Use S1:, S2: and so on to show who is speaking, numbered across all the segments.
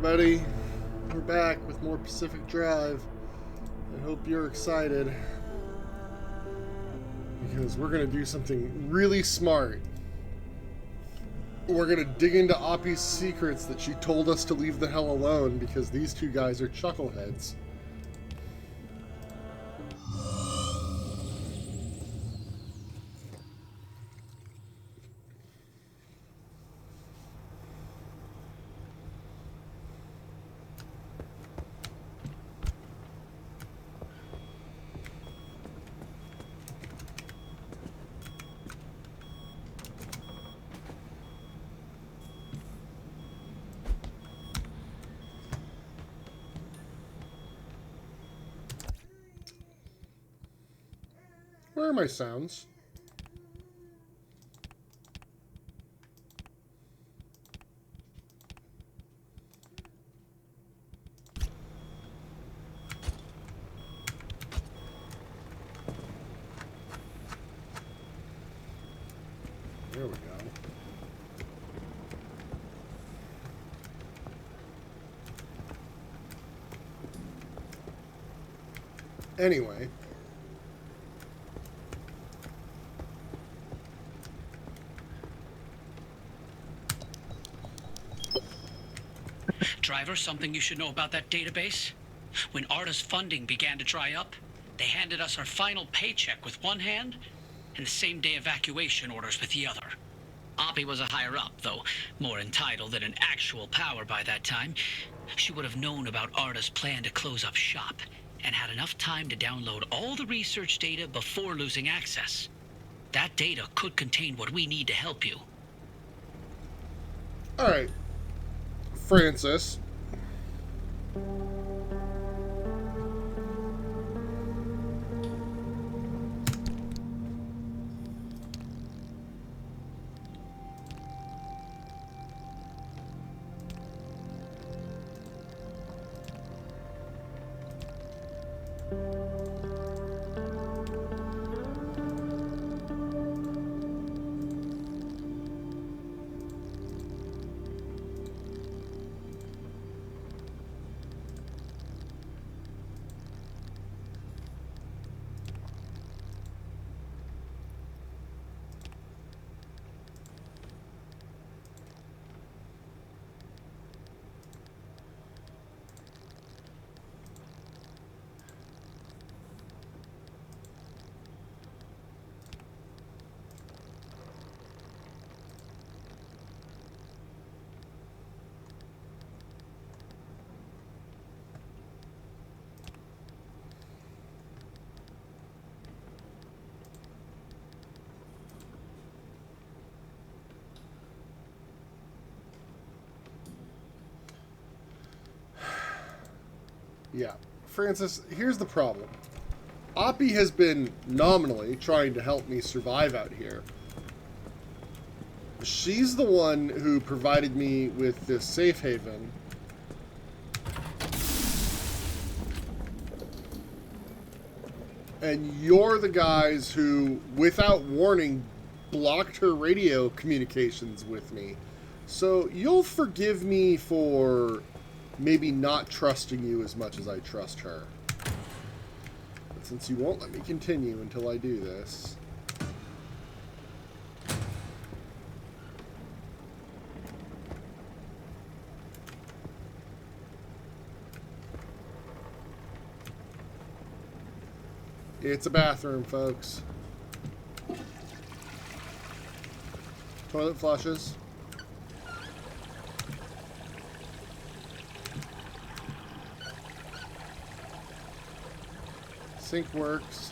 S1: everybody. We're back with more Pacific Drive. I hope you're excited because we're going to do something really smart. We're going to dig into Oppie's secrets that she told us to leave the hell alone because these two guys are chuckleheads. Where are my sounds? There we go. Anyway.
S2: Driver, something you should know about that database? When ARDA's funding began to dry up, they handed us our final paycheck with one hand and the same-day evacuation orders with the other. Oppie was a higher-up, though more entitled than an actual power by that time. She would have known about ARDA's plan to close up shop and had enough time to download all the research data before losing access. That data could contain what we need to help you.
S1: All right. Francis. Yeah. Francis, here's the problem. Oppie has been nominally trying to help me survive out here. She's the one who provided me with this safe haven. And you're the guys who, without warning, blocked her radio communications with me. So you'll forgive me for maybe not trusting you as much as I trust her. But since you won't let me continue until I do this... It's a bathroom, folks. Toilet flushes. Sink works.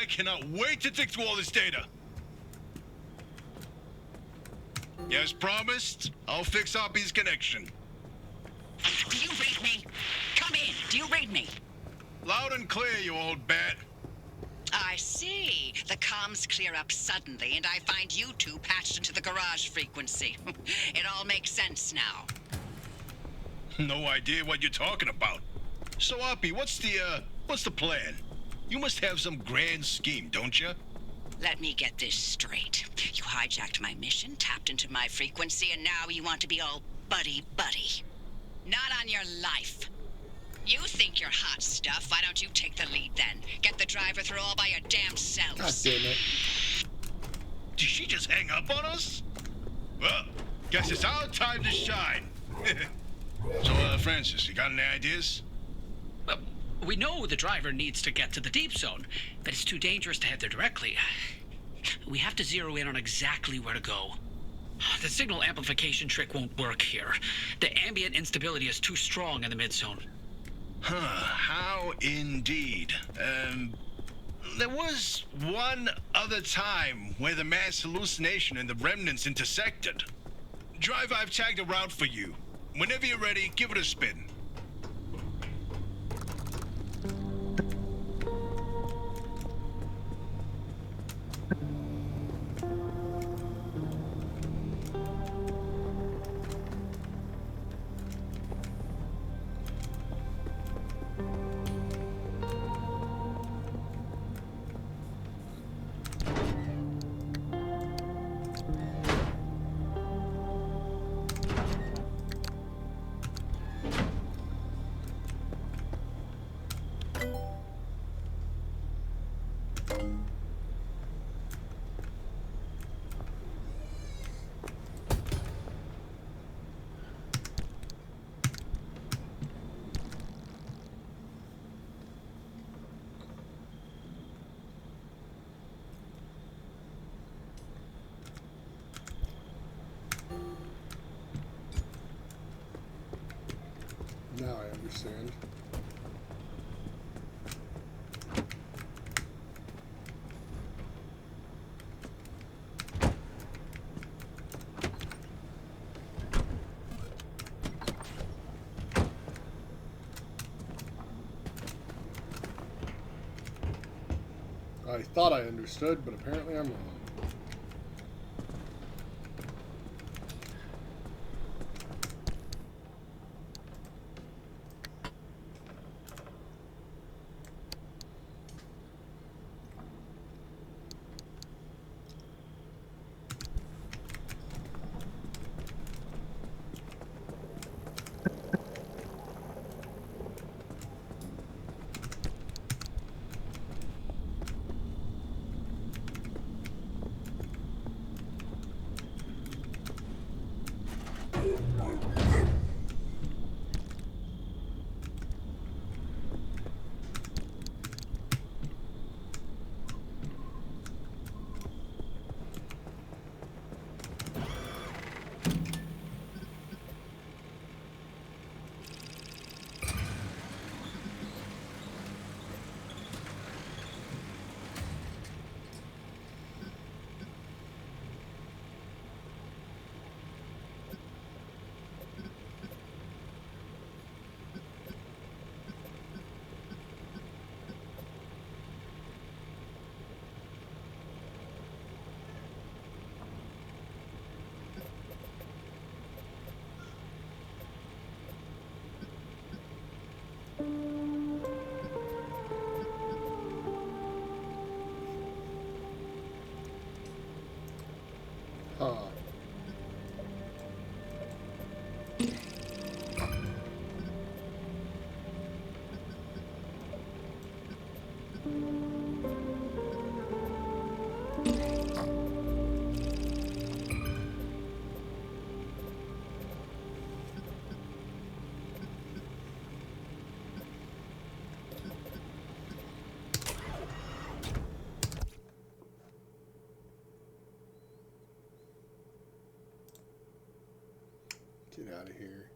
S3: I cannot wait to dig through all this data. As promised, I'll fix Oppie's connection.
S4: Do you read me? Come in. Do you read me?
S3: Loud and clear, you old bat.
S4: I see. The comms clear up suddenly, and I find you two patched into the garage frequency. It all makes sense now.
S3: No idea what you're talking about. So, Oppie, what's the plan? You must have some grand scheme, don't you?
S4: Let me get this straight. You hijacked my mission, tapped into my frequency, and now you want to be all buddy-buddy. Not on your life. You think you're hot stuff. Why don't you take the lead then? Get the driver through all by your damn selves.
S1: God damn it.
S3: Did she just hang up on us? Well, guess it's our time to shine. So, Francis, you got any ideas?
S2: Well, we know the driver needs to get to the deep zone, but it's too dangerous to head there directly. We have to zero in on exactly where to go. The signal amplification trick won't work here. The ambient instability is too strong in the mid-zone.
S3: Huh, how indeed. There was one other time where the mass hallucination and the remnants intersected. Driver, I've tagged a route for you. Whenever you're ready, give it a spin.
S1: Now I understand. I thought I understood, but apparently I'm wrong. Huh. Get out of here.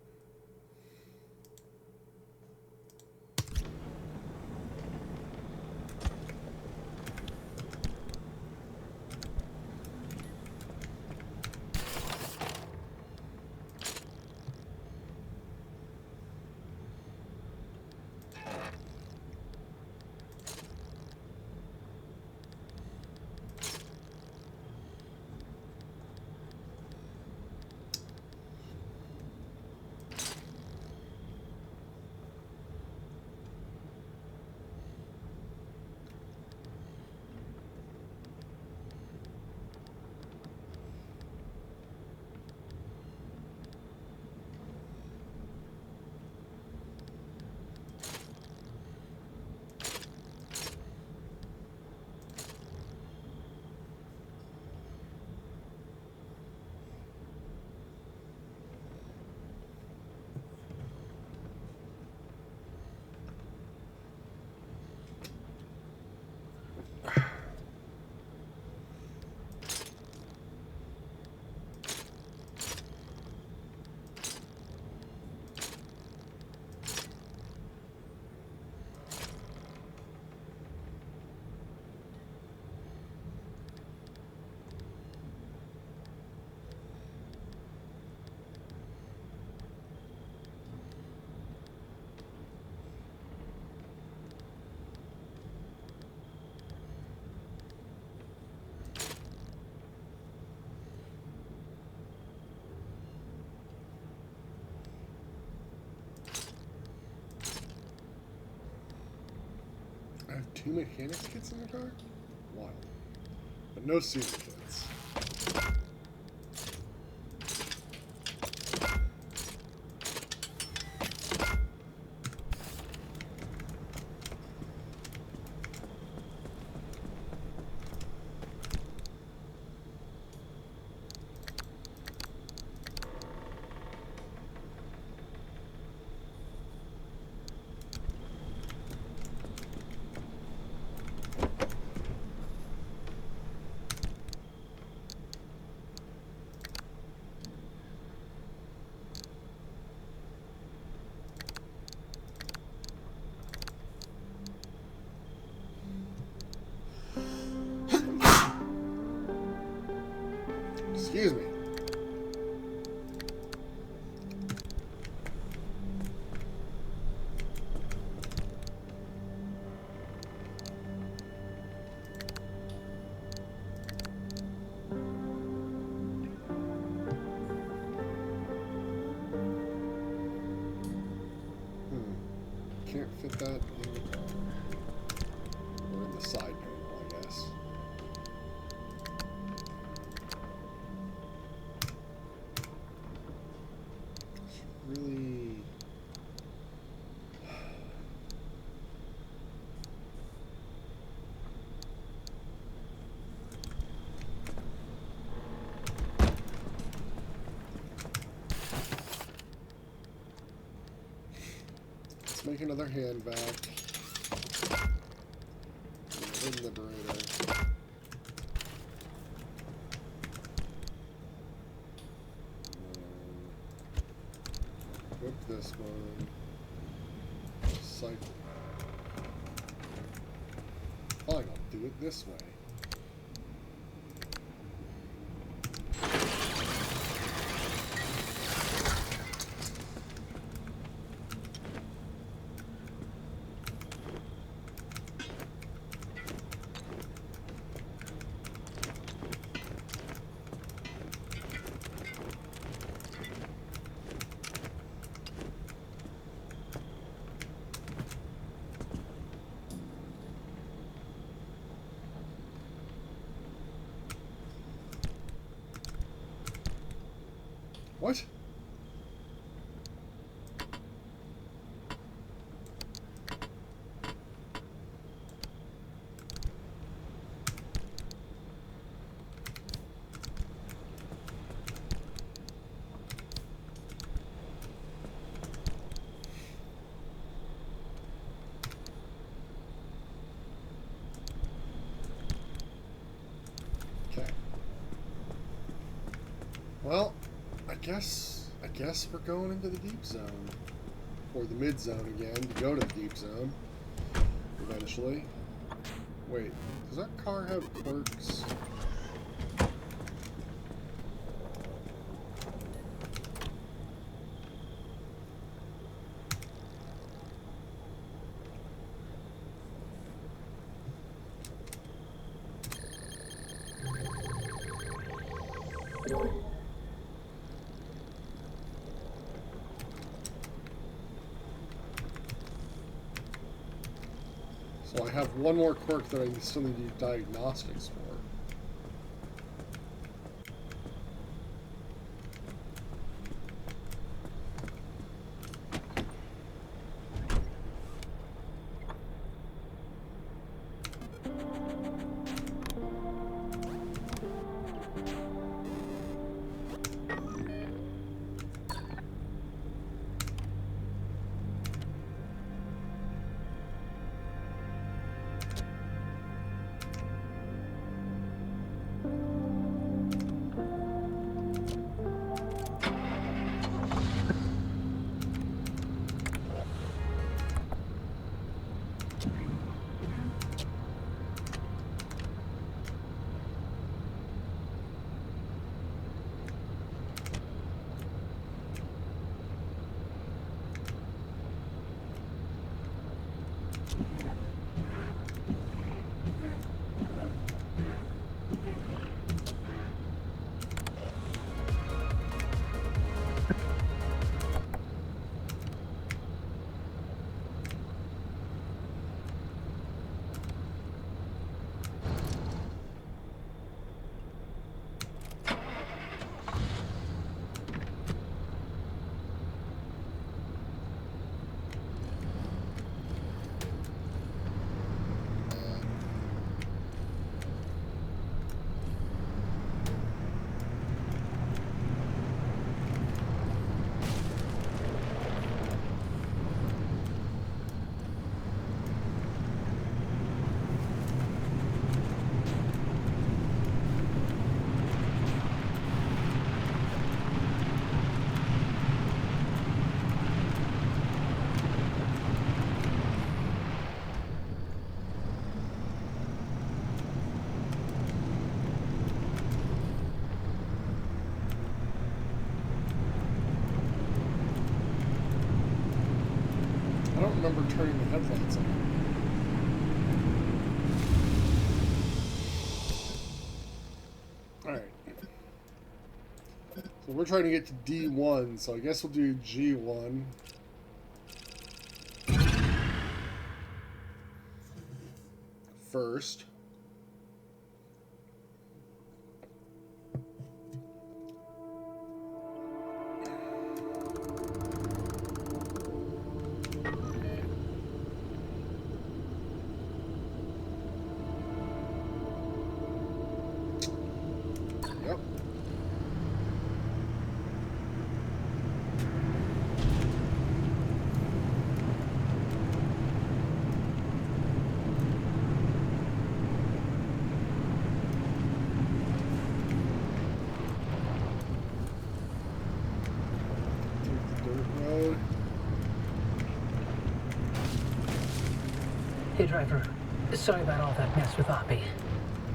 S1: have 2 mechanics kits in the car? Wild. But no super kits. Excuse me. Can't fit that in the car. Or in the side panel, I guess. Really. Let's make another hand vac. Another liberator. Whip this one. Cycle. Fine, I'll do it this way. What? Okay. Well, I guess we're going into the deep zone. Or the mid zone again to go to the deep zone. Eventually. Wait, does that car have quirks? So I have one more quirk that I still need to do diagnostics for. remember turning the headlights on. Alright. So we're trying to get to D1, so I guess we'll do G1. First. Yep.
S5: Hey, driver. Sorry about all that mess with Oppie.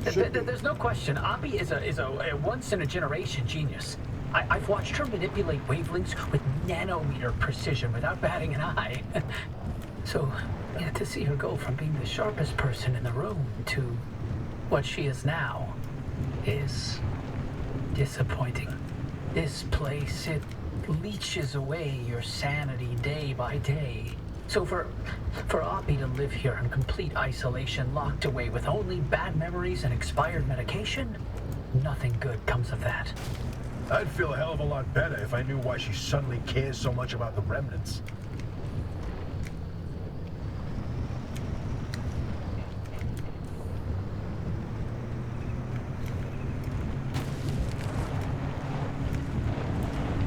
S5: There's no question. Oppie is a once-in-a-generation genius. I've watched her manipulate wavelengths with nanometer precision without batting an eye. So, yeah, to see her go from being the sharpest person in the room to what she is now is disappointing. This place, it leeches away your sanity day by day. So for Oppie to live here in complete isolation, locked away with only bad memories and expired medication, nothing good comes of that.
S6: I'd feel a hell of a lot better if I knew why she suddenly cares so much about the remnants.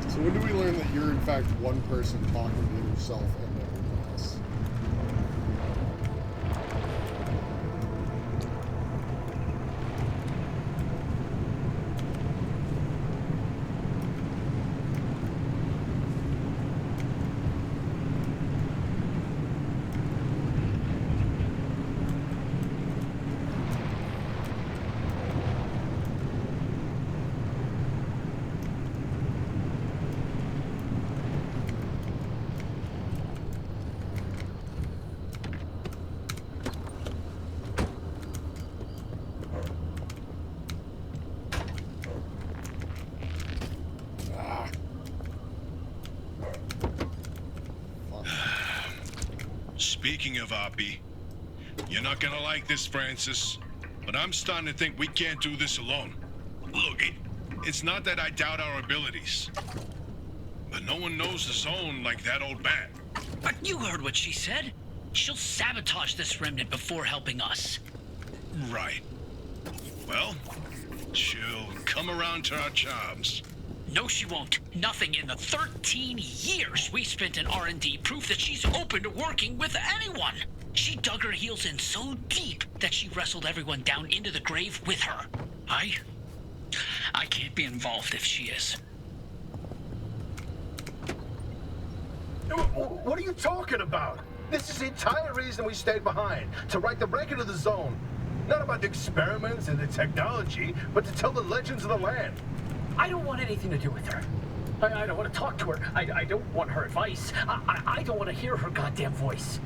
S1: So when do we learn that you're in fact one person talking to yourself and everyone else?
S3: Speaking of Oppie, you're not gonna like this, Francis, but I'm starting to think we can't do this alone. Look, it's not that I doubt our abilities, but no one knows the zone like that old bat.
S2: But you heard what she said. She'll sabotage this remnant before helping us.
S3: Right. Well, she'll come around to our charms.
S2: No, she won't. Nothing in the 13 years we spent in R&D prove that she's open to working with anyone. She dug her heels in so deep that she wrestled everyone down into the grave with her. I can't be involved if she is.
S6: What are you talking about? This is the entire reason we stayed behind, to write the record of the zone. Not about the experiments and the technology, but to tell the legends of the land.
S5: I don't want anything to do with her. I don't want to talk to her. I don't want her advice. I don't want to hear her goddamn voice.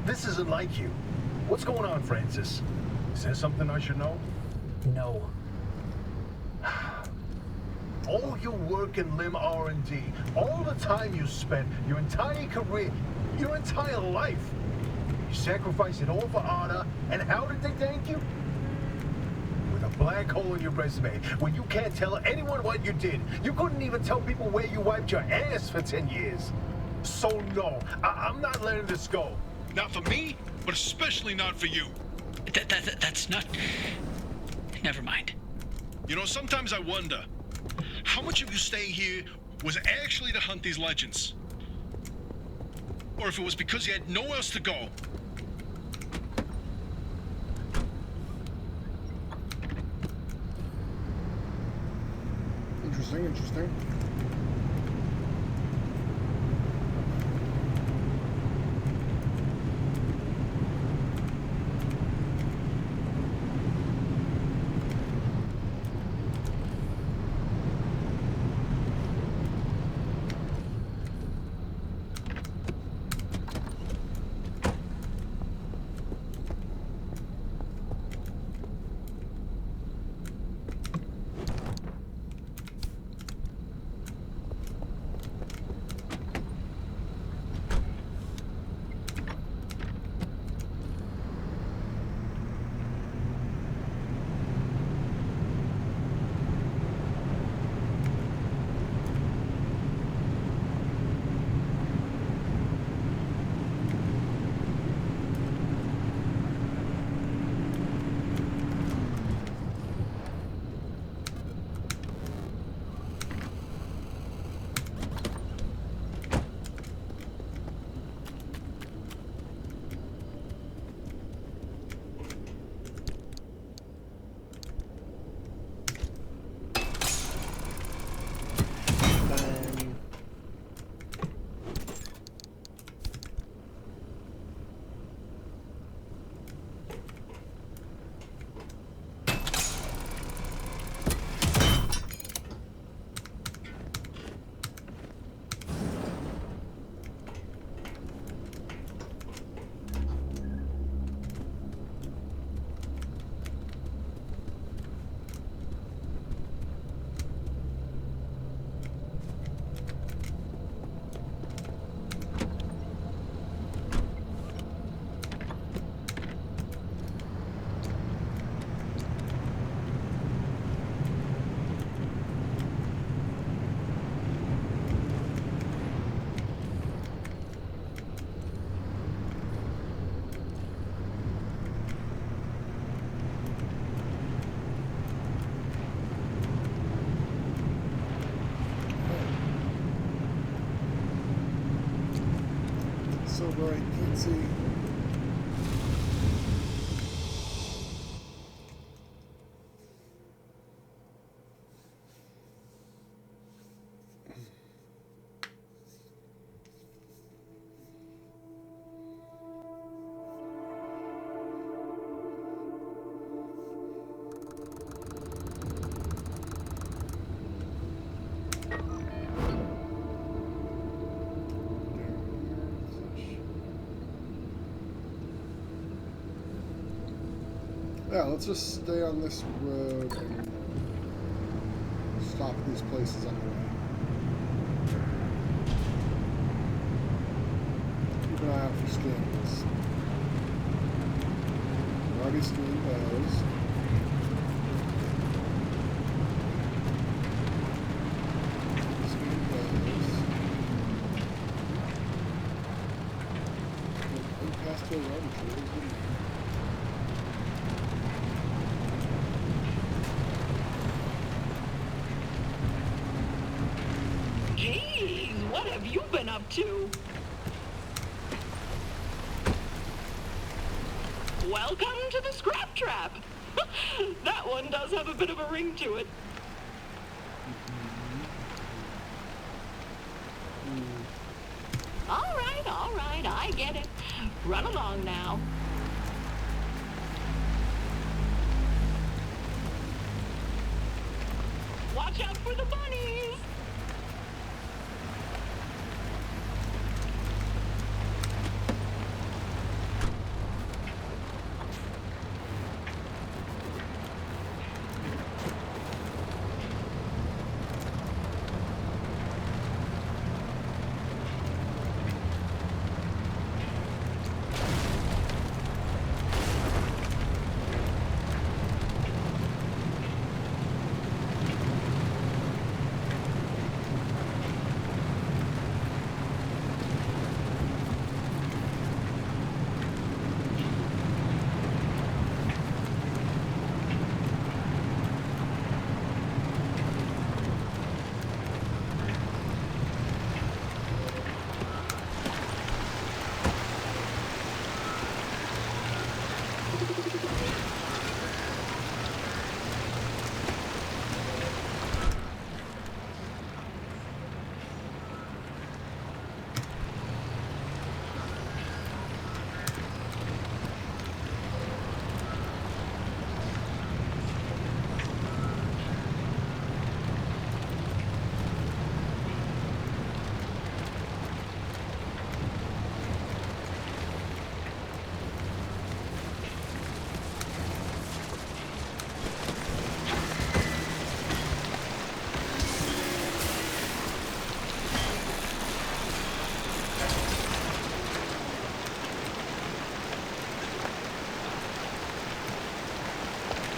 S6: This isn't like you. What's going on, Francis? Is there something I should know?
S5: No.
S6: All your work in limb R&D, all the time you spent, your entire career, your entire life. You sacrificed it all for Ada, and how did they thank you? With a black hole in your resume, where you can't tell anyone what you did. You couldn't even tell people where you wiped your ass for 10 years. So no, I'm not letting this go.
S3: Not for me, but especially not for you.
S2: That's not... Never mind.
S3: You know, sometimes I wonder, how much of you staying here was actually to hunt these legends? Or if it was because you had nowhere else to go.
S1: Interesting. right. Can't see. Yeah, let's just stay on this road and stop these places on the way. Keep an eye out for skins. We already scanned those. Scanned those. And past the road,
S7: Geez, what have you been up to? Welcome to the scrap trap. That one does have a bit of a ring to it. All right, I get it. Run along now. Watch out for the bunnies.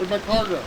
S1: Where'd my car go?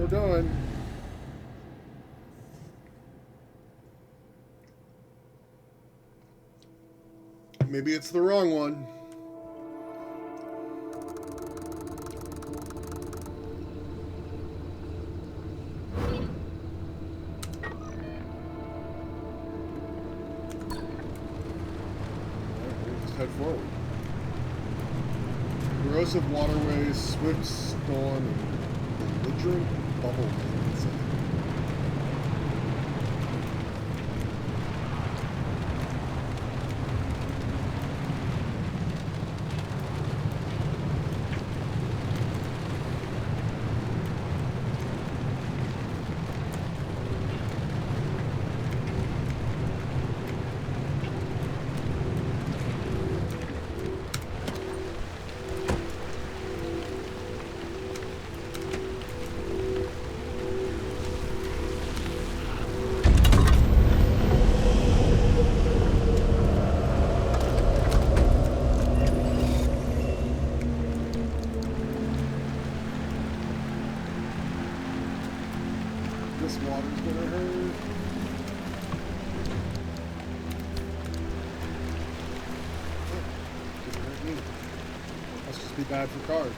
S1: doing. Maybe it's the wrong one. Just head forward. Corrosive waterways, swift storm, and belligerent bubble winds. This water's gonna hurt. Oh, didn't hurt me. Must just be bad for cars.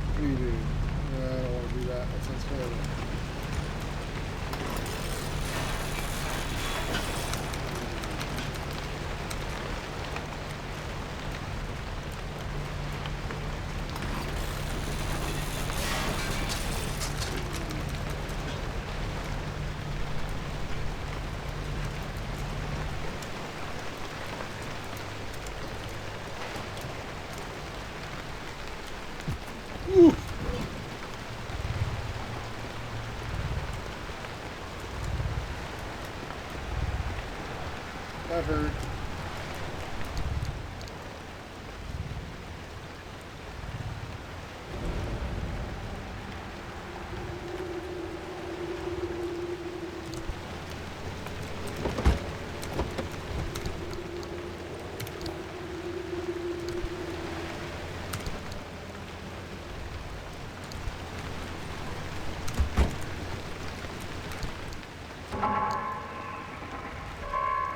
S1: What do you do? I don't want to do that. That sounds horrible. Ooh. That hurt.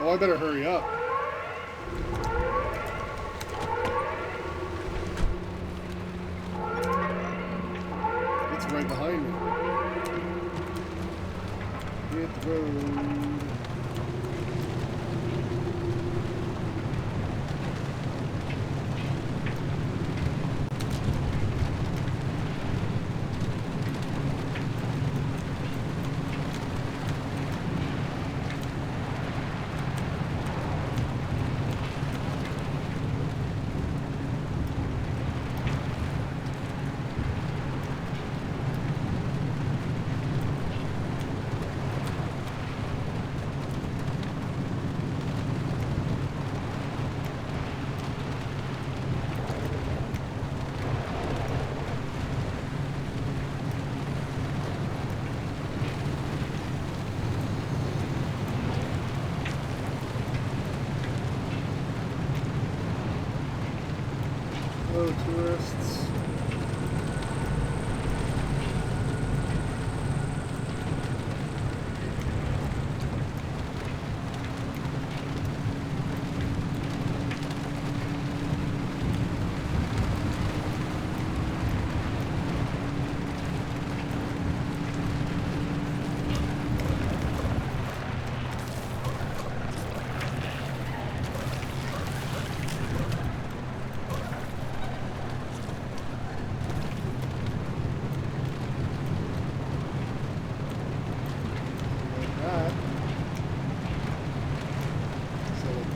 S1: Oh, I better hurry up. It's right behind me. Hit the road. Hello, tourists.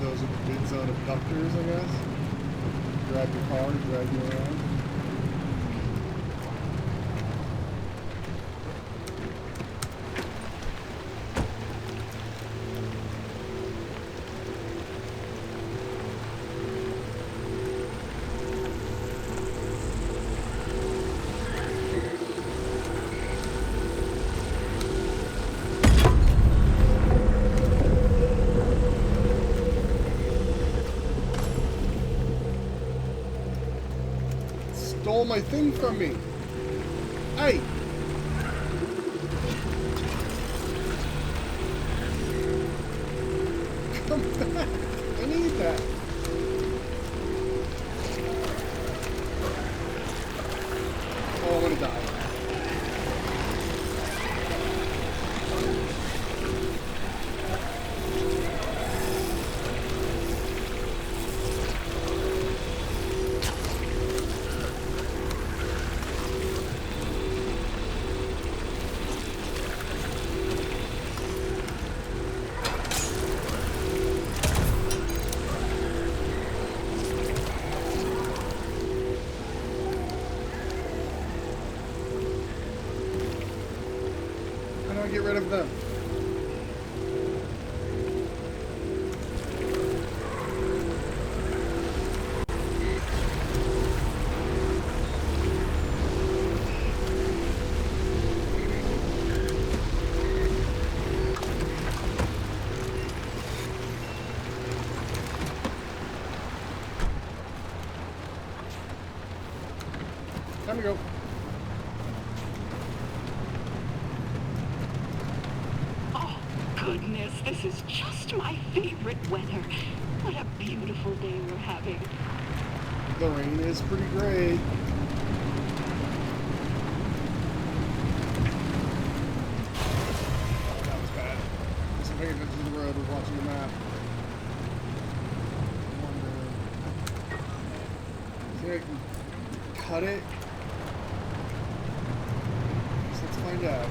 S1: Those are the mid-zone abductors, I guess. Grab your car, drag you around. stole my thing from me. Hey! Come back. I need that. Oh, I'm gonna die. Get rid of them. Time to go.
S7: Goodness, this is just my favorite weather. What a beautiful day we're having.
S1: The rain is pretty great. That was bad. Wasn't paying attention to the road, was watching the map. Think I can cut it? So let's find out.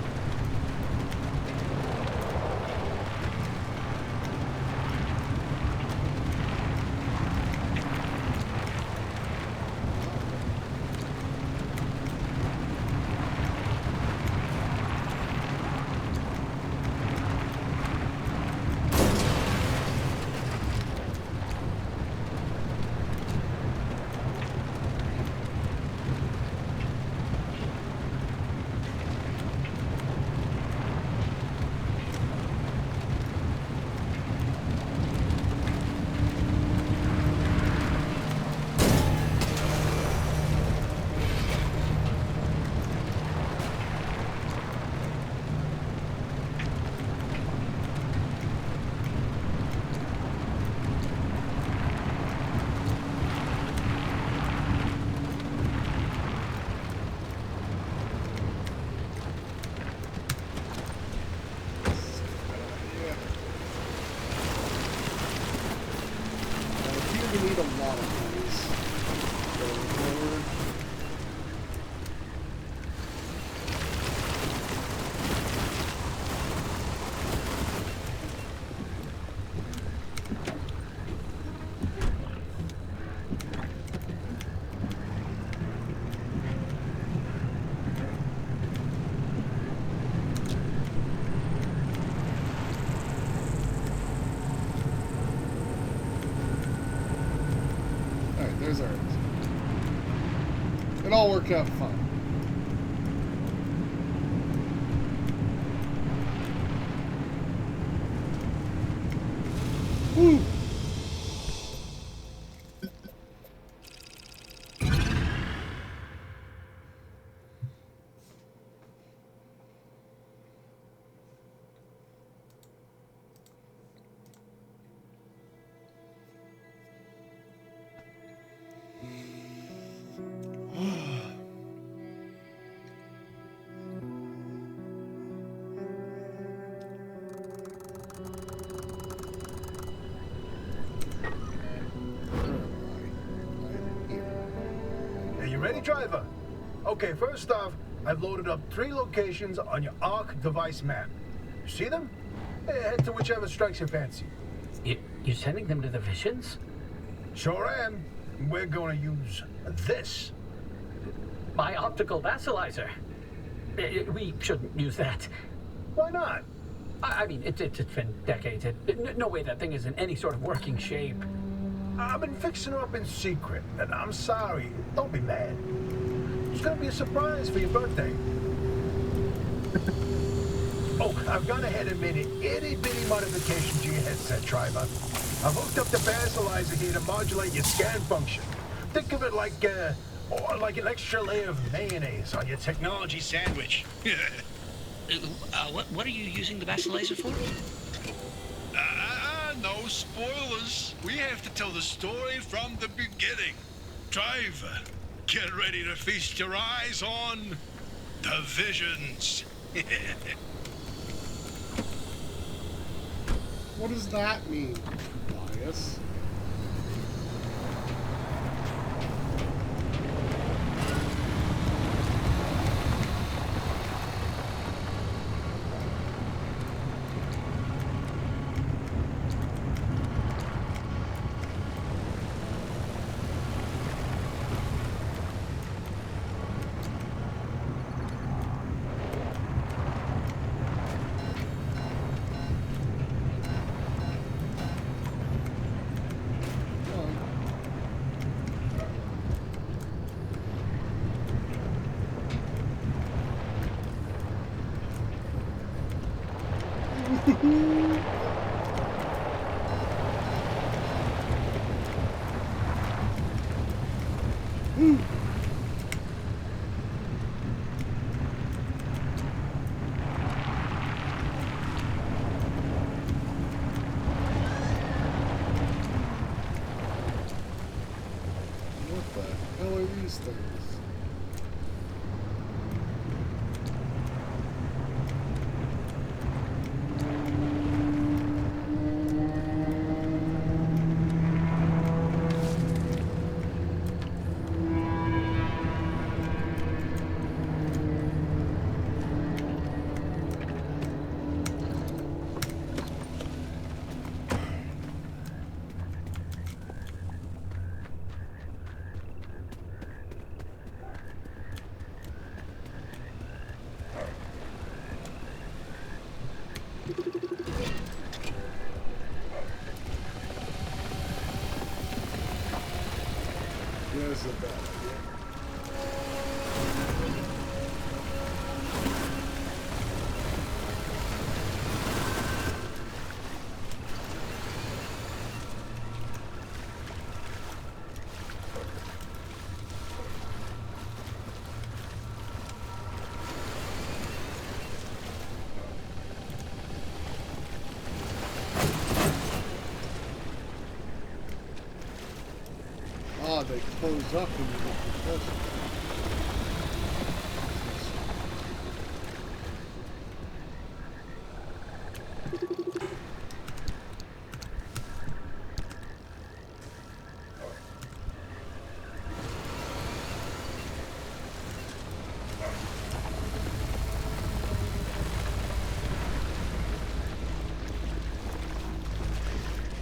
S1: We need a lot of these going forward. There's ours. It all worked out fine. Woo!
S6: Ready, driver? Okay, first off, I've loaded up 3 locations on your ARC device map. You see them? Head to whichever strikes your fancy.
S5: You're sending them to the Visions?
S6: Sure am. We're going to use this.
S5: My optical vassalizer. We shouldn't use that.
S6: Why not?
S5: I mean, it's been decades. No way that thing is in any sort of working shape.
S6: I've been fixing her up in secret, and I'm sorry. Don't be mad. It's gonna be a surprise for your birthday. Oh, I've gone ahead and made an itty-bitty modification to your headset, driver. I've hooked up the vassalizer here to modulate your scan function. Think of it like Or like an extra layer of mayonnaise on your technology sandwich.
S2: What are you using the vacillator for?
S3: No spoilers. We have to tell the story from the beginning. Driver, get ready to feast your eyes on the visions.
S1: What does that mean, Bias? What the hell are these things? Yeah, this is a bad idea. Ah, they close up when you get too close.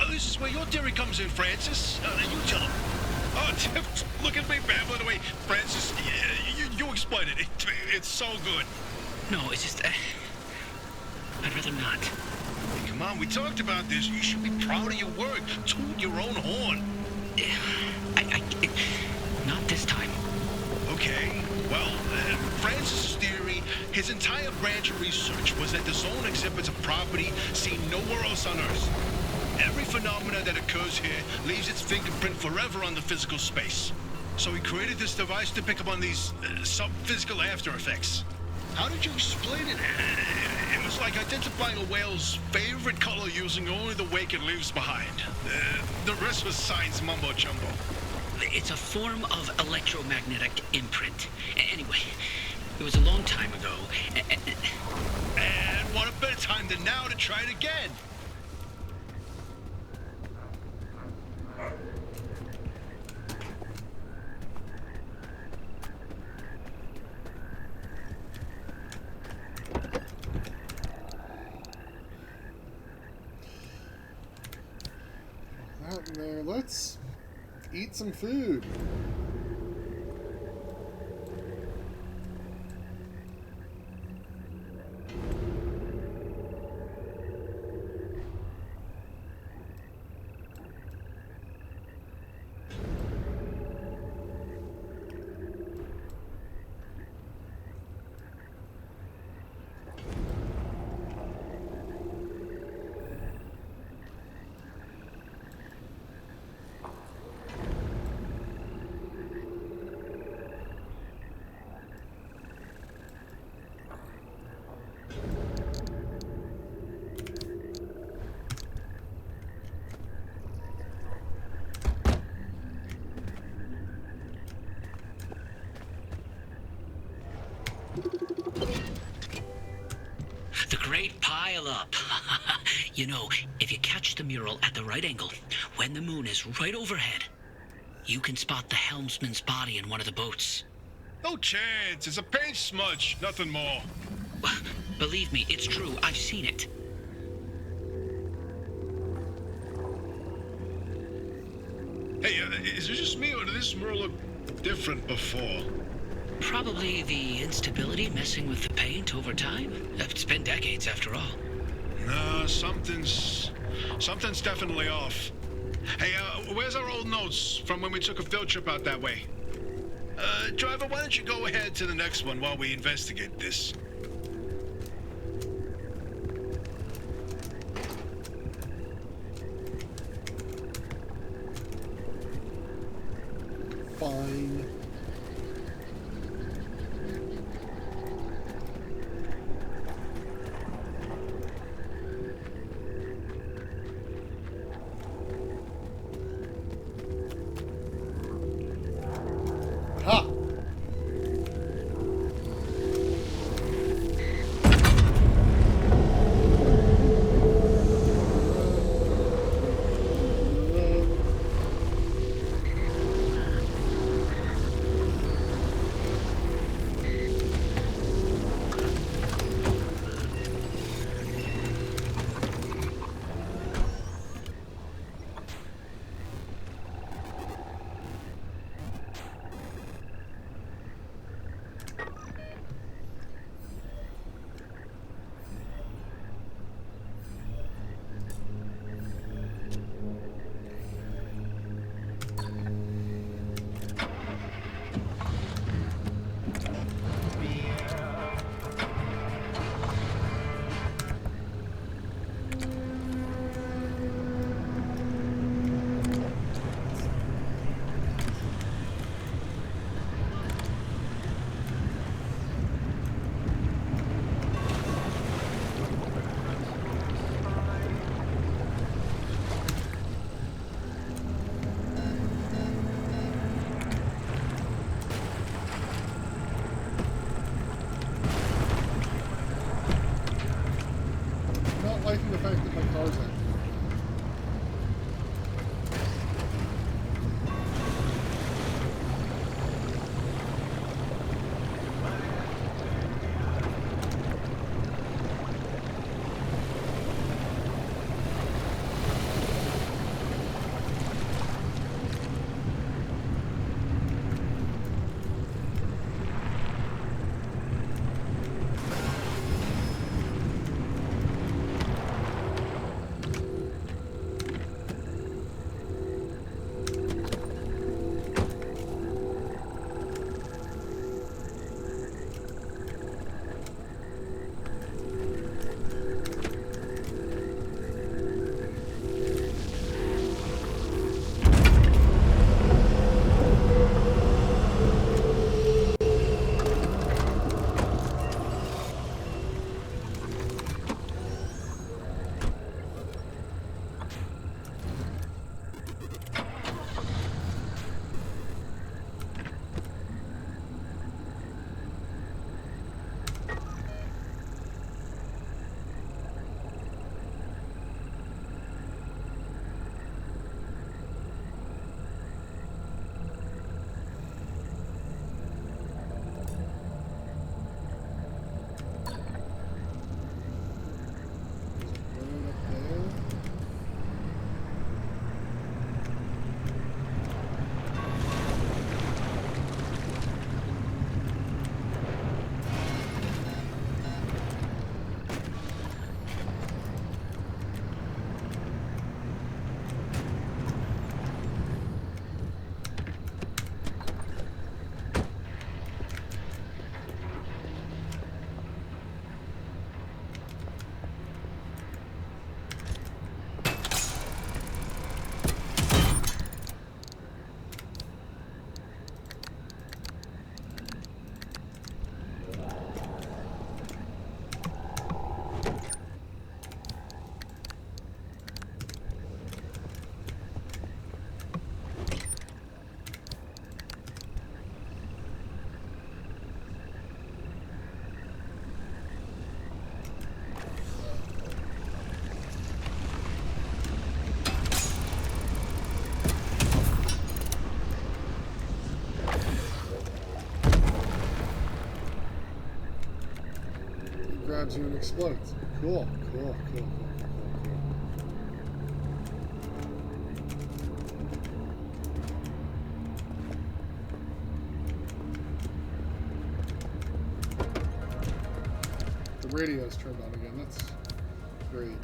S3: This is where your theory comes in, Francis. You tell him. Oh, look at me babbling away. Francis, you explain it. It's so good.
S2: No, it's just... I'd rather not.
S3: Hey, come on, we talked about this. You should be proud of your work. Toot your own horn.
S2: Not this time.
S3: Okay, well, Francis' theory, his entire branch of research was that the zone exhibits a property seen nowhere else on Earth. Every phenomena that occurs here leaves its fingerprint forever on the physical space. So he created this device to pick up on these sub-physical after effects. How did you explain it? It was like identifying a whale's favorite color using only the wake it leaves behind. The rest was science mumbo-jumbo.
S2: It's a form of electromagnetic imprint. Anyway, it was a long time ago.
S3: And what a better time than now to try it again.
S1: Out in there, let's eat some food.
S2: The Great Pile Up. You know, if you catch the mural at the right angle, when the moon is right overhead, you can spot the helmsman's body in one of the boats.
S3: No chance. It's a paint smudge, nothing more.
S2: Believe me, it's true. I've seen it.
S3: Hey, is it just me, or did this mural look different before?
S2: Probably the instability messing with the paint over time. It's been decades after all.
S3: No, something's definitely off. Hey, where's our old notes from when we took a field trip out that way? Driver, why don't you go ahead to the next one while we investigate this?
S1: Fine. Ha! Not liking the fact that my car's empty. grabs you and explodes. Cool, cool, cool, cool, cool, cool. The radio's turned on again. That's great.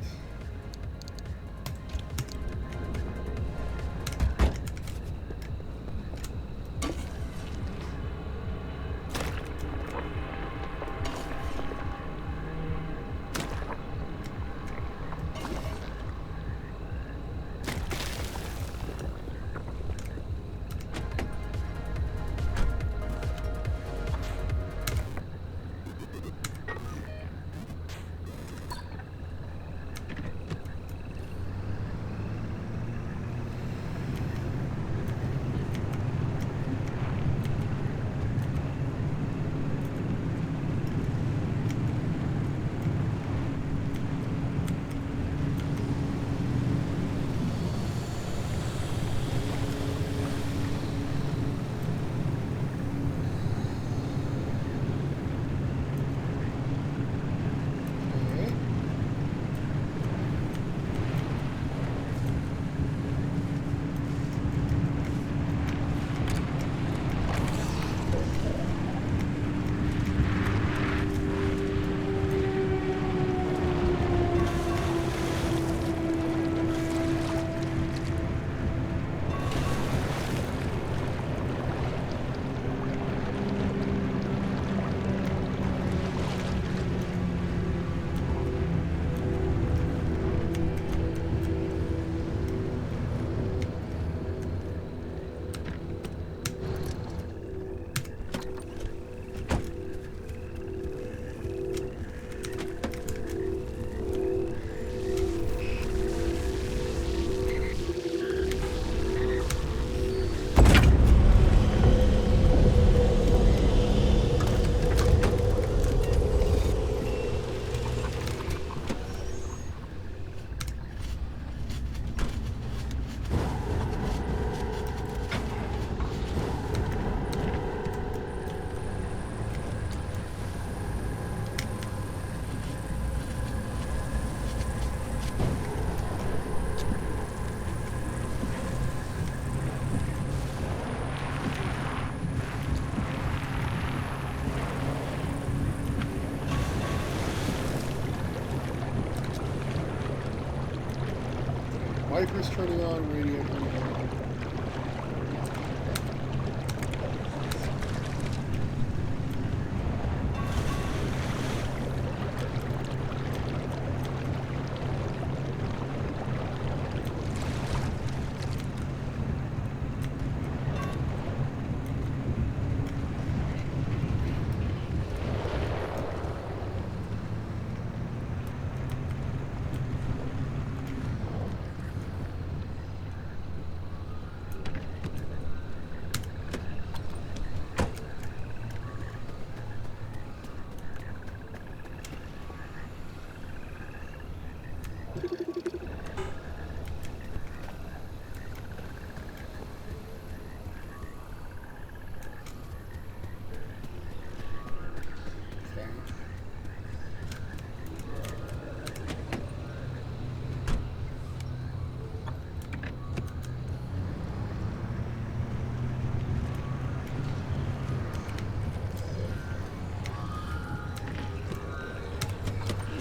S1: Wipers turning on, radio turning on.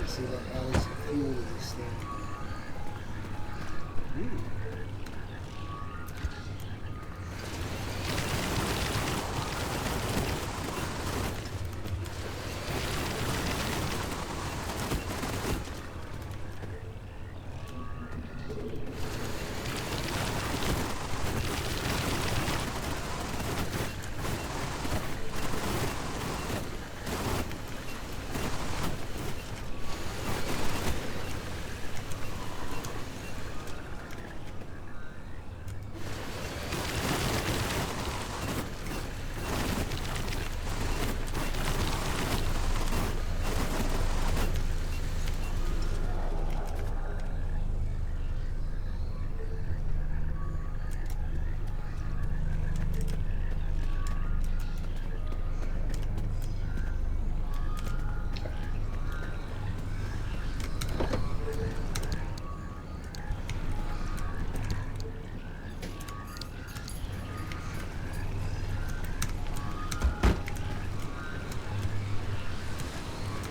S1: See about adding some fuel to this thing. Ooh.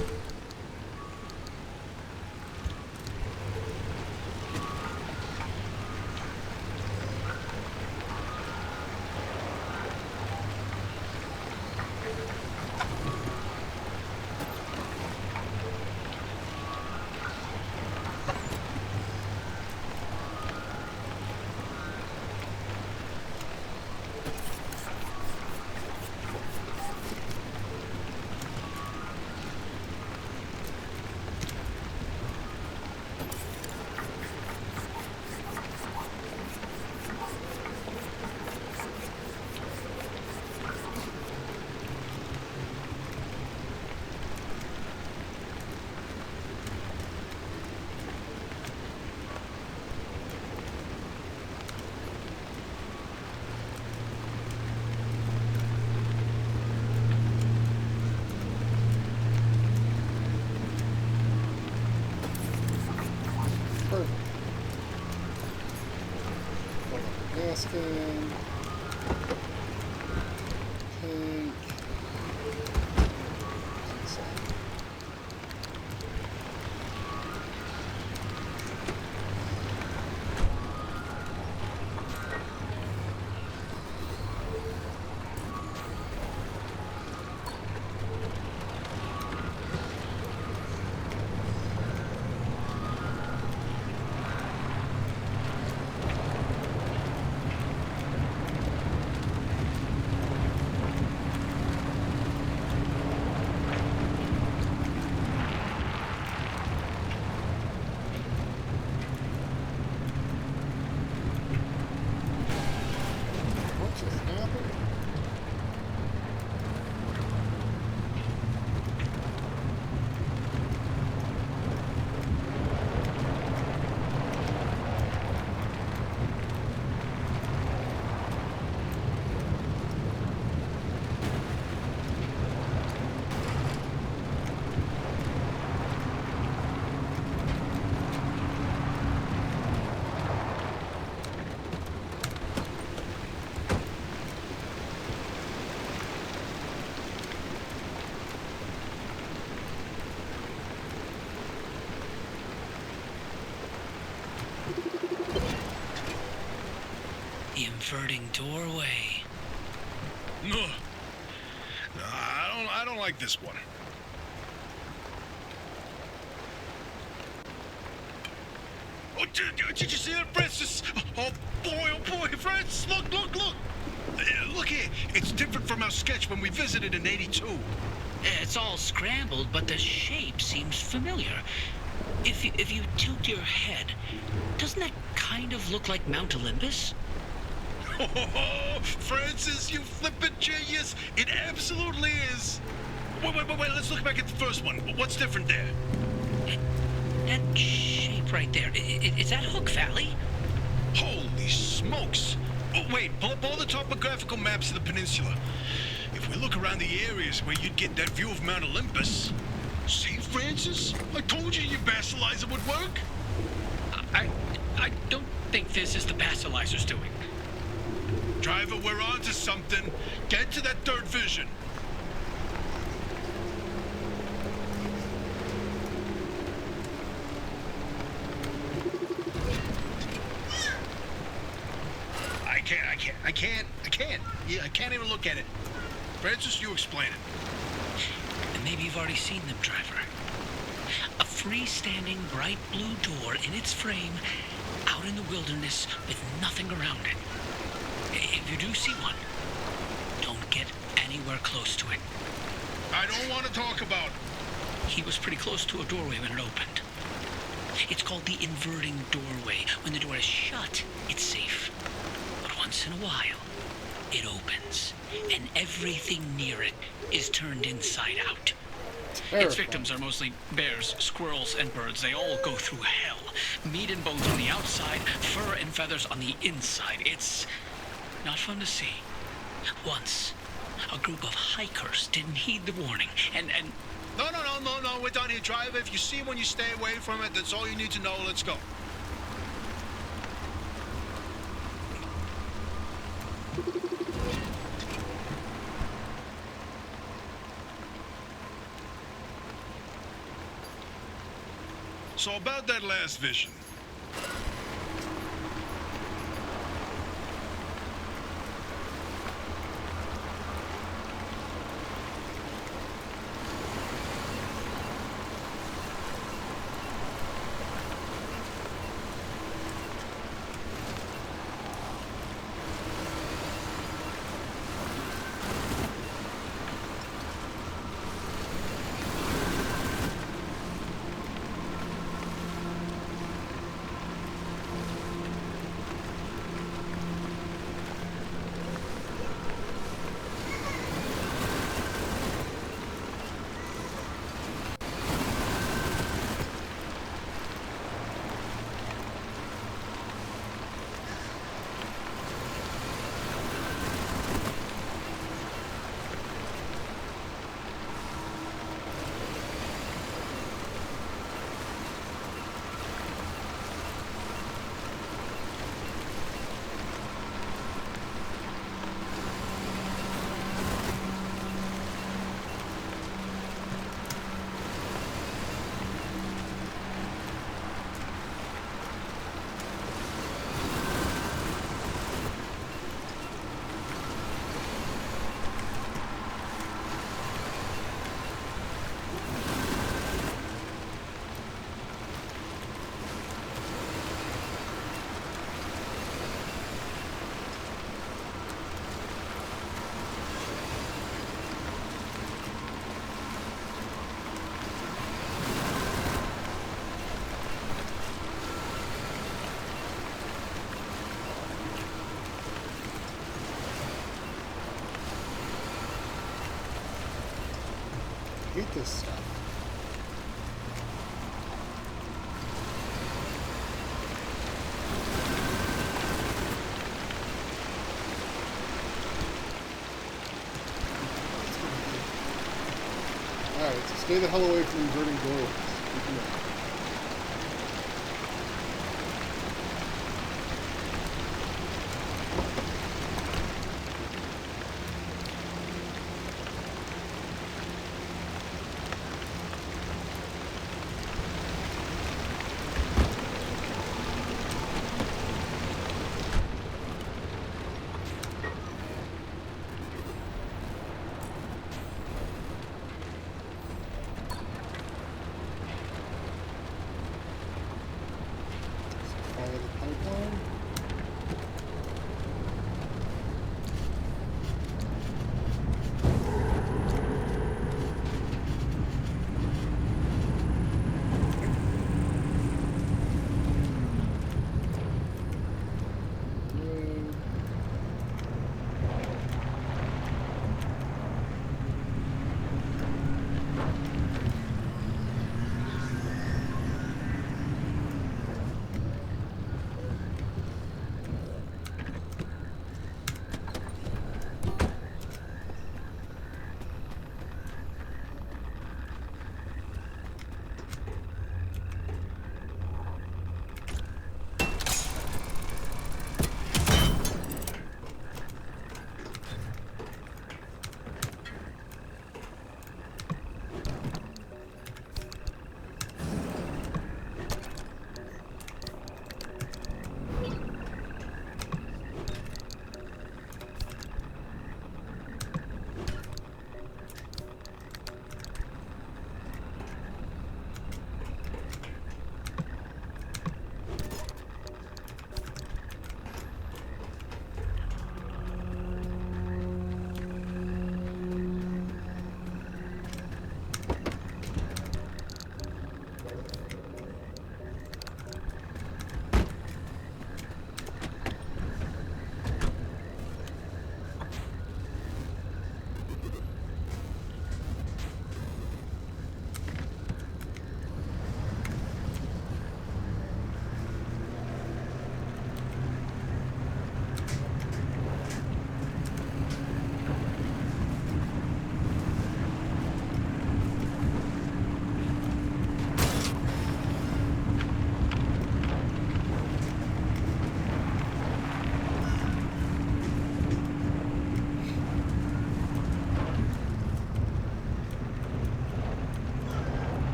S1: Perfect. Plug up the gas can. Tank. What just happened?
S2: The inverting doorway.
S3: No, I don't like this one. Oh, did you see that, Francis? Oh boy, Francis! Look! Look here. It's different from our sketch when we visited in '82.
S2: It's all scrambled, but the shape seems familiar. If you tilt your head, doesn't that kind of look like Mount Olympus?
S3: Oh, Francis, you flippin' genius! It absolutely is. Wait. Let's look back at the first one. What's different there?
S2: That shape right there, is that Hook Valley?
S3: Holy smokes! Oh, wait, pull up all the topographical maps of the peninsula. If we look around the areas where you'd get that view of Mount Olympus. See, Francis? I told you your basilizer would work.
S2: I don't think this is the basilicer's doing.
S3: Driver, we're on to something. Get to that third vision. I can't. Yeah, I can't even look at it. Francis, you explain it.
S2: And maybe you've already seen them, driver. A freestanding bright blue door in its frame, out in the wilderness with nothing around it. If you do see one, don't get anywhere close to it.
S3: I don't want to talk about it.
S2: He was pretty close to a doorway when it opened. It's called the inverting doorway. When the door is shut, it's safe. But once in a while, it opens, and everything near it is turned inside out. Its victims are mostly bears, squirrels, and birds. They all go through hell. Meat and bones on the outside, fur and feathers on the inside. It's not fun to see. Once, a group of hikers didn't heed the warning, and
S3: No, we're done here, driver. If you see one, you stay away from it. That's all you need to know. Let's go. So about that last vision.
S1: I hate this stuff. Alright, so stay the hell away from inverting doorways. Follow the pipeline.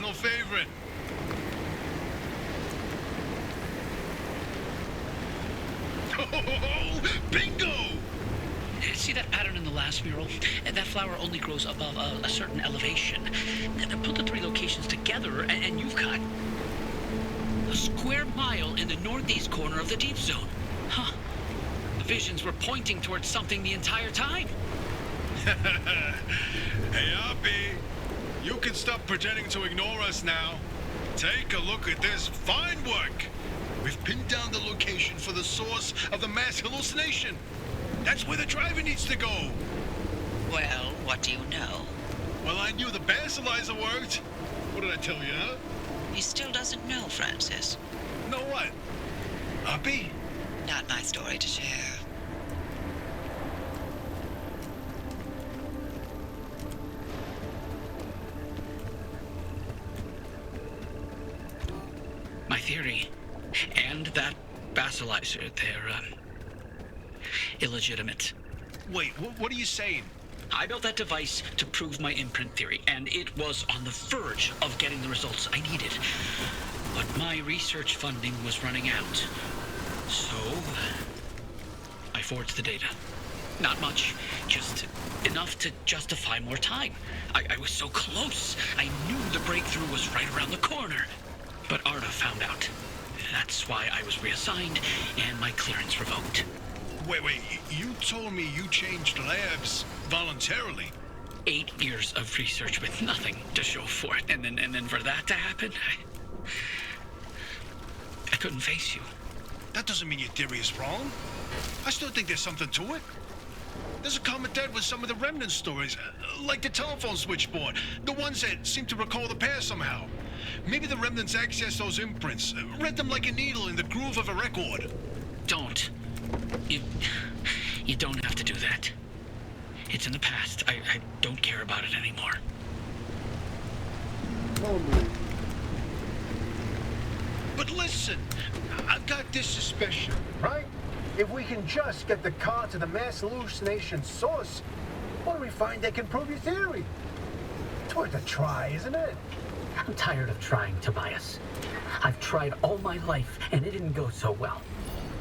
S3: personal favorite. Oh, bingo!
S2: See that pattern in the last mural? That flower only grows above a certain elevation. Put the three locations together, and you've got a square mile in the northeast corner of the deep zone. Huh. The visions were pointing towards something the entire time.
S3: Hey, Oppie, you can stop pretending to ignore us now. Take a look at this fine work. We've pinned down the location for the source of the mass hallucination. That's where the driver needs to go.
S4: Well, what do you know?
S3: Well, I knew the basilizer worked. What did I tell you, huh?
S4: He still doesn't know, Francis.
S3: Know what? Oppie?
S4: Not my story to share.
S2: My theory, and that basilizer, they're, illegitimate.
S3: Wait, what are you saying?
S2: I built that device to prove my imprint theory, and it was on the verge of getting the results I needed. But my research funding was running out. So, I forged the data. Not much, just enough to justify more time. I was so close. I knew the breakthrough was right around the corner. But Arda found out. That's why I was reassigned and my clearance revoked.
S3: Wait, you told me you changed labs voluntarily.
S2: 8 years of research with nothing to show for it, and then for that to happen, I couldn't face you.
S3: That doesn't mean your theory is wrong. I still think there's something to it. There's a common thread with some of the remnant stories, like the telephone switchboard, the ones that seem to recall the past somehow. Maybe the remnants accessed those imprints, read them like a needle in the groove of a record.
S2: Don't. You don't have to do that. It's in the past. I don't care about it anymore.
S3: But listen, I've got this suspicion.
S6: Right? If we can just get the car to the mass hallucination source, what do we find that can prove your theory? It's worth a try, isn't it?
S5: I'm tired of trying, Tobias. I've tried all my life, and it didn't go so well.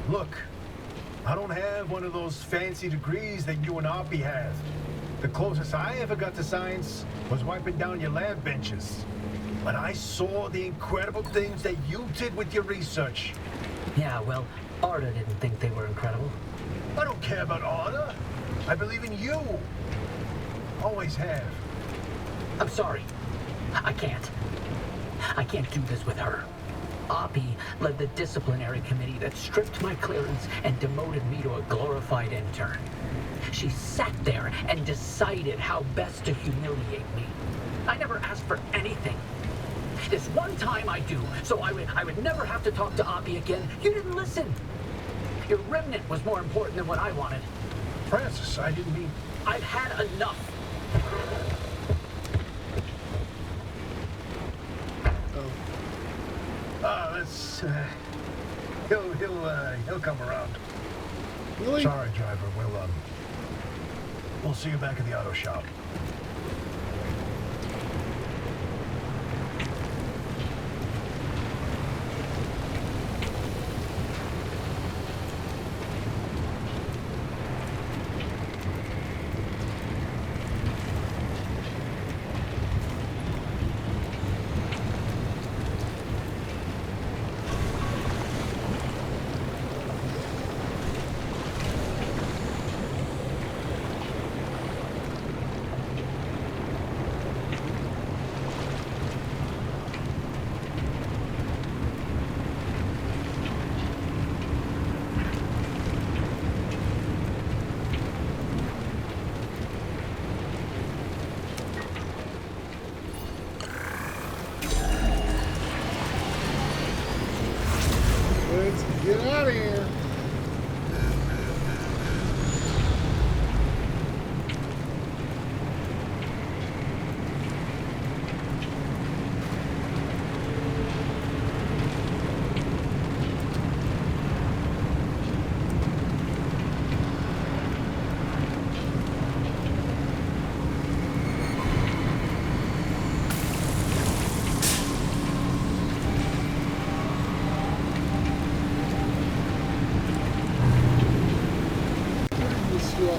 S6: Look, I don't have one of those fancy degrees that you and Oppie have. The closest I ever got to science was wiping down your lab benches. But I saw the incredible things that you did with your research.
S5: Yeah, well, Arda didn't think they were incredible.
S6: I don't care about Arda. I believe in you. Always have.
S5: I'm sorry. I can't. I can't do this with her. Oppie led the disciplinary committee that stripped my clearance and demoted me to a glorified intern. She sat there and decided how best to humiliate me. I never asked for anything. This one time I do, so I would never have to talk to Oppie again. You didn't listen. Your remnant was more important than what I wanted.
S6: Francis, I didn't mean...
S5: I've had enough.
S6: Let's... He'll come around.
S1: Really?
S6: Sorry, driver. We'll see you back at the auto shop.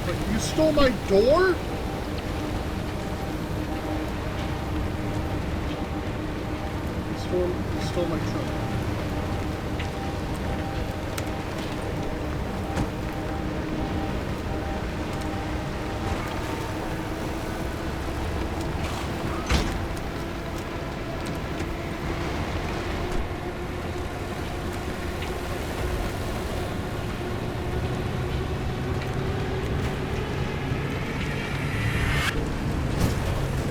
S1: Oh, but you stole my door? You stole my truck.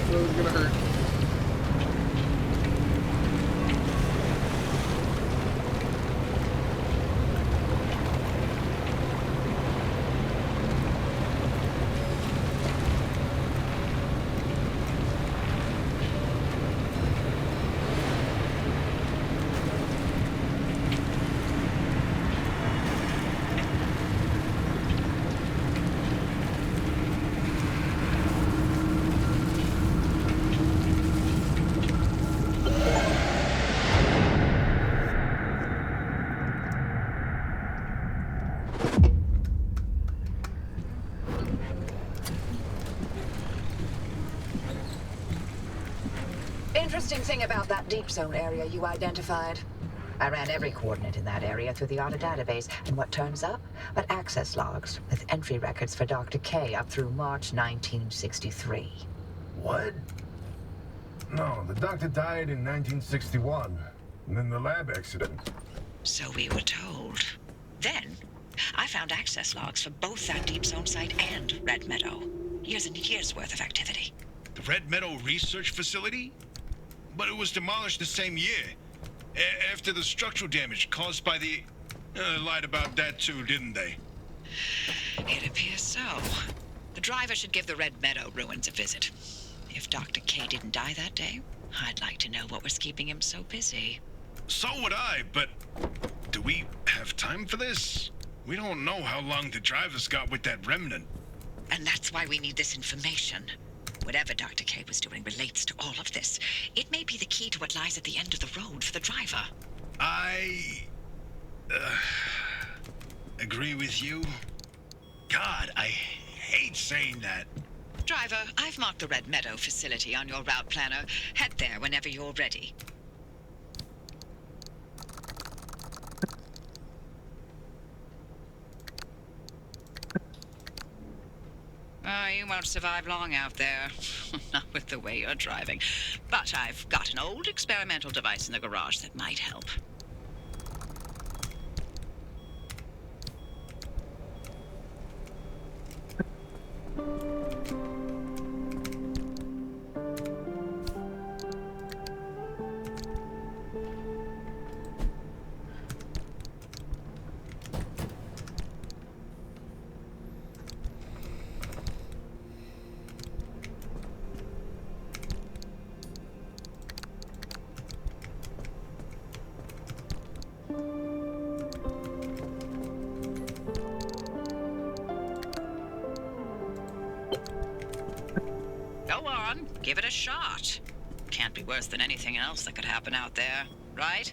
S1: That was gonna hurt.
S8: Interesting thing about that deep zone area you identified. I ran every coordinate in that area through the AUTA database, and what turns up? But access logs with entry records for Dr. K up through March 1963.
S6: What? No, the doctor died in 1961. And then the lab accident.
S4: So we were told. Then, I found access logs for both that deep zone site and Red Meadow. Years and years worth of activity.
S3: The Red Meadow Research Facility? But it was demolished the same year. After the structural damage caused by the... lied about that too, didn't they?
S4: It appears so. The driver should give the Red Meadow ruins a visit. If Dr. K didn't die that day, I'd like to know what was keeping him so busy.
S3: So would I, but... do we have time for this? We don't know how long the driver's got with that remnant.
S4: And that's why we need this information. Whatever Dr. K was doing relates to all of this. It may be the key to what lies at the end of the road for the driver.
S3: I... agree with you. God, I hate saying that.
S4: Driver, I've marked the Red Meadow facility on your route planner. Head there whenever you're ready. You won't survive long out there. Not with the way you're driving. But I've got an old experimental device in the garage that might help. Go on, give it a shot. Can't be worse than anything else that could happen out there, right?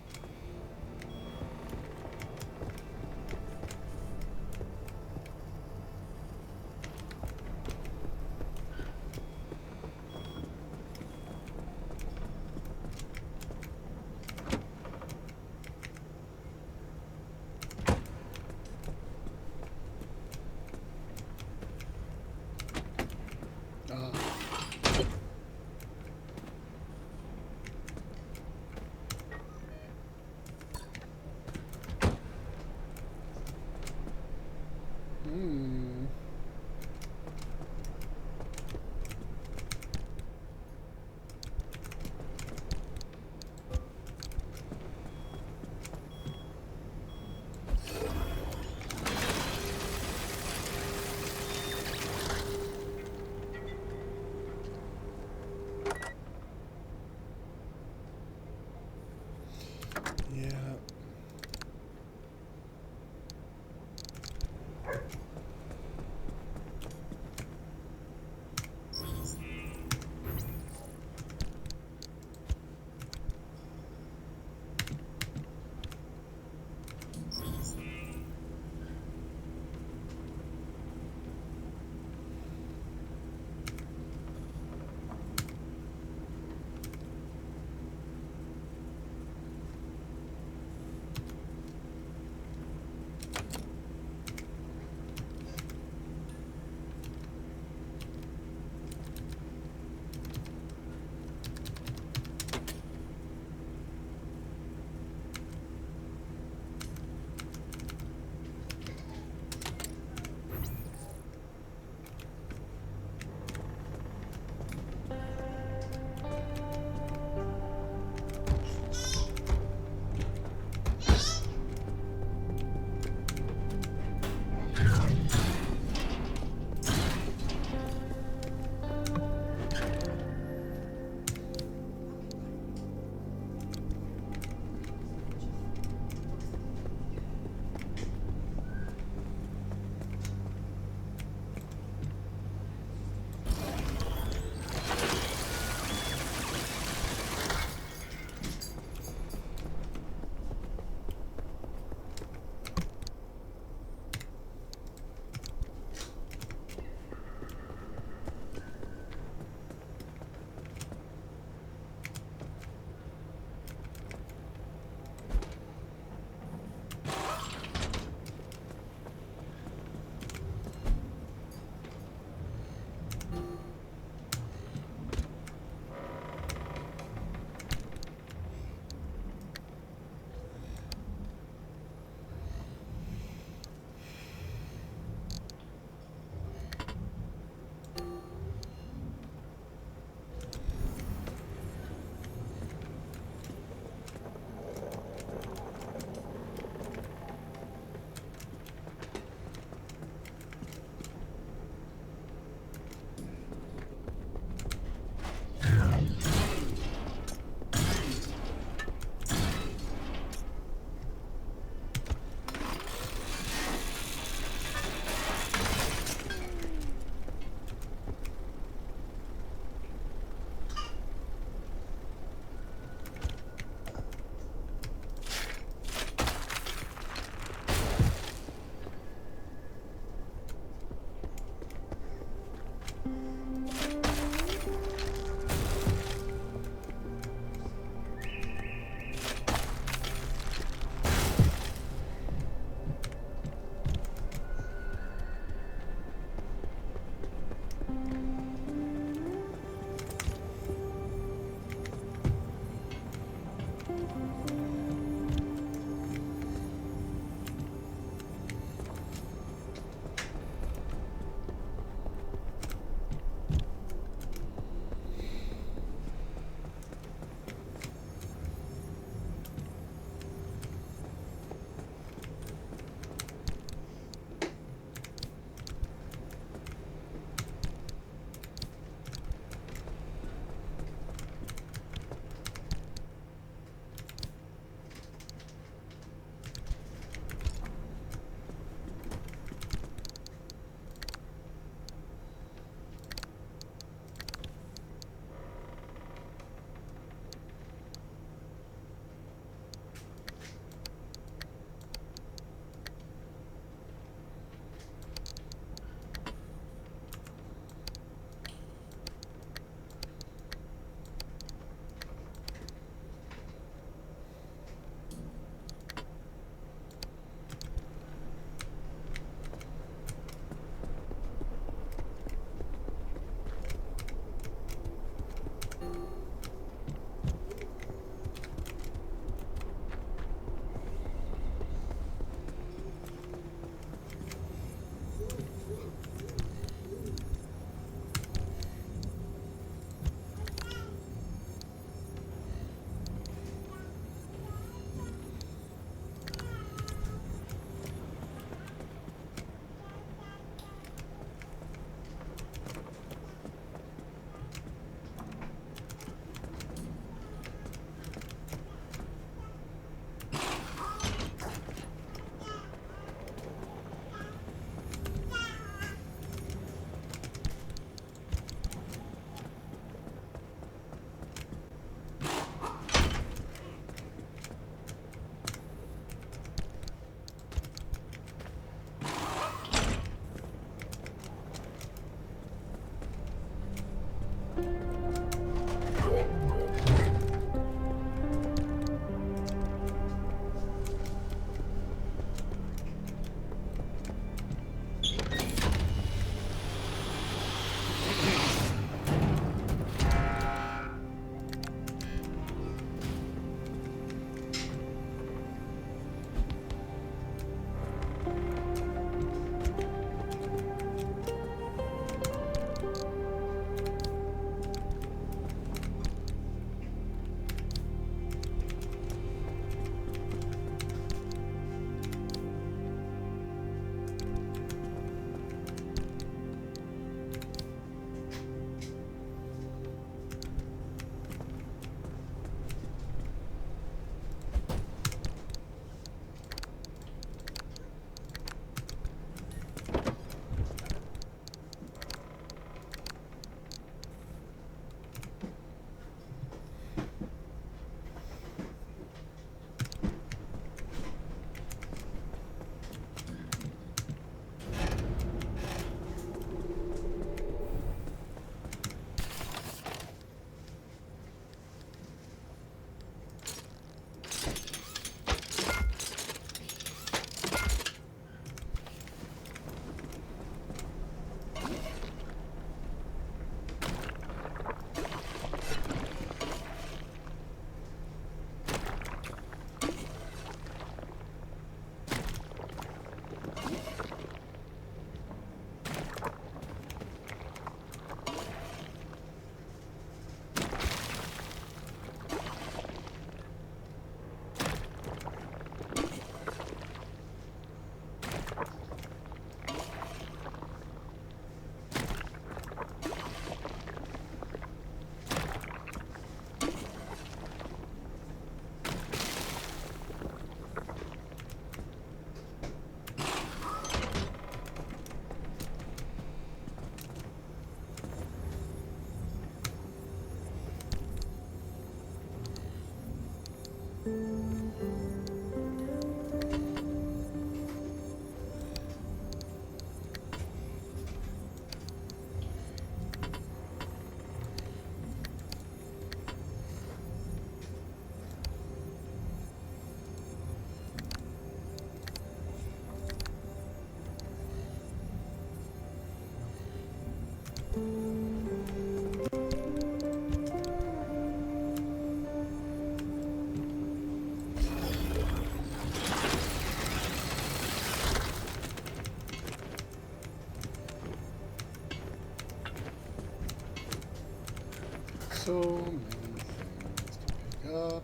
S1: So many things to pick up.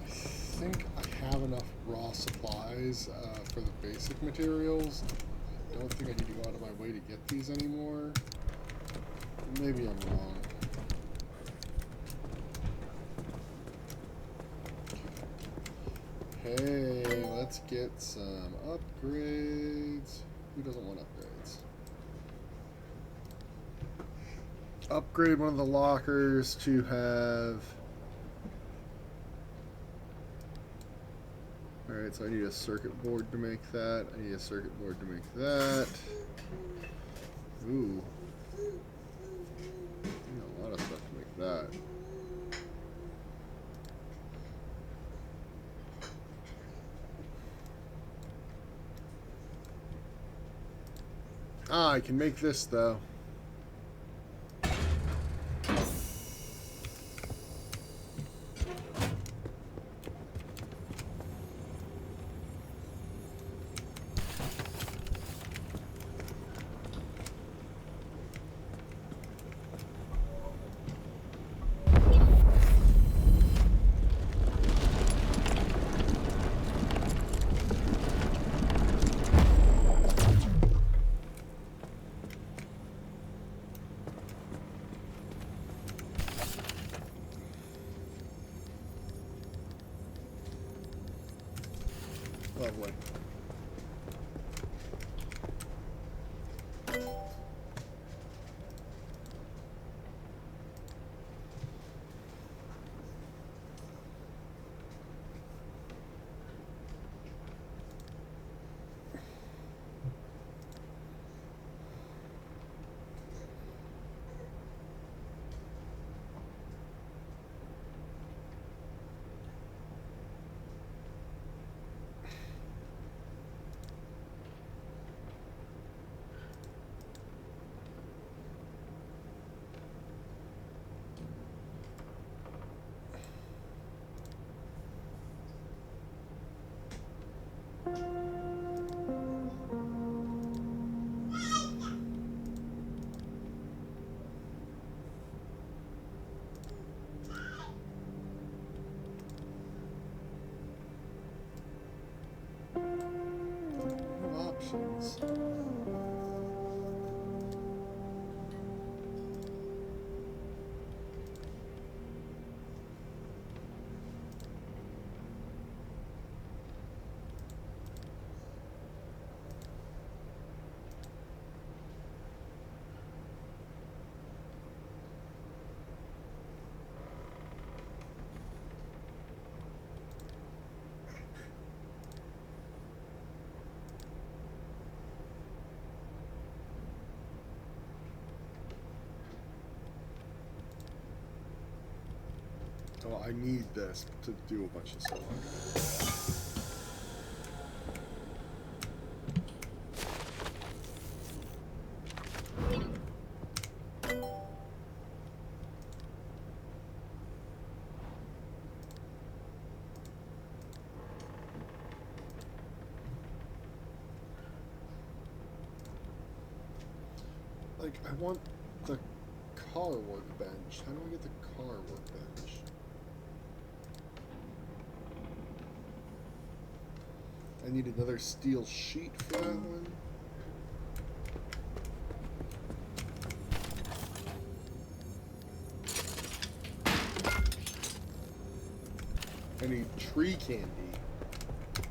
S1: I think I have enough raw supplies for the basic materials. I don't think I need to go out of my way to get these anymore. Maybe I'm wrong. Hey, let's get some upgrades. Who doesn't want upgrades? Upgrade one of the lockers to have... Alright, so I need a circuit board to make that. I need a circuit board to make that. Ooh. I need a lot of stuff to make that. Ah, I can make this though. Lovely. Options. So I need this to do a bunch of stuff. Like, I want the car workbench. How do I get the car workbench? I need another steel sheet for that one. I need tree candy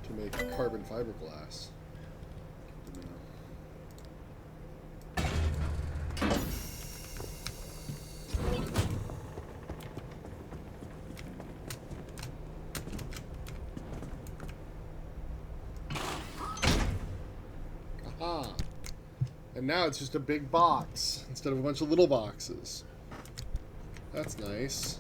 S1: to make carbon fiberglass. Aha! And now it's just a big box instead of a bunch of little boxes. That's nice.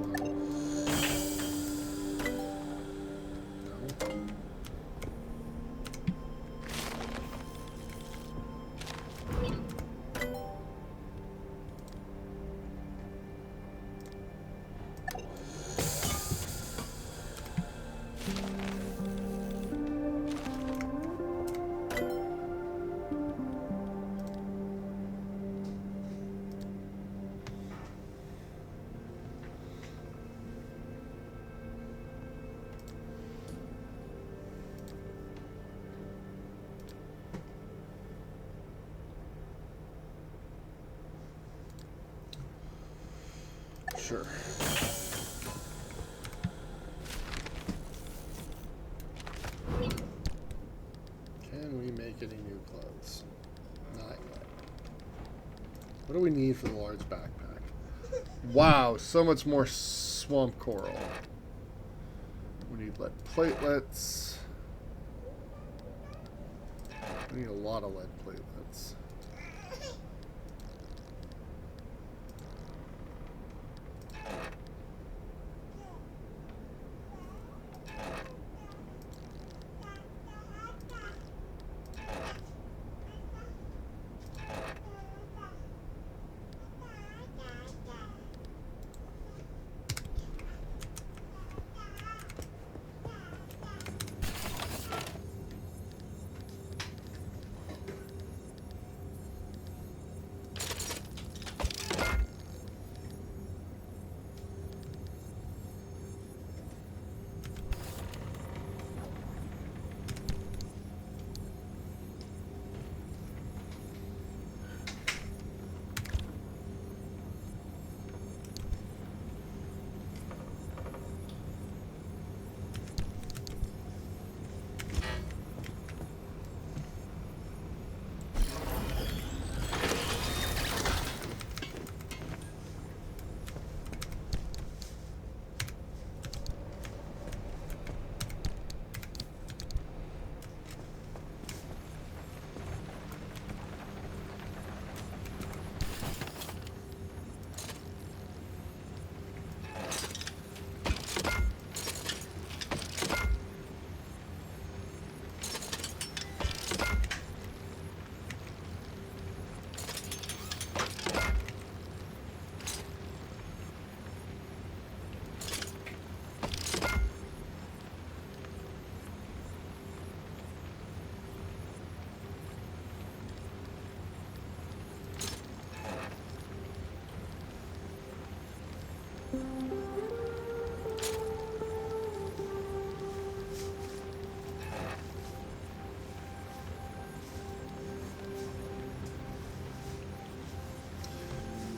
S1: one. No. Sure. Can we make any new clothes? Not yet. What do we need for the large backpack? Wow, so much more swamp coral. We need lead platelets. We need a lot of lead platelets.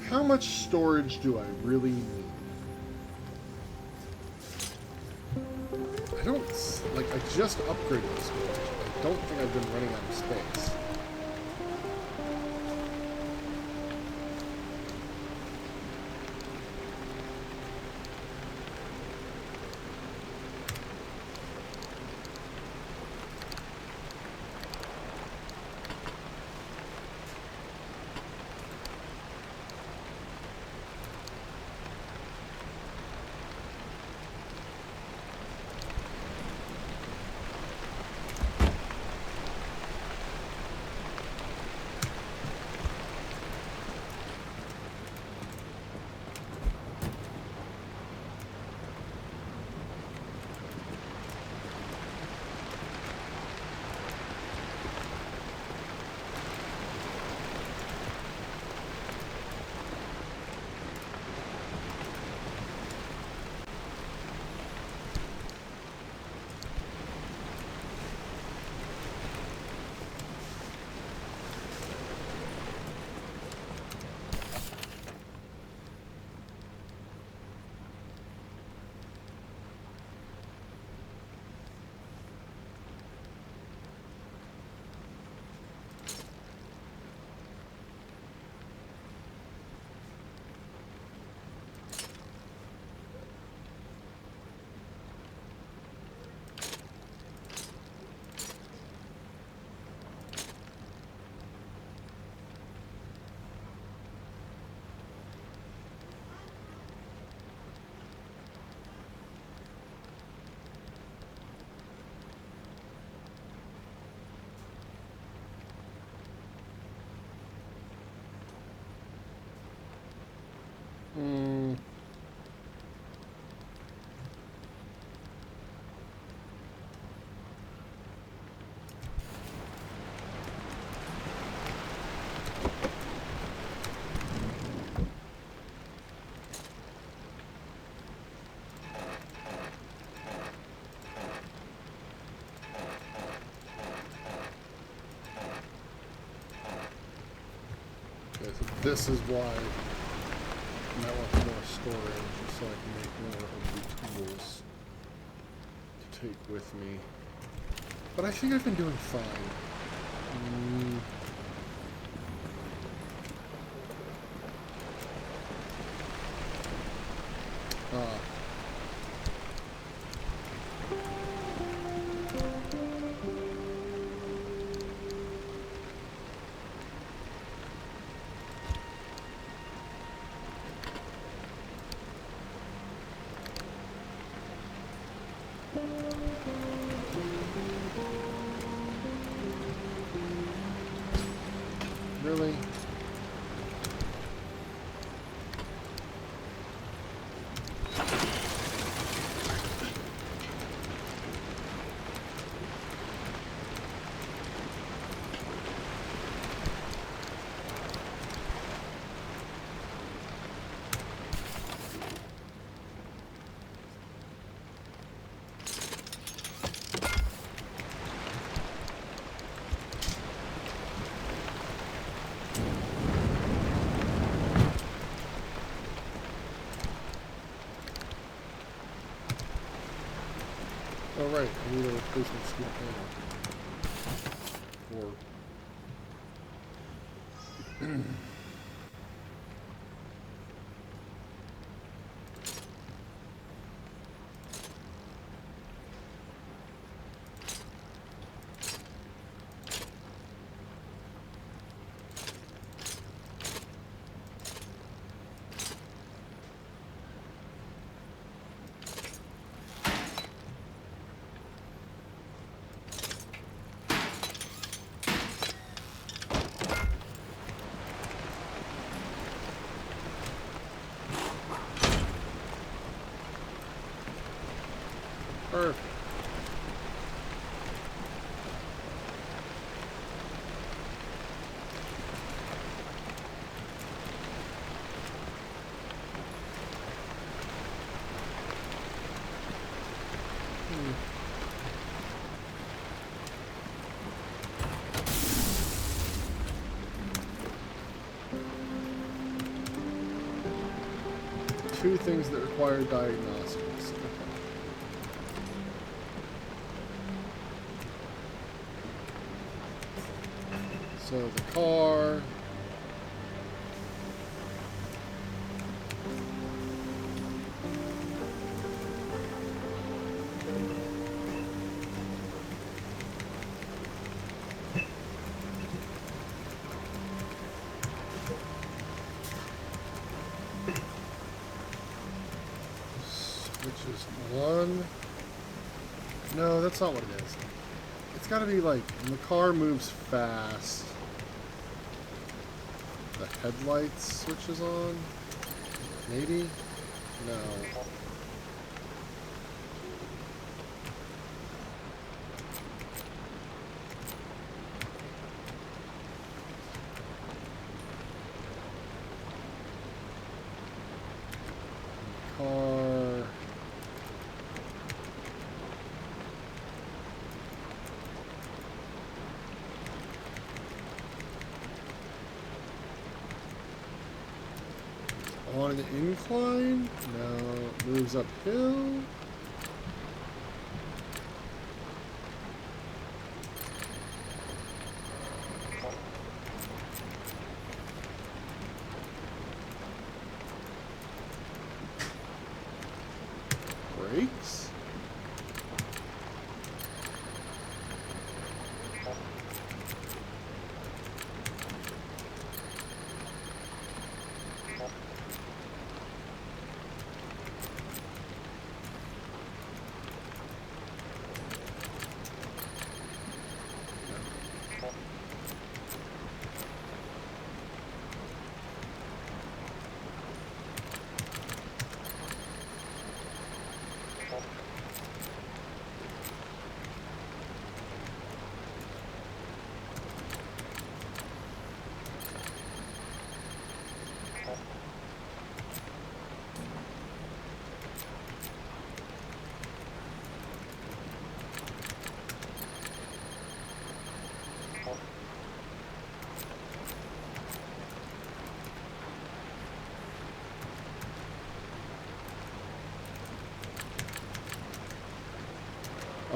S1: How much storage do I really need? I don't, like, I just upgraded the storage. I don't think I've been running out of space. This is why I want more storage, so I can make more of the tools to take with me. But I think I've been doing fine. Really? Oh right, I need a replacement steel panel. Or perfect. Two things that require diagnostics. Okay. So the car. Which is one. No, that's not what it is. It's gotta be like, when the car moves fast, the headlights switches on? Maybe? No. Car. On an incline? No. Moves uphill? Brakes?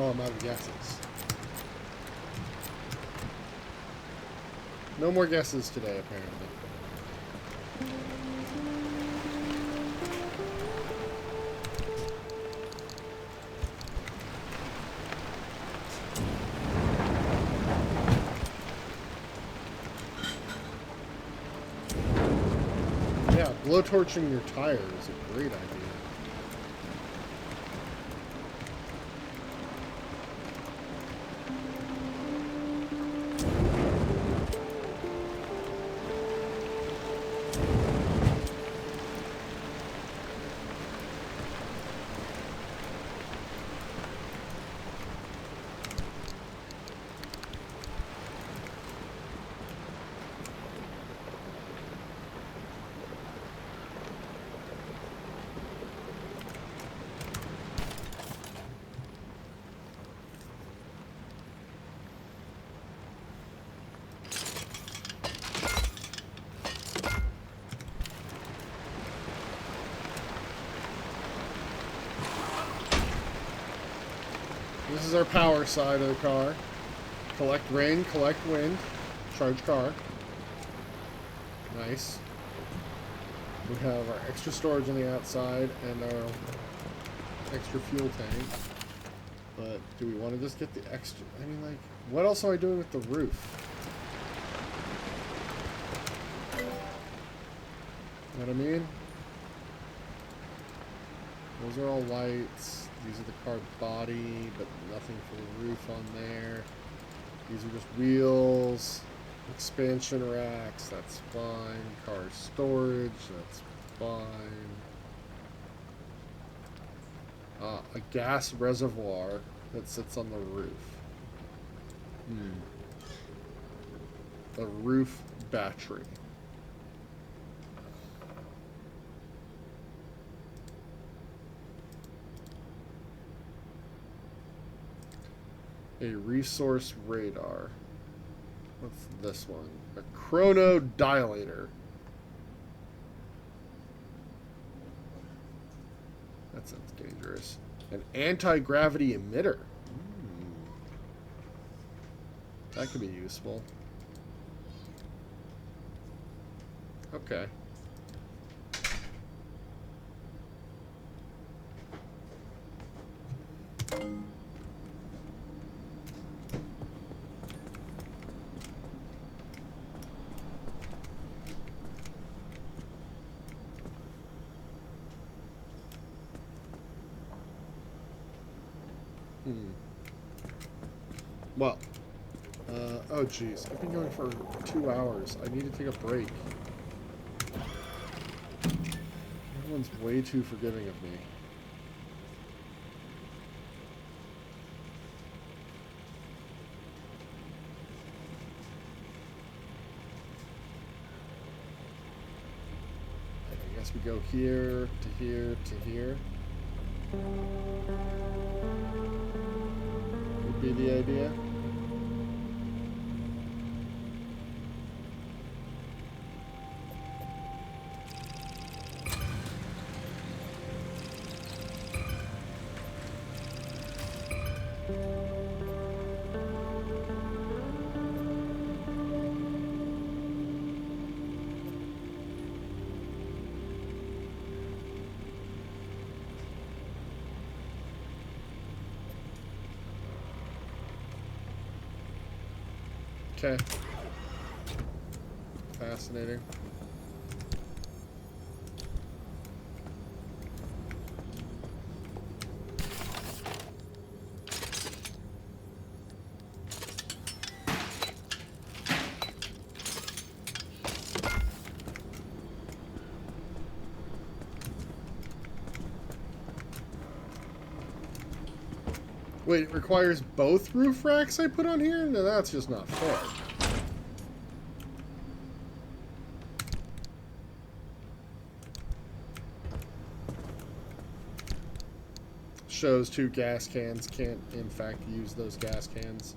S1: Oh, I'm out of guesses. No more guesses today, apparently. Yeah, blowtorching your tire is a great idea. This is our power side of the car. Collect rain, collect wind, charge car. Nice. We have our extra storage on the outside and our extra fuel tank. But do we want to just get the extra? I mean, like, what else am I doing with the roof? You know what I mean? Those are all lights. These are the car body, but nothing for the roof on there. These are just wheels. Expansion racks, that's fine. Car storage, that's fine. A gas reservoir that sits on the roof. A roof battery. A resource radar. What's this one? A chrono dilator. That sounds dangerous. An anti-gravity emitter. That could be useful. Okay. Well, oh geez, I've been going for 2 hours. I need to take a break. Everyone's way too forgiving of me. I guess we go here, to here, to here. Would be the idea. Okay. Fascinating. Wait, it requires both roof racks I put on here? No, that's just not fair. Shows 2 gas cans, can't in fact use those gas cans.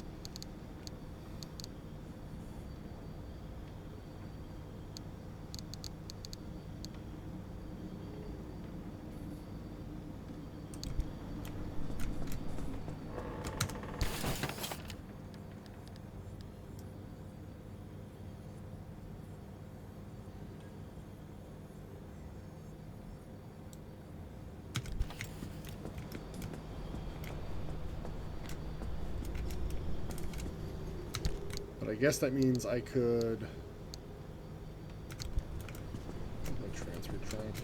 S1: But I guess that means I could... My transfer trunk.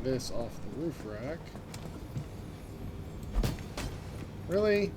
S1: This off the roof rack. Really?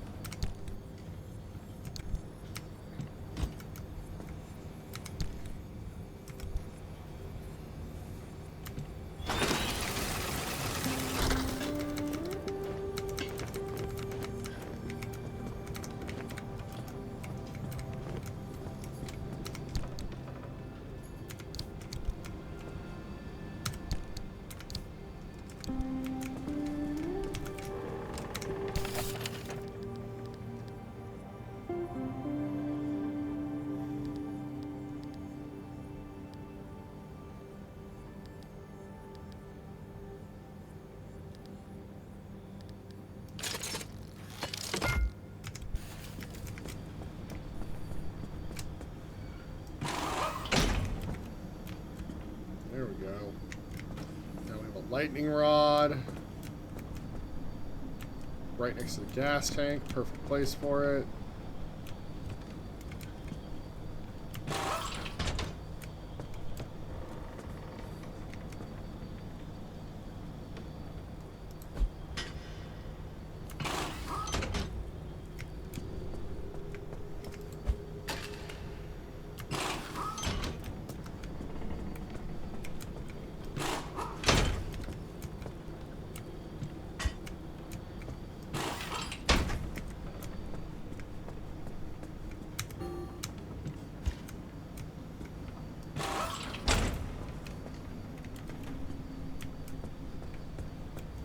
S1: There we go. Now we have a lightning rod. Right next to the gas tank. Perfect place for it.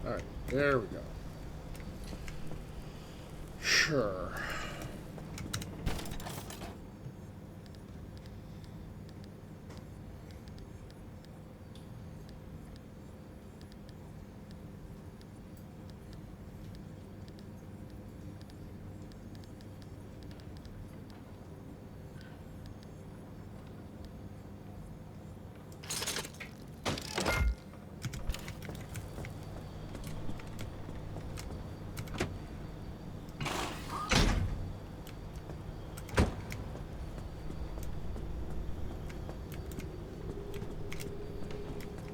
S1: Alright, there we go. Sure.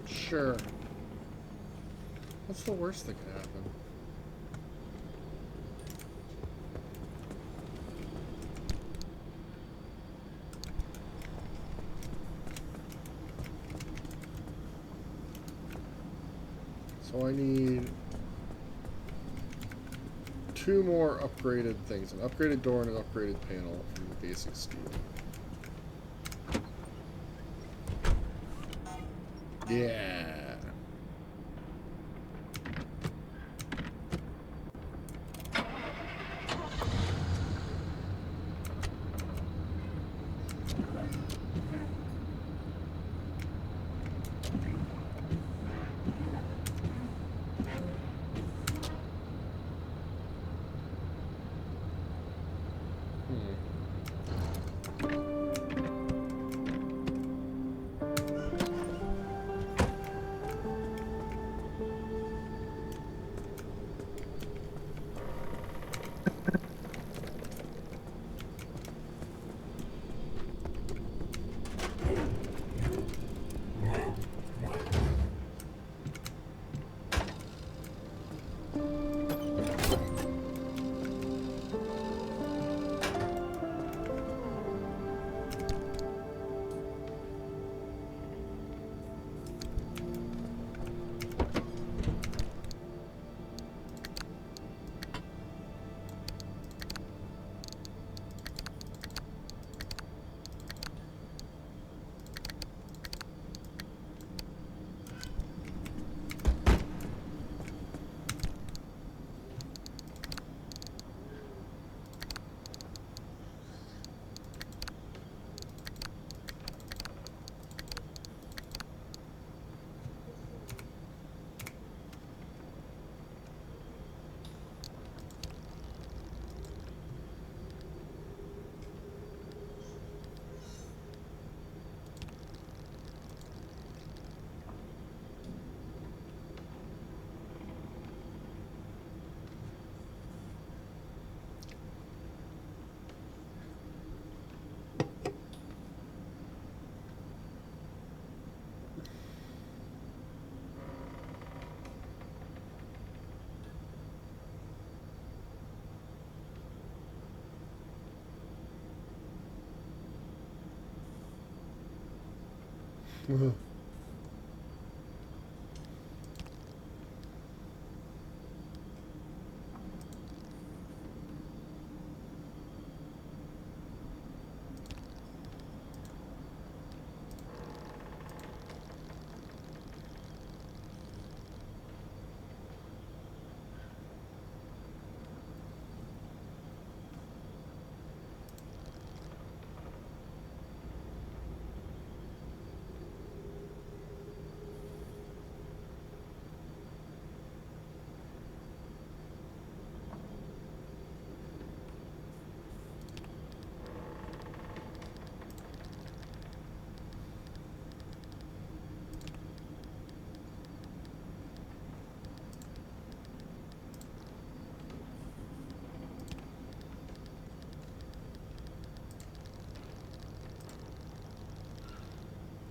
S1: Sure. What's the worst that could happen? So I need 2 more upgraded things. An upgraded door and an upgraded panel from the basic steel. Yeah.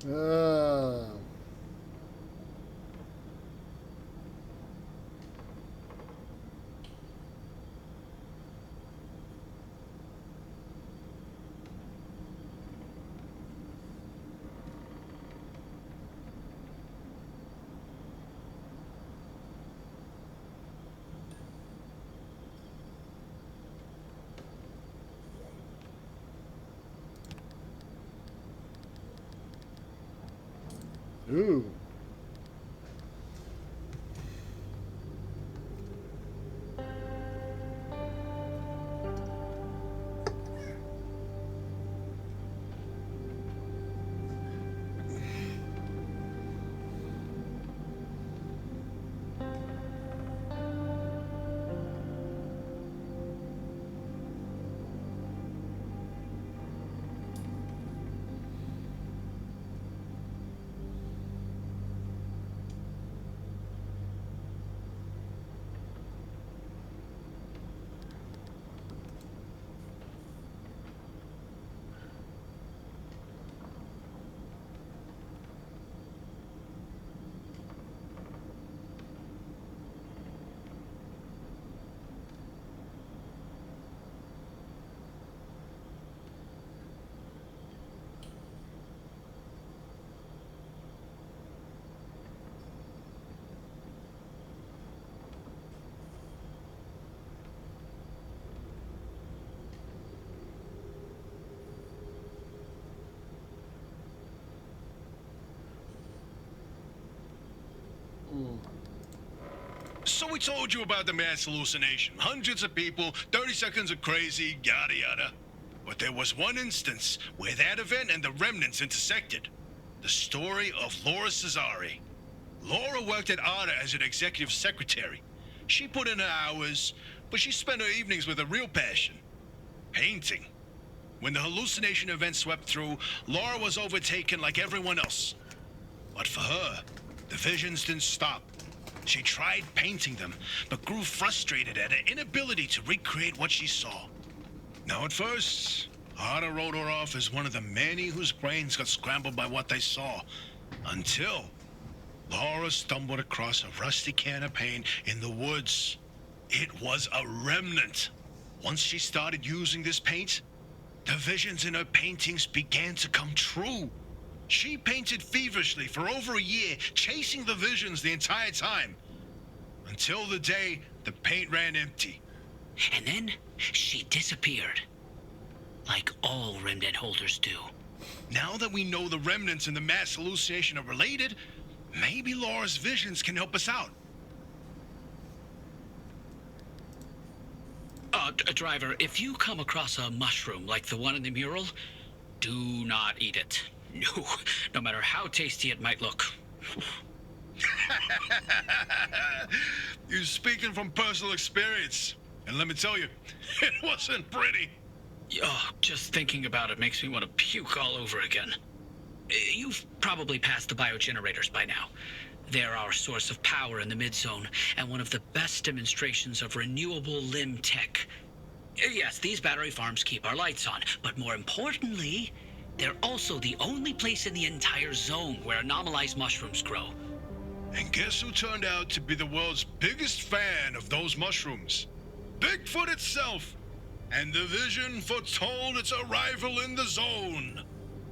S1: Ah. Ooh.
S3: So we told you about the mass hallucination. Hundreds of people, 30 seconds of crazy, yada yada. But there was one instance where that event and the remnants intersected. The story of Laura Cesare. Laura worked at ARDA as an executive secretary. She put in her hours, but she spent her evenings with a real passion. Painting. When the hallucination event swept through, Laura was overtaken like everyone else. But for her, the visions didn't stop. She tried painting them, but grew frustrated at her inability to recreate what she saw. Now at first, Arda wrote her off as one of the many whose brains got scrambled by what they saw. Until Laura stumbled across a rusty can of paint in the woods. It was a remnant. Once she started using this paint, the visions in her paintings began to come true. She painted feverishly for over a year, chasing the visions the entire time. Until the day the paint ran empty.
S2: And then she disappeared. Like all remnant holders do.
S3: Now that we know the remnants and the mass hallucination are related, maybe Laura's visions can help us out.
S2: Driver, if you come across a mushroom like the one in the mural, do not eat it. No, no matter how tasty it might look.
S3: You're speaking from personal experience. And let me tell you, it wasn't pretty.
S2: Oh, just thinking about it makes me want to puke all over again. You've probably passed the biogenerators by now. They're our source of power in the mid-zone, and one of the best demonstrations of renewable limb tech. Yes, these battery farms keep our lights on, but more importantly, they're also the only place in the entire zone where anomalized mushrooms grow.
S3: And guess who turned out to be the world's biggest fan of those mushrooms? Bigfoot itself! And the vision foretold its arrival in the zone.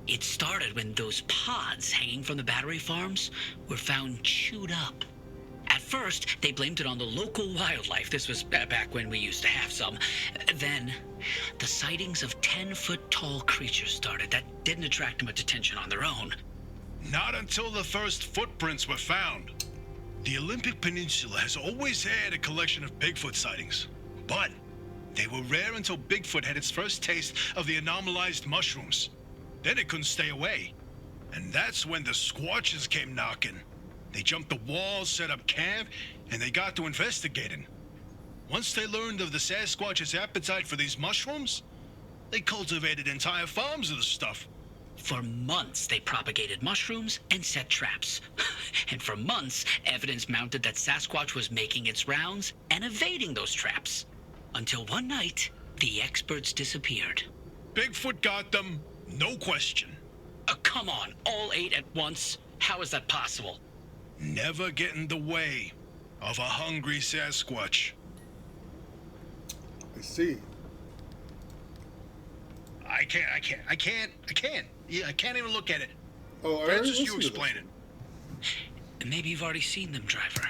S2: It started when those pods hanging from the battery farms were found chewed up. At first, they blamed it on the local wildlife. This was back when we used to have some. Then, the sightings of 10-foot-tall creatures started. That didn't attract much attention on their own.
S3: Not until the first footprints were found. The Olympic Peninsula has always had a collection of Bigfoot sightings, but they were rare until Bigfoot had its first taste of the anomalized mushrooms. Then it couldn't stay away. And that's when the Squatches came knocking. They jumped the walls, set up camp, and they got to investigating. Once they learned of the Sasquatch's appetite for these mushrooms, they cultivated entire farms of the stuff.
S2: For months, they propagated mushrooms and set traps. And for months, evidence mounted that Sasquatch was making its rounds and evading those traps. Until one night, the experts disappeared.
S3: Bigfoot got them, no question.
S2: Come on, all 8 at once? How is that possible?
S3: Never get in the way of a hungry Sasquatch.
S1: I see.
S3: I can't. Yeah, I can't even look at it.
S1: Oh, I
S3: That's
S1: already
S3: just you
S1: listened to this.
S3: explain it.
S2: Maybe you've already seen them, driver.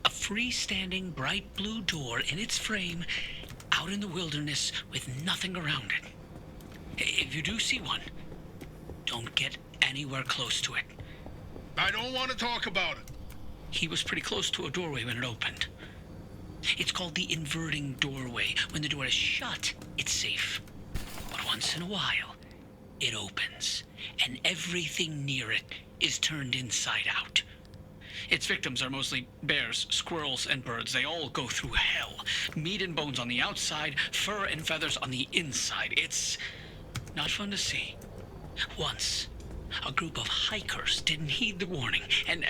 S2: A freestanding bright blue door in its frame out in the wilderness with nothing around it. If you do see one, don't get anywhere close to it.
S3: I don't want to talk about it.
S2: He was pretty close to a doorway when it opened. It's called the inverting doorway. When the door is shut, it's safe. But once in a while, it opens, and everything near it is turned inside out. Its victims are mostly bears, squirrels, and birds. They all go through hell. Meat and bones on the outside, fur and feathers on the inside. It's not fun to see. Once, a group of hikers didn't heed the warning, and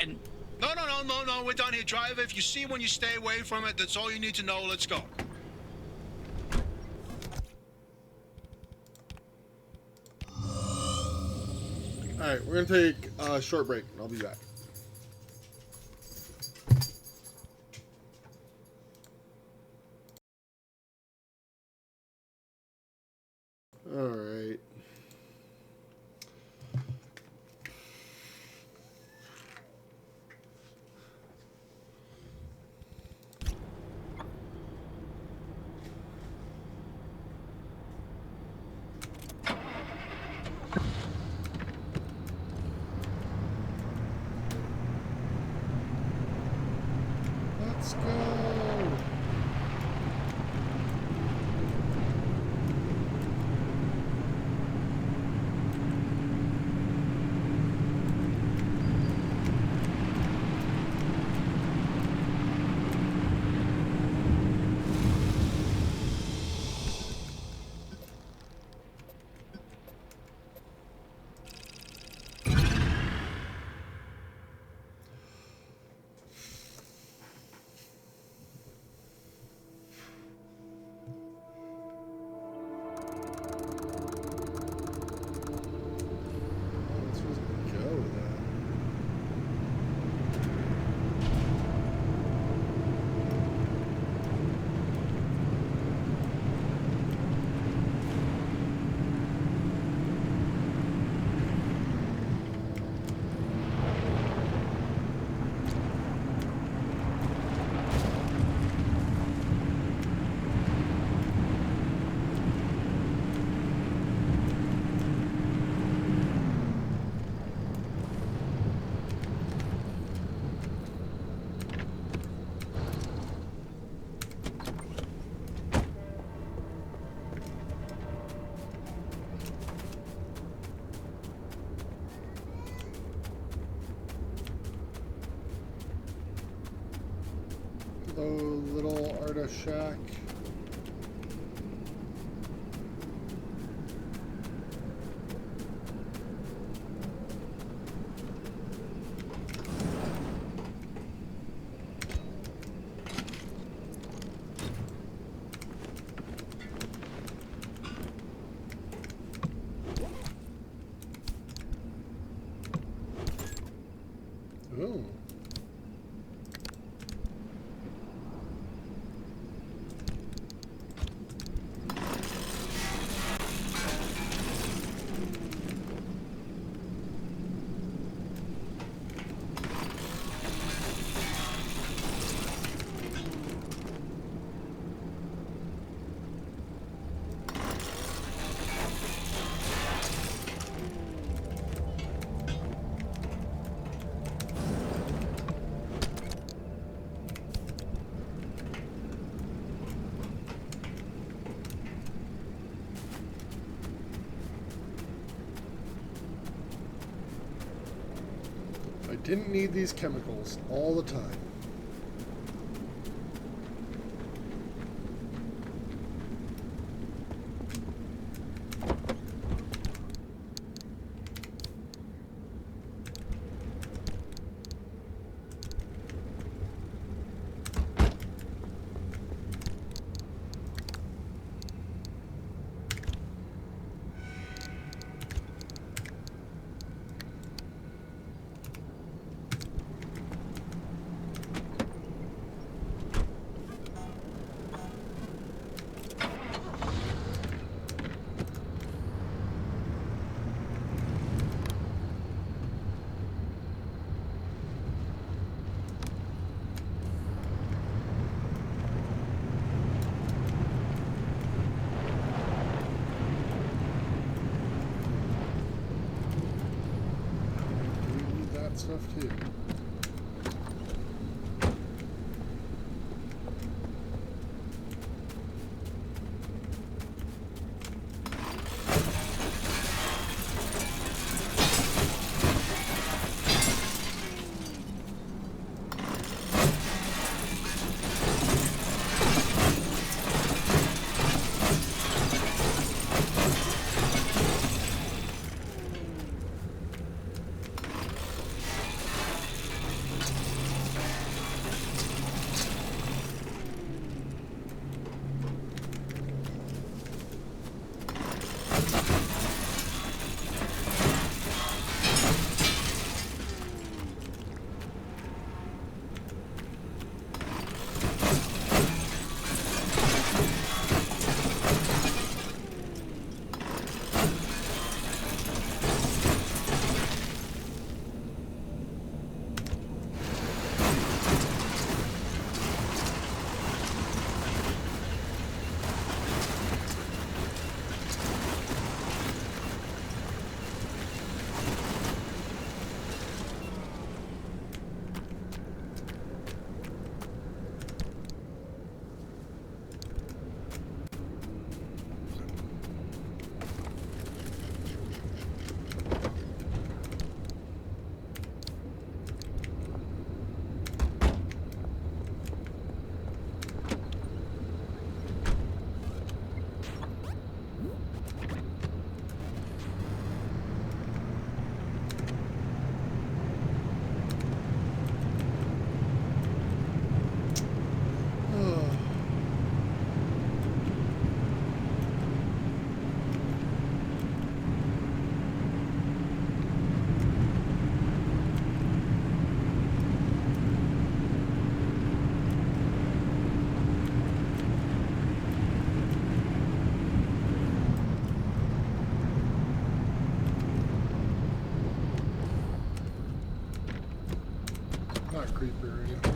S3: No, we're done here, driver. If you see one, you stay away from it. That's all you need to know. Let's go.
S1: Alright, we're gonna take a short break. I'll be back. Alright. Let's go. I'm supposed to go with that. Hello, little Arda Shack. Oh. Didn't need these chemicals all the time. Stuff too. Not creeper or anything.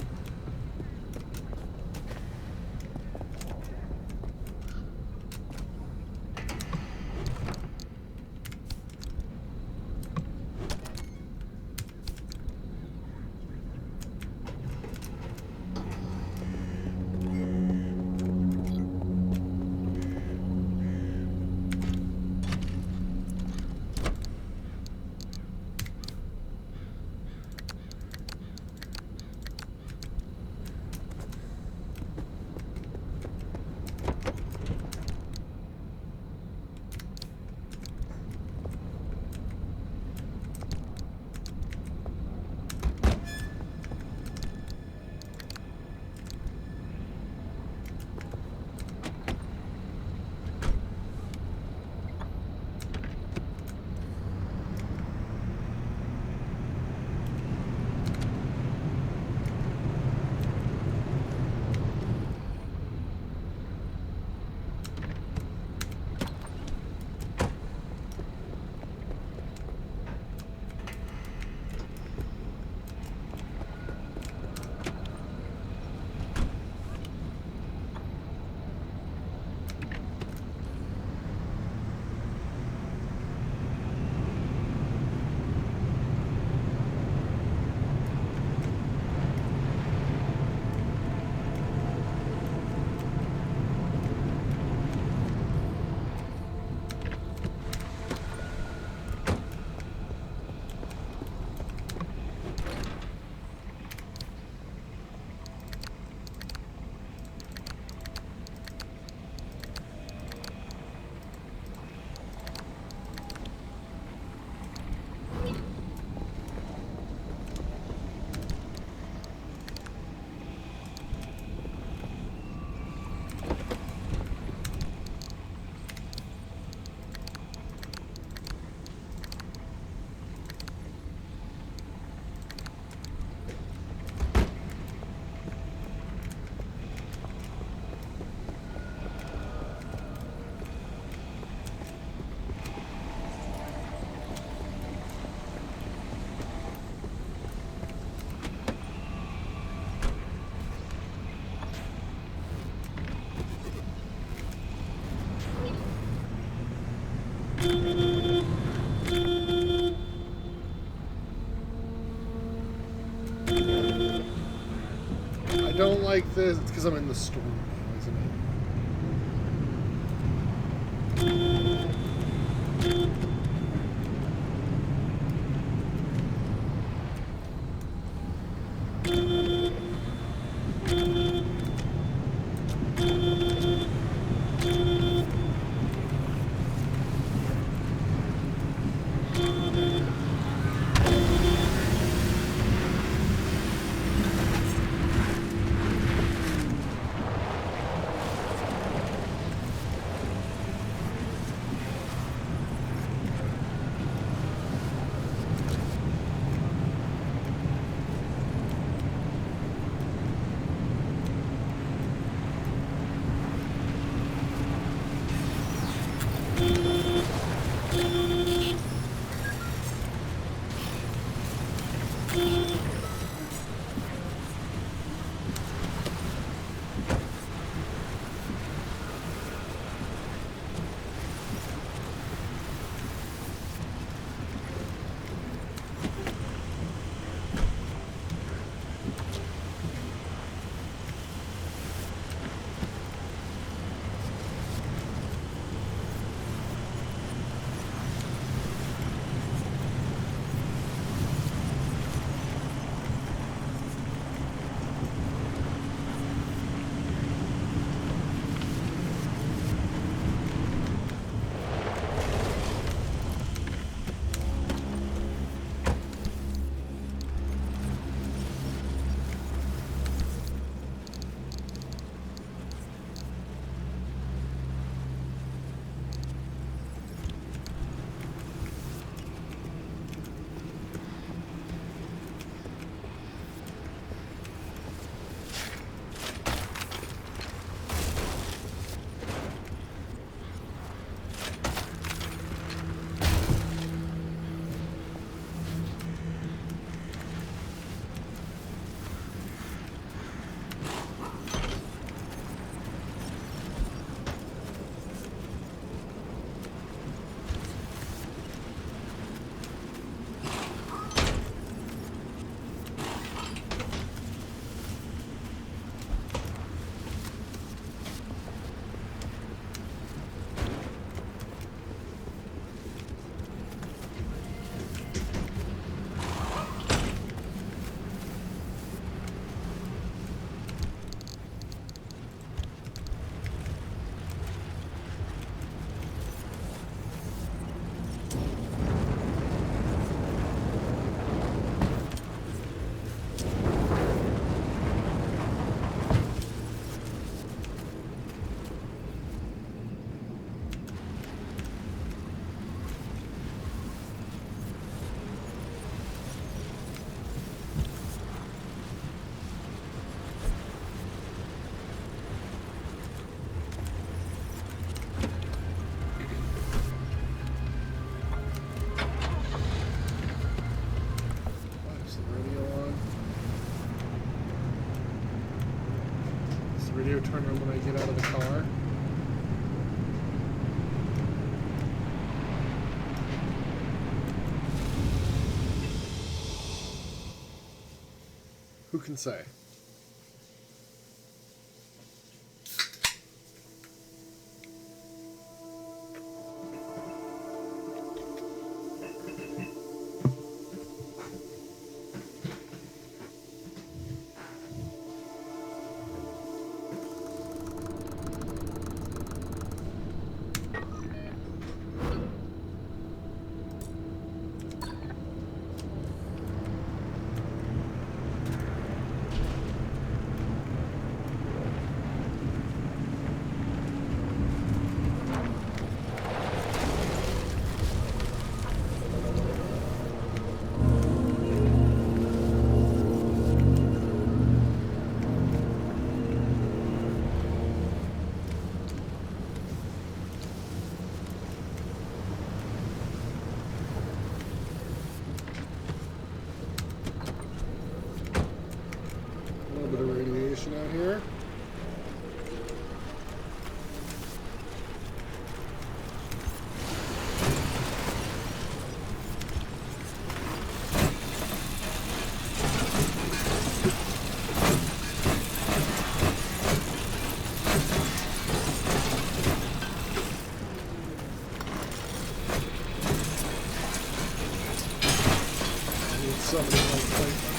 S1: like this. It's because I'm in the storm now, isn't it? Radio turn on when I get out of the car. Who can say? summoning my appointments.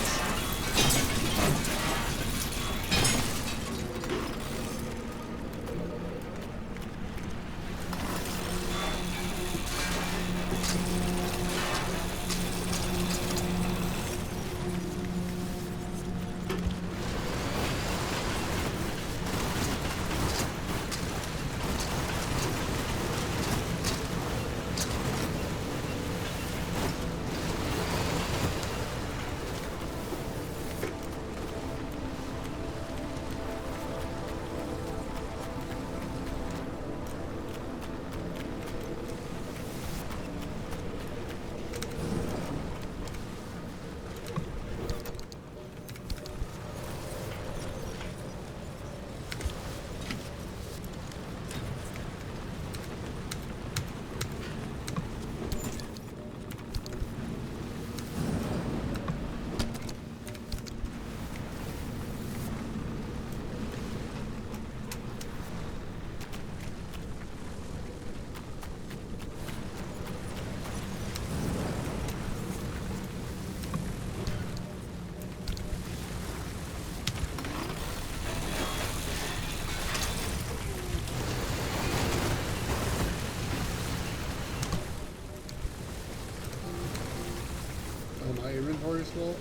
S1: Oh, my inventory's full?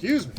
S1: Excuse me.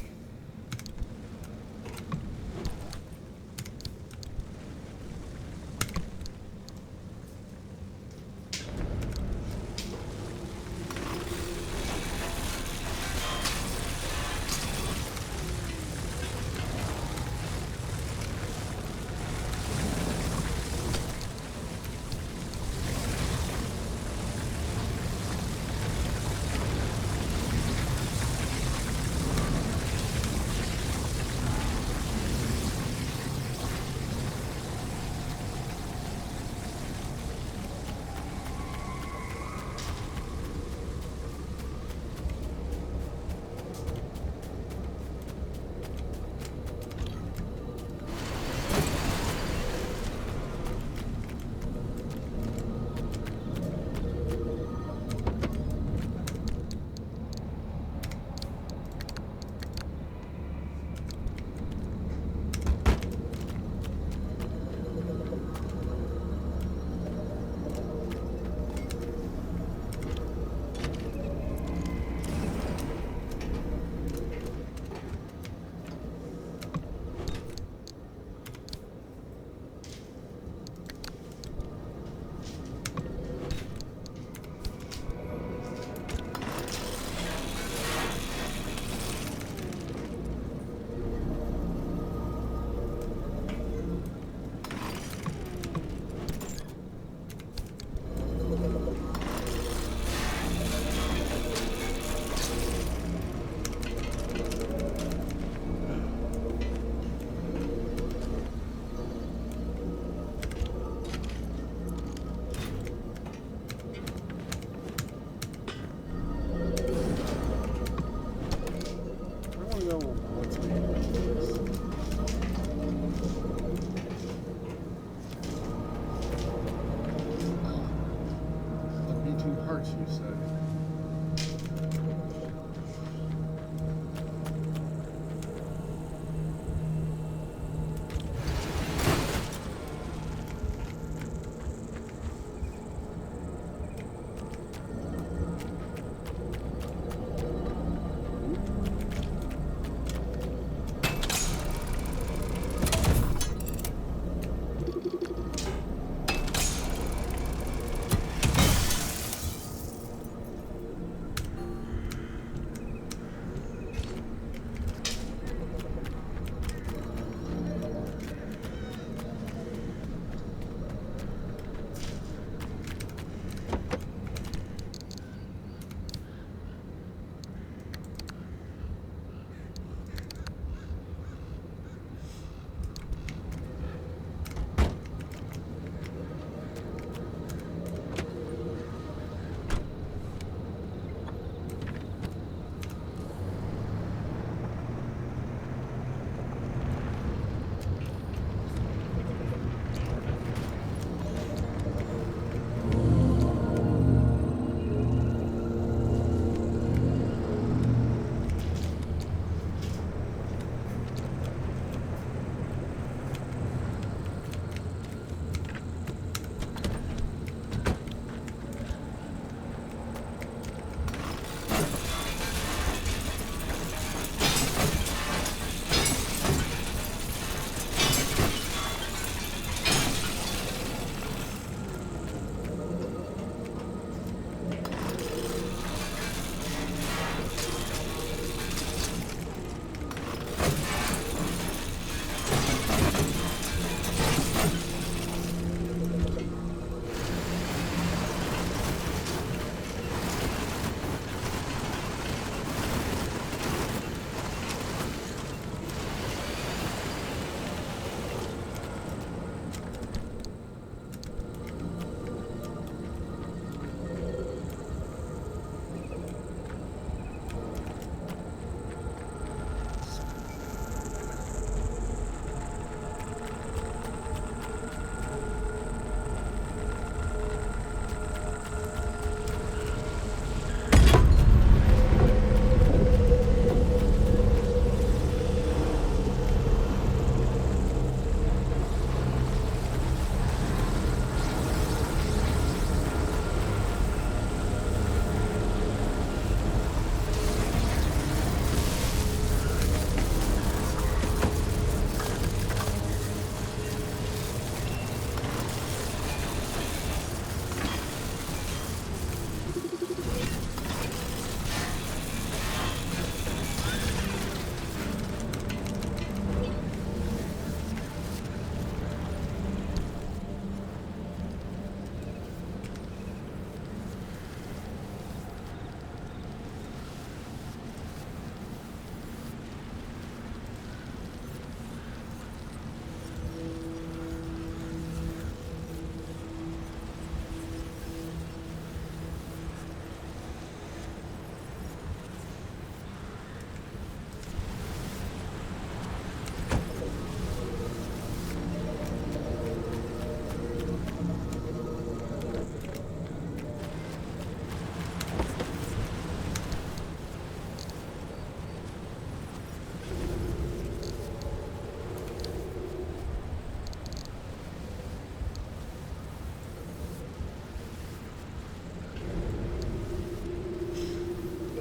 S1: course, you say.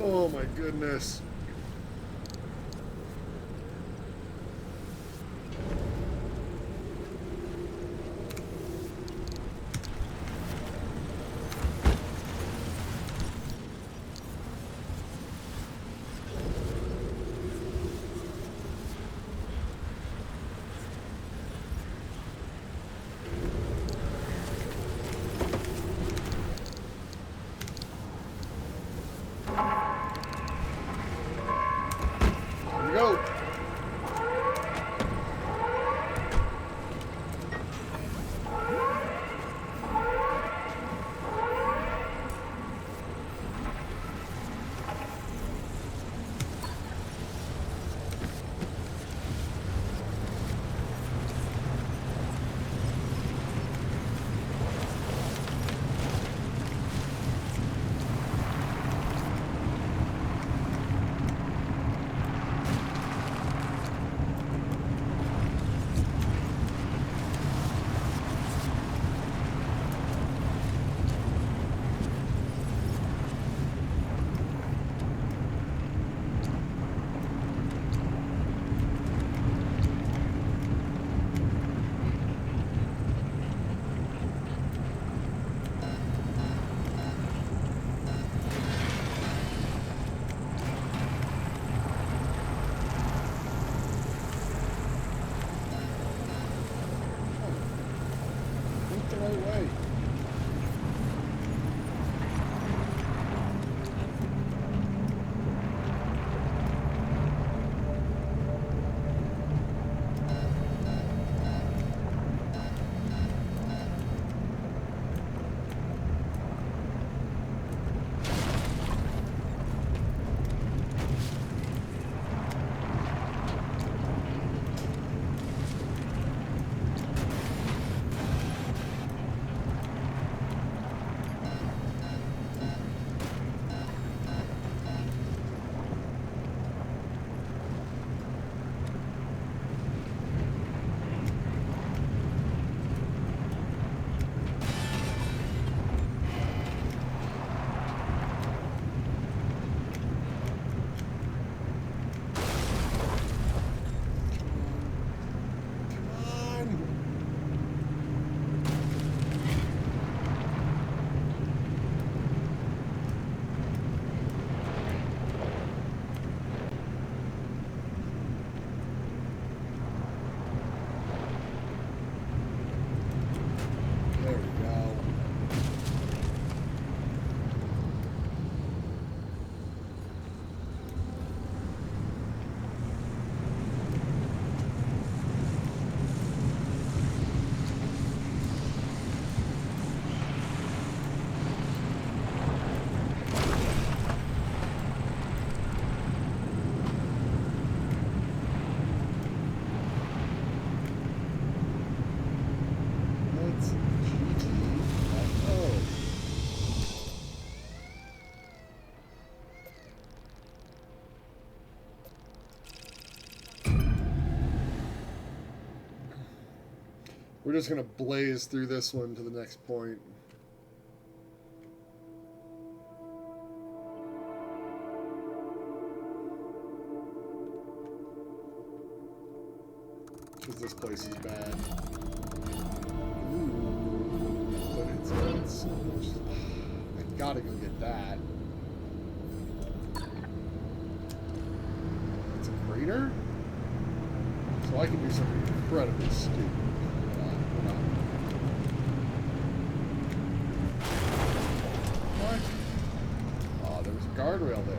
S1: Oh my goodness. We're just gonna blaze through this one to the next point. Because this place is bad. Ooh, but it's got so much. I gotta go get that. It's a crater? So I can do something incredibly stupid. What? Oh, there was a guardrail there.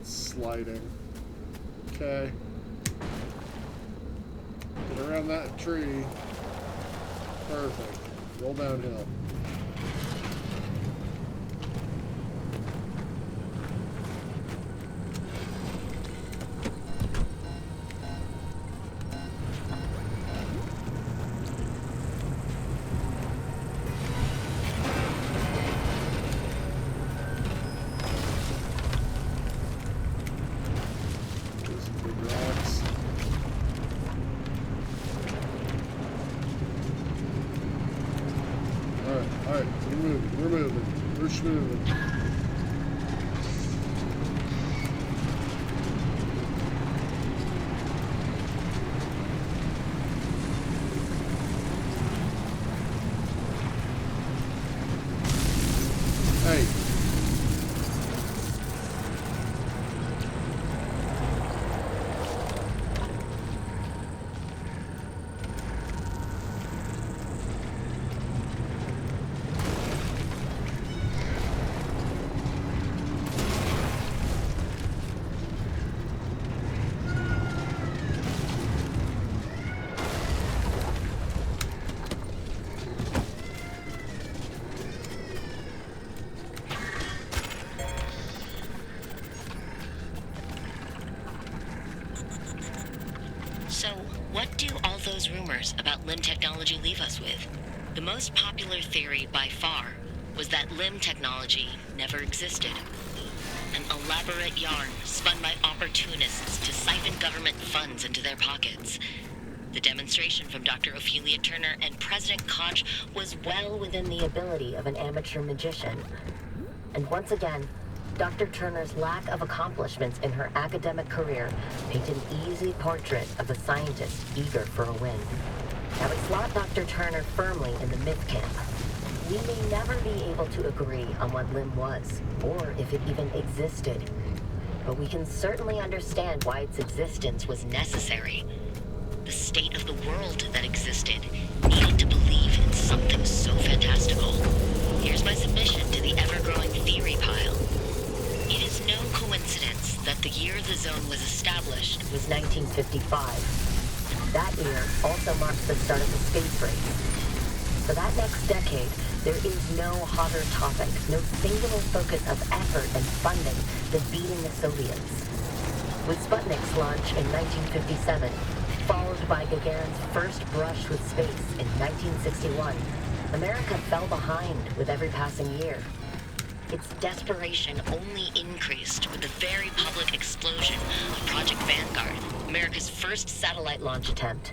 S1: Sliding. Okay. Get around that tree. Perfect. Roll downhill.
S9: So, what do all those rumors about LIM technology leave us with? The most popular theory by far was that LIM technology never existed. An elaborate yarn spun by opportunists to siphon government funds into their pockets. The demonstration from Dr. Ophelia Turner and President Koch was well within the ability of an amateur magician. And once again, Dr. Turner's lack of accomplishments in her academic career paint an easy portrait of a scientist eager for a win. Now we slot Dr. Turner firmly in the myth camp. We may never be able to agree on what LIM was, or if it even existed. But we can certainly understand why its existence was necessary. The state of the world that existed needed to believe in something so fantastical. Here's my submission to the ever-growing theory pile. It is no coincidence that the year the zone was established was 1955.
S10: That year also marks the start of the space race. For that next decade, there is no hotter topic, no singular focus of effort and funding than beating the Soviets. With Sputnik's launch in 1957, followed by Gagarin's first brush with space in 1961, America fell behind with every passing year.
S9: Its desperation only increased with the very public explosion of Project Vanguard,
S10: America's first satellite launch attempt.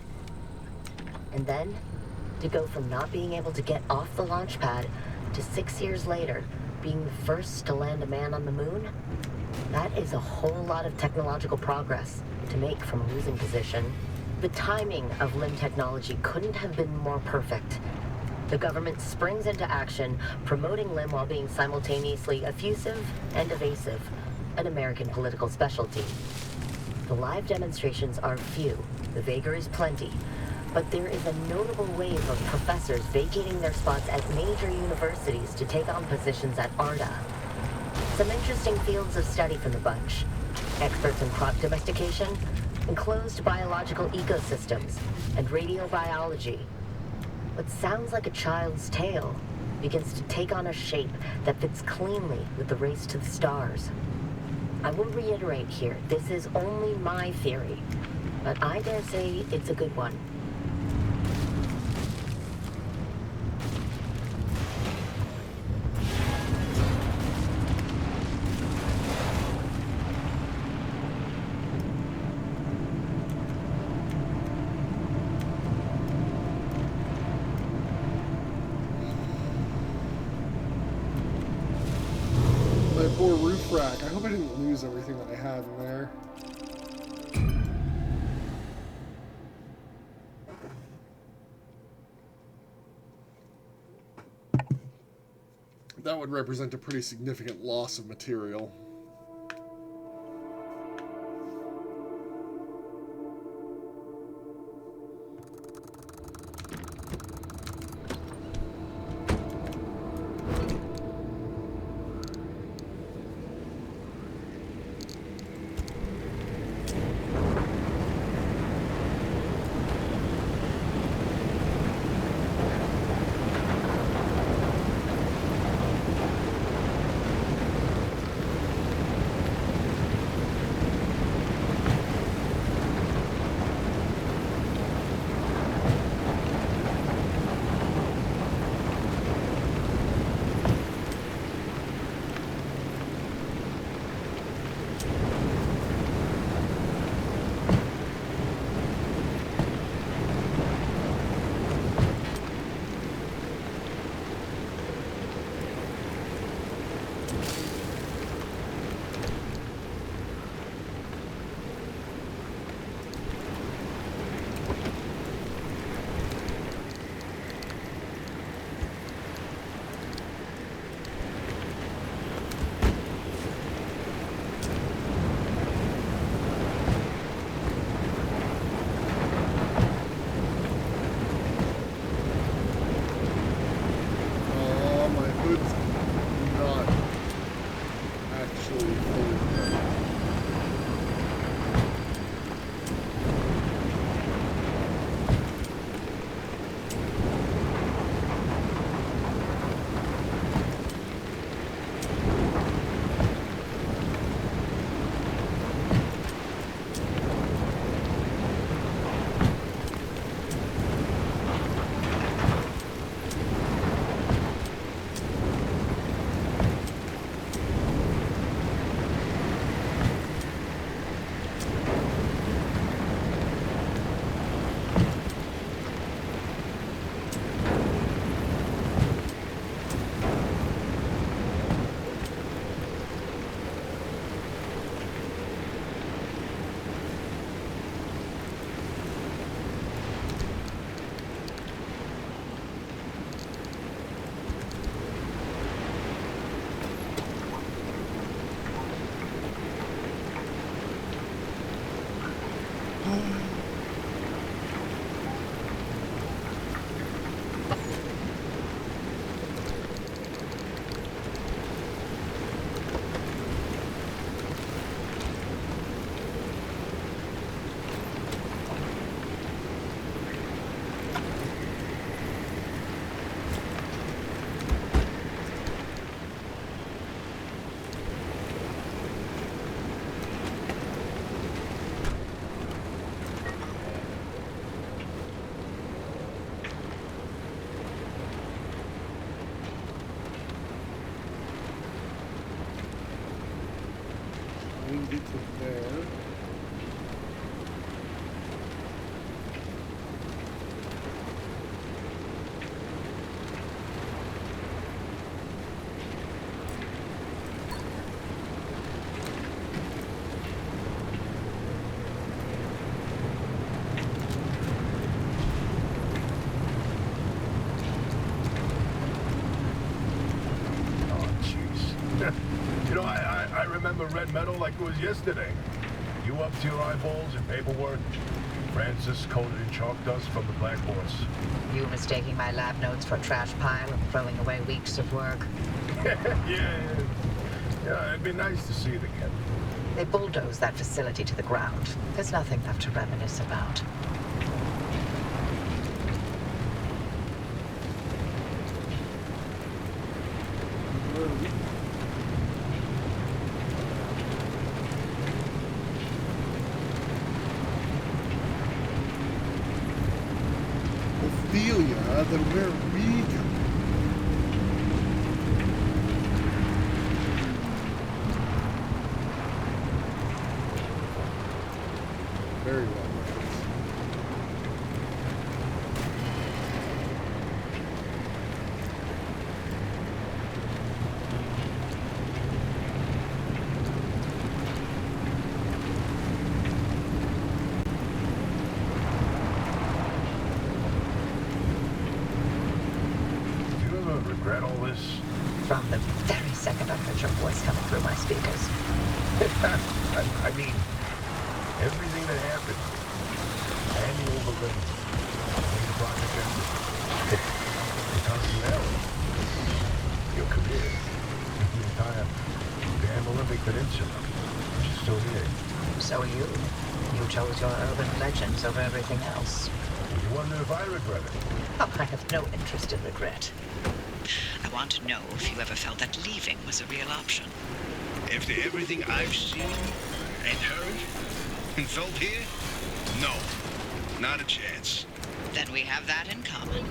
S10: And then, to go from not being able to get off the launch pad to 6 years later being the first to land a man on the moon, that is a whole lot of technological progress to make from a losing position. The timing of LIM technology couldn't have been more perfect. The government springs into action, promoting LIM while being simultaneously effusive and evasive, an American political specialty. The live demonstrations are few, the vagaries plenty, but there is a notable wave of professors vacating their spots at major universities to take on positions at ARDA. Some interesting fields of study from the bunch. Experts in crop domestication, enclosed biological ecosystems, and radiobiology. What sounds like a child's tale begins to take on a shape that fits cleanly with the race to the stars. I will reiterate here, this is only my theory, but I dare say it's a good one.
S1: Poor roof rack. I hope I didn't lose everything that I had in there. That would represent a pretty significant loss of material. We can get to there.
S6: Red metal like it was yesterday. You up to your eyeballs in paperwork. Francis coated in chalk dust from the Black Horse.
S8: You mistaking my lab notes for a trash pile and throwing away weeks of work?
S6: Yeah, it'd be nice to see it again.
S8: They bulldozed that facility to the ground. There's nothing left to reminisce about.
S1: Then where are we going? Very well.
S8: From the very second I heard your voice coming through my speakers.
S6: I mean, everything that happened. Annual balloon. The project ended. The constellation. Your career. The entire damn Olympic Peninsula. She's still here.
S8: So are you. You chose your urban legends over everything else.
S6: You wonder if I regret it?
S8: Oh, I have no interest in regret.
S4: I want to know if you ever felt that leaving was a real option.
S3: After everything I've seen and heard and felt here, no, not a chance.
S4: Then we have that in common.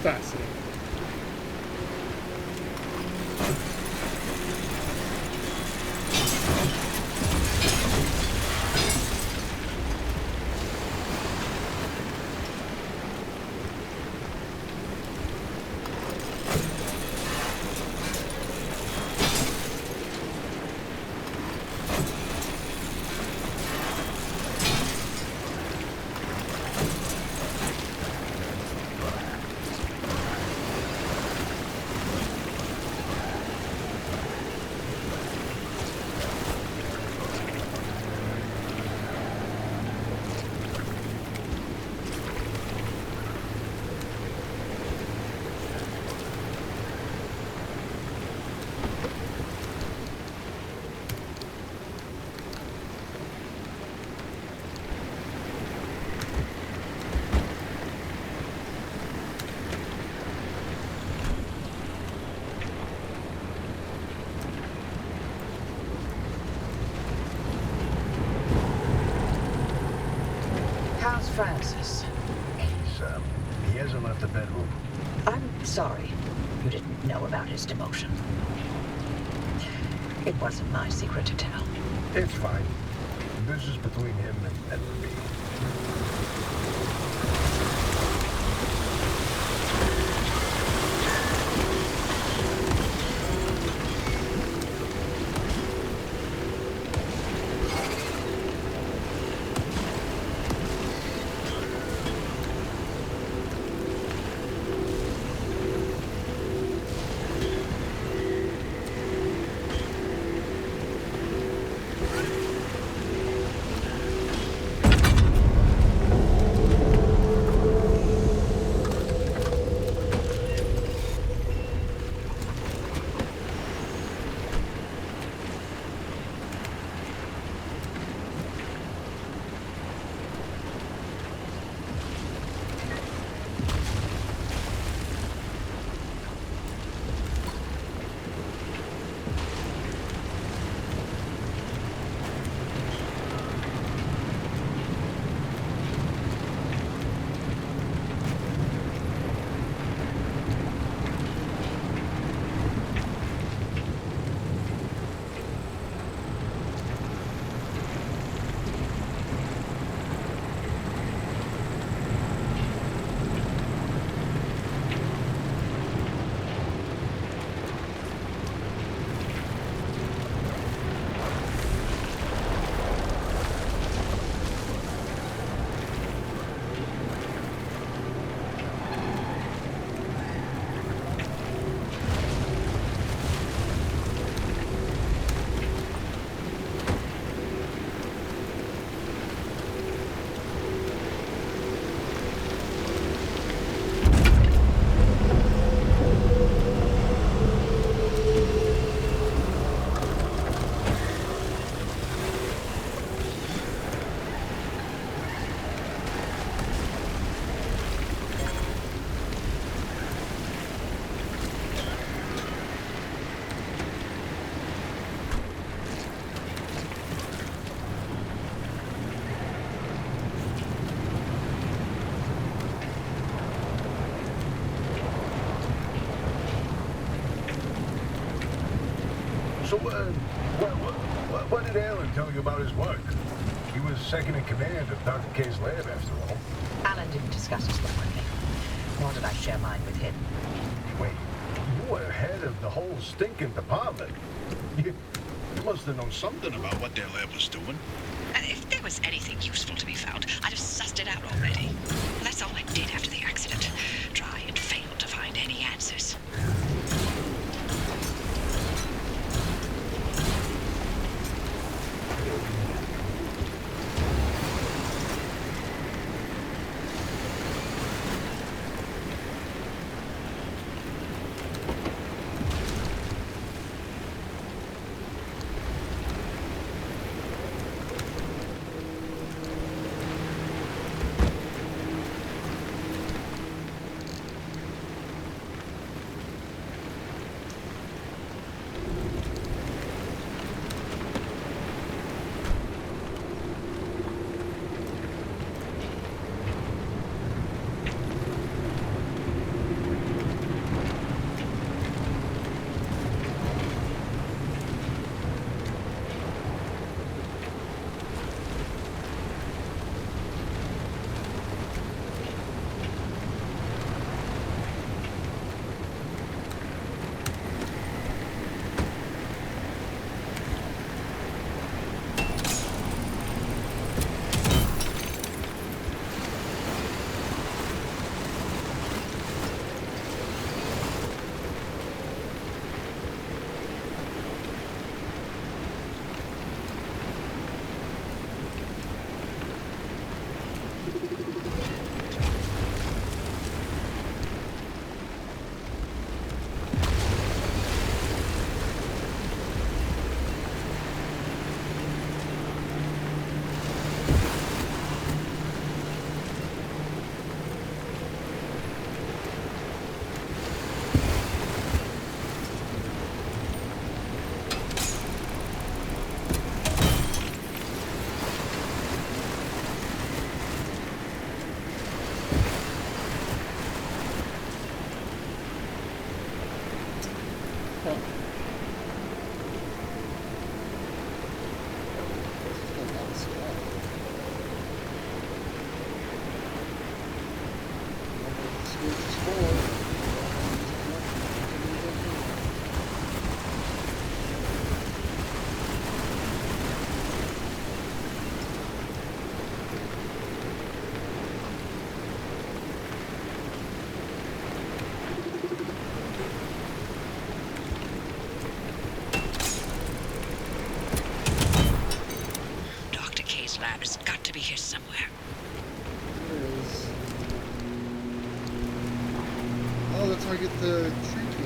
S1: Fascinating.
S8: How's Francis?
S6: He hasn't left the bedroom.
S8: I'm sorry you didn't know about his demotion. It wasn't my secret to tell.
S6: It's fine. This is between him and me. So, what did Alan tell you about his work? He was second in command of Dr. K's lab, after all.
S8: Alan didn't discuss his work with me, nor did I share mine with him.
S6: Wait, you were head of the whole stinking department. You must have known something about what their lab was doing.
S4: If there was anything useful to be found, I'd have sussed it out already. That's all I did after the accident. Try and fail to find any answers.
S1: I get the tree key?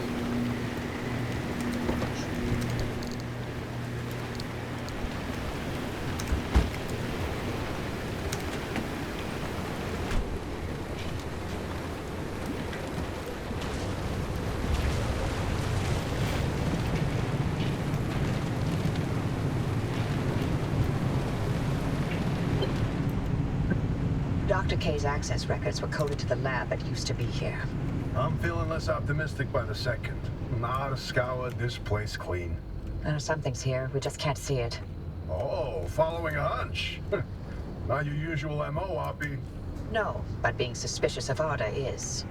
S8: Dr. K's access records were coded to the lab that used to be here.
S6: I'm feeling less optimistic by the second. Not a scour this place clean.
S8: Something's here. We just can't see it.
S6: Oh, following a hunch. Not your usual MO, Oppie.
S8: No, but being suspicious of Arda is.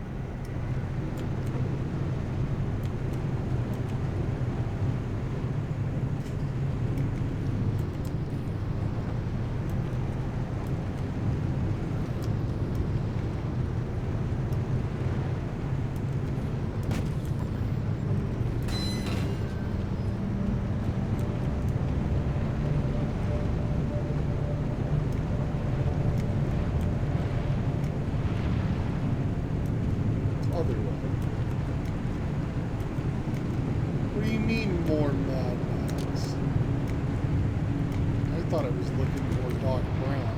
S1: Other way. What do you mean more Mad Max? I thought I was looking more Doc Brown.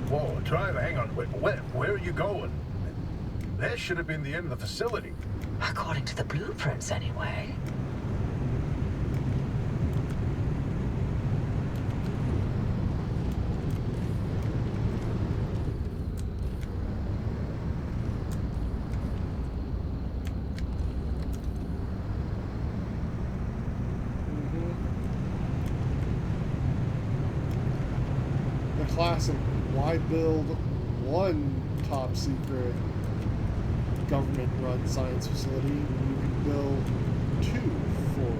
S6: Whoa, driver, hang on. Where are you going? That should have been the end of the facility.
S8: According to the blueprints, anyway.
S1: The classic, why build one top secret government-run science facility when you can build two for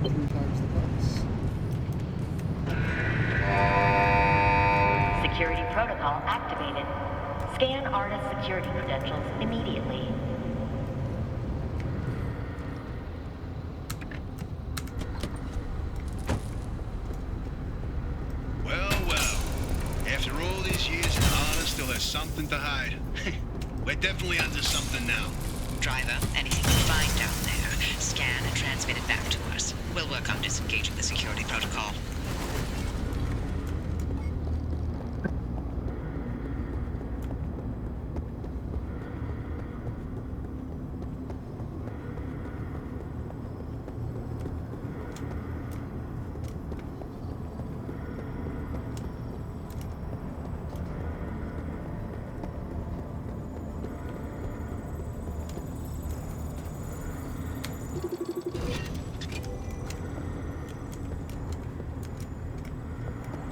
S1: 3 times the price?
S10: Security protocol activated. Scan Arda's security credentials immediately.
S3: Well. After all these years, Arda still has something to hide. We're definitely onto something now.
S4: Driver, anything you find down there, scan and transmit it back to us. We'll work on disengaging the security protocol.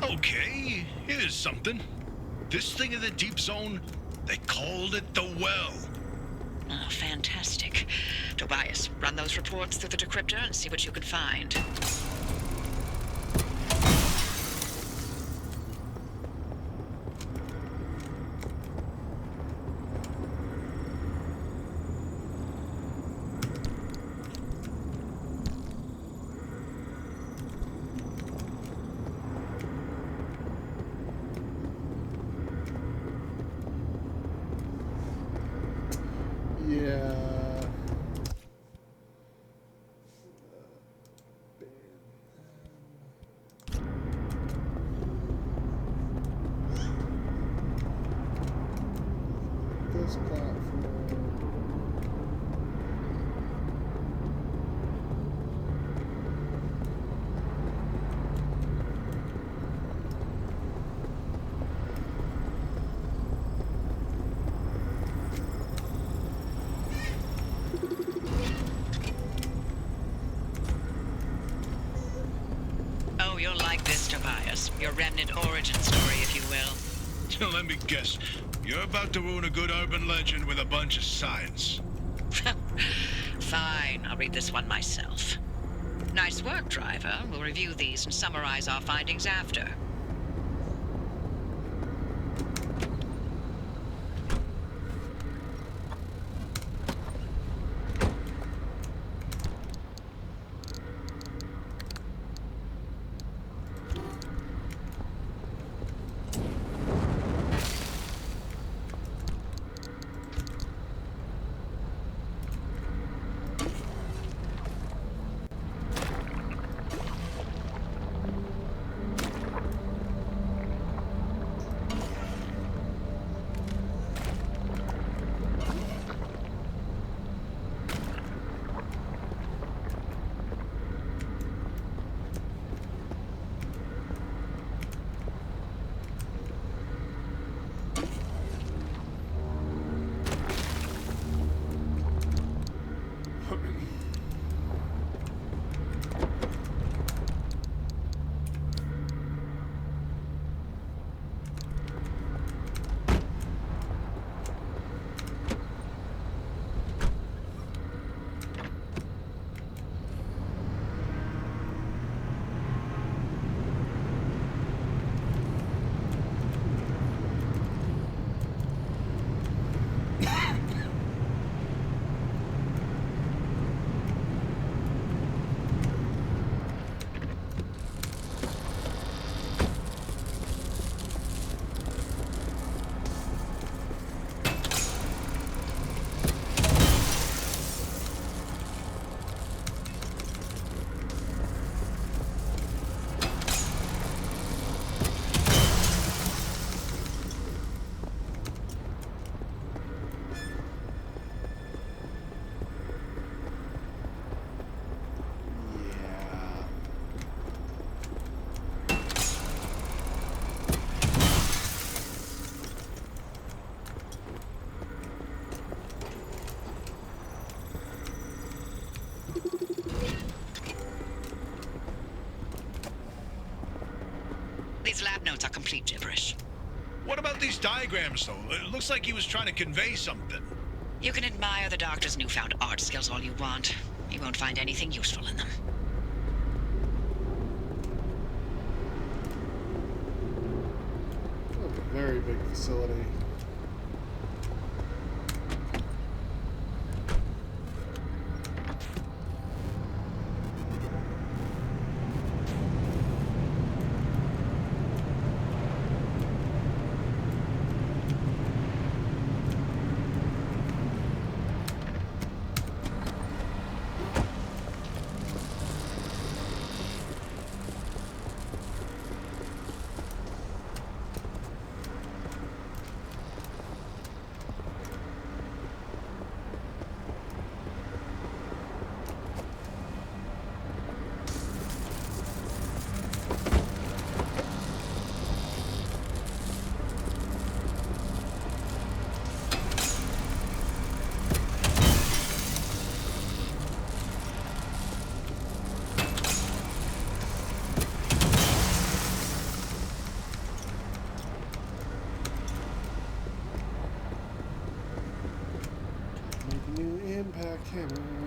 S3: Okay, here's something. This thing in the deep zone, they called it the Well.
S4: Oh, fantastic. Tobias, run those reports through the decryptor and see what you can find.
S1: Yeah. This platform.
S4: Oh, you'll like this, Tobias. Your remnant origin story, if you will.
S3: Let me guess. You're about to ruin a good urban legend with a bunch of science.
S4: Fine, I'll read this one myself. Nice work, driver. We'll review these and summarize our findings after. These lab notes are complete gibberish.
S3: What about these diagrams, though? It looks like he was trying to convey something.
S4: You can admire the doctor's newfound art skills all you want. You won't find anything useful in them.
S1: A very big facility. Impact hammer.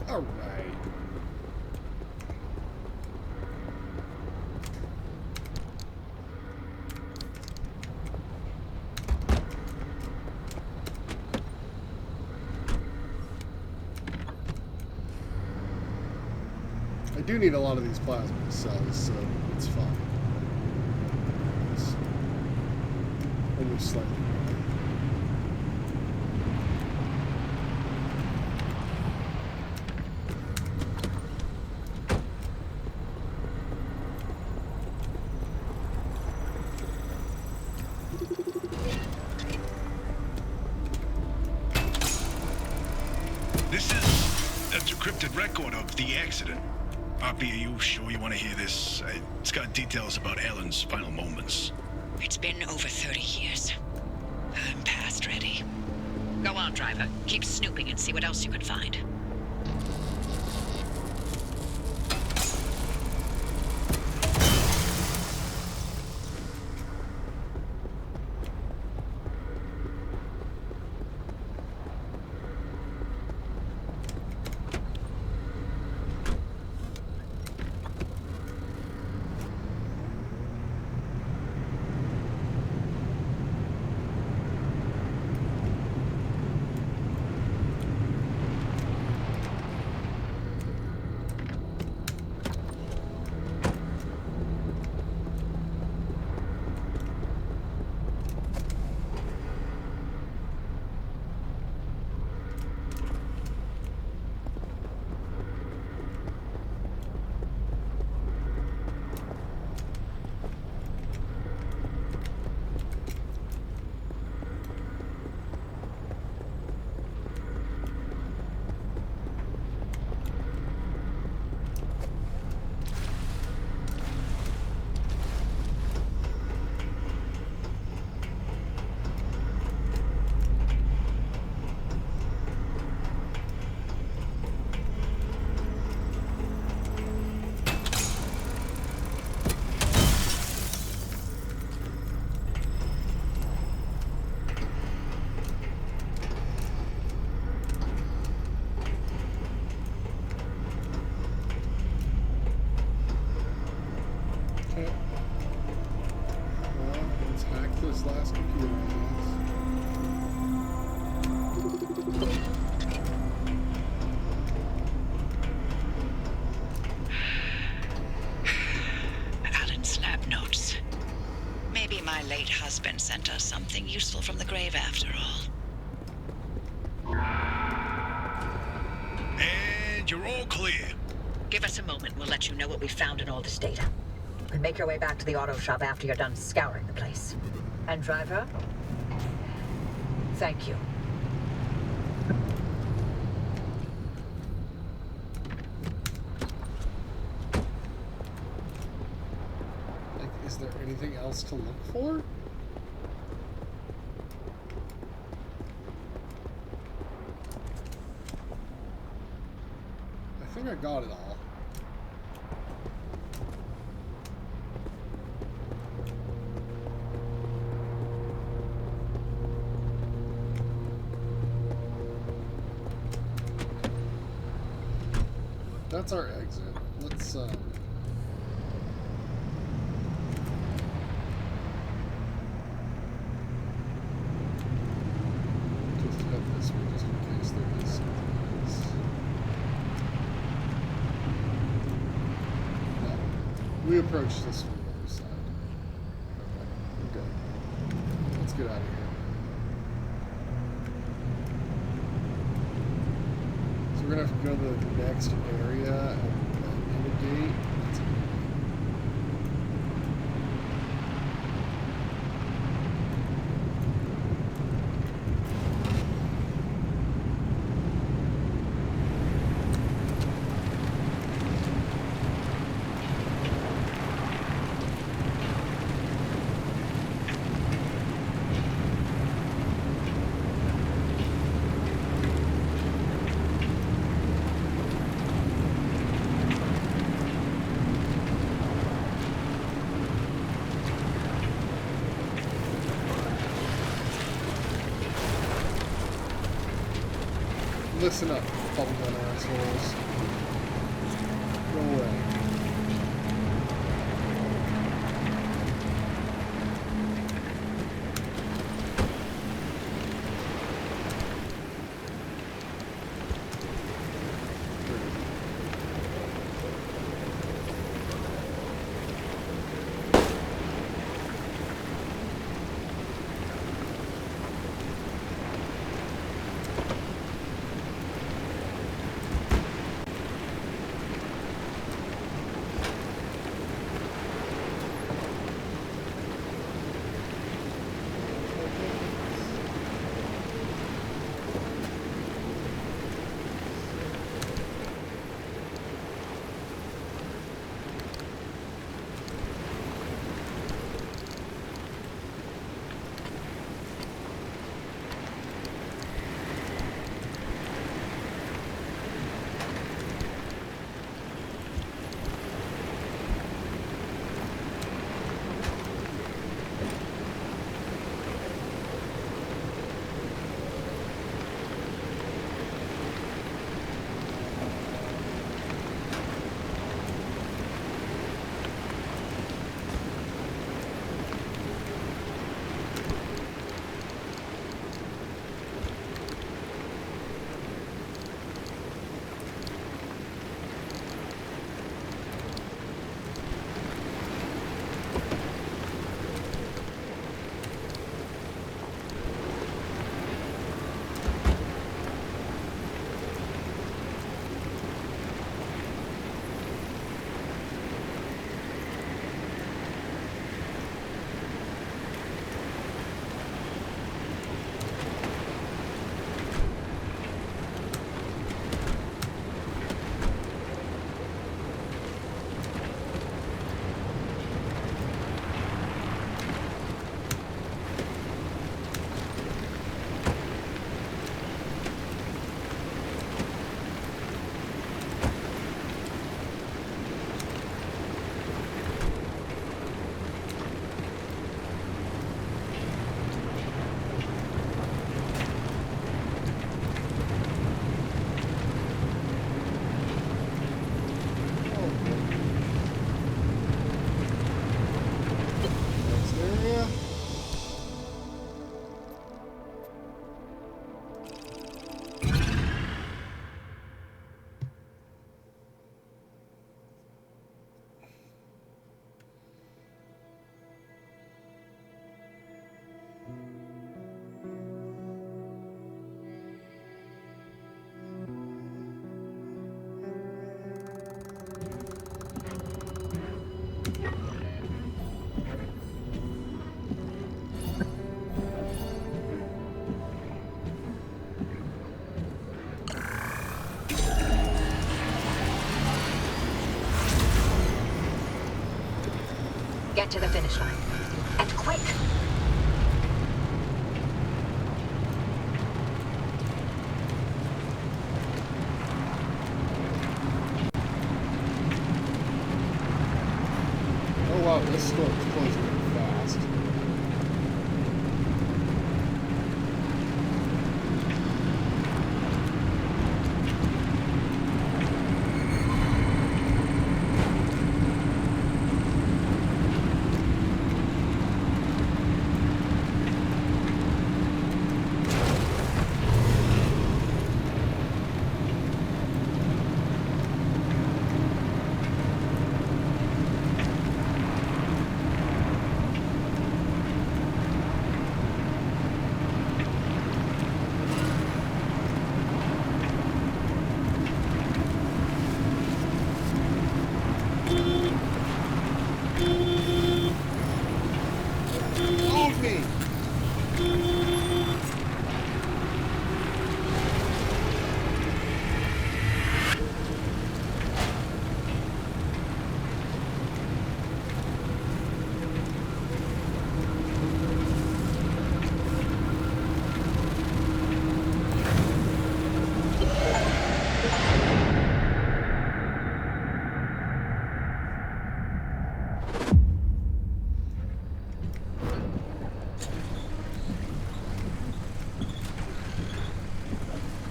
S1: All right. do need a lot of these plasma cells, so it's fine. It's only slightly.
S3: This is a decrypted record of the accident. Poppy, are you sure you want to hear this? It's got details about Ellen's final moments.
S4: It's been over 30 years. I'm past ready. Go on, driver. Keep snooping and see what else you can find. Let's hack this last computer. Alan's lab notes. Maybe my late husband sent us something useful from the grave after all.
S3: And you're all clear.
S4: Give us a moment. We'll let you know what we found in all this data.
S8: And make your way back to the auto shop after you're done scouring the place. And driver, thank you.
S1: Like, is there anything else to look for? I think I got it all. That's our exit. Let's just head this way just in case there is something else. No. We approached this from the other side. Okay. Good. Let's get out of here. We're gonna have to go to the next area and mitigate. Listen up, bubblegum assholes. Go away.
S8: Get to the finish line. And quick!
S1: Oh wow, this store is closing fast. Hold me!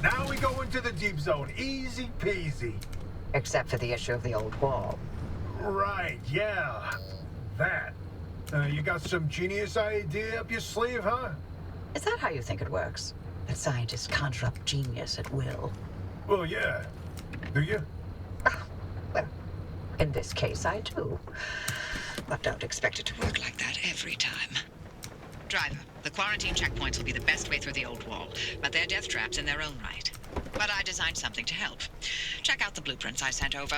S6: Now we go into the deep zone. Easy peasy.
S8: Except for the issue of the old wall.
S6: Right, yeah. That. You got some genius idea up your sleeve, huh?
S8: Is that how you think it works? That scientists conjure up genius at will?
S6: Well, yeah. Do you?
S8: Well, in this case, I do. But don't expect it to work like that every time.
S4: Driver, the quarantine checkpoints will be the best way through the old wall, but they're death traps in their own right. But I designed something to help. Check out the blueprints I sent over.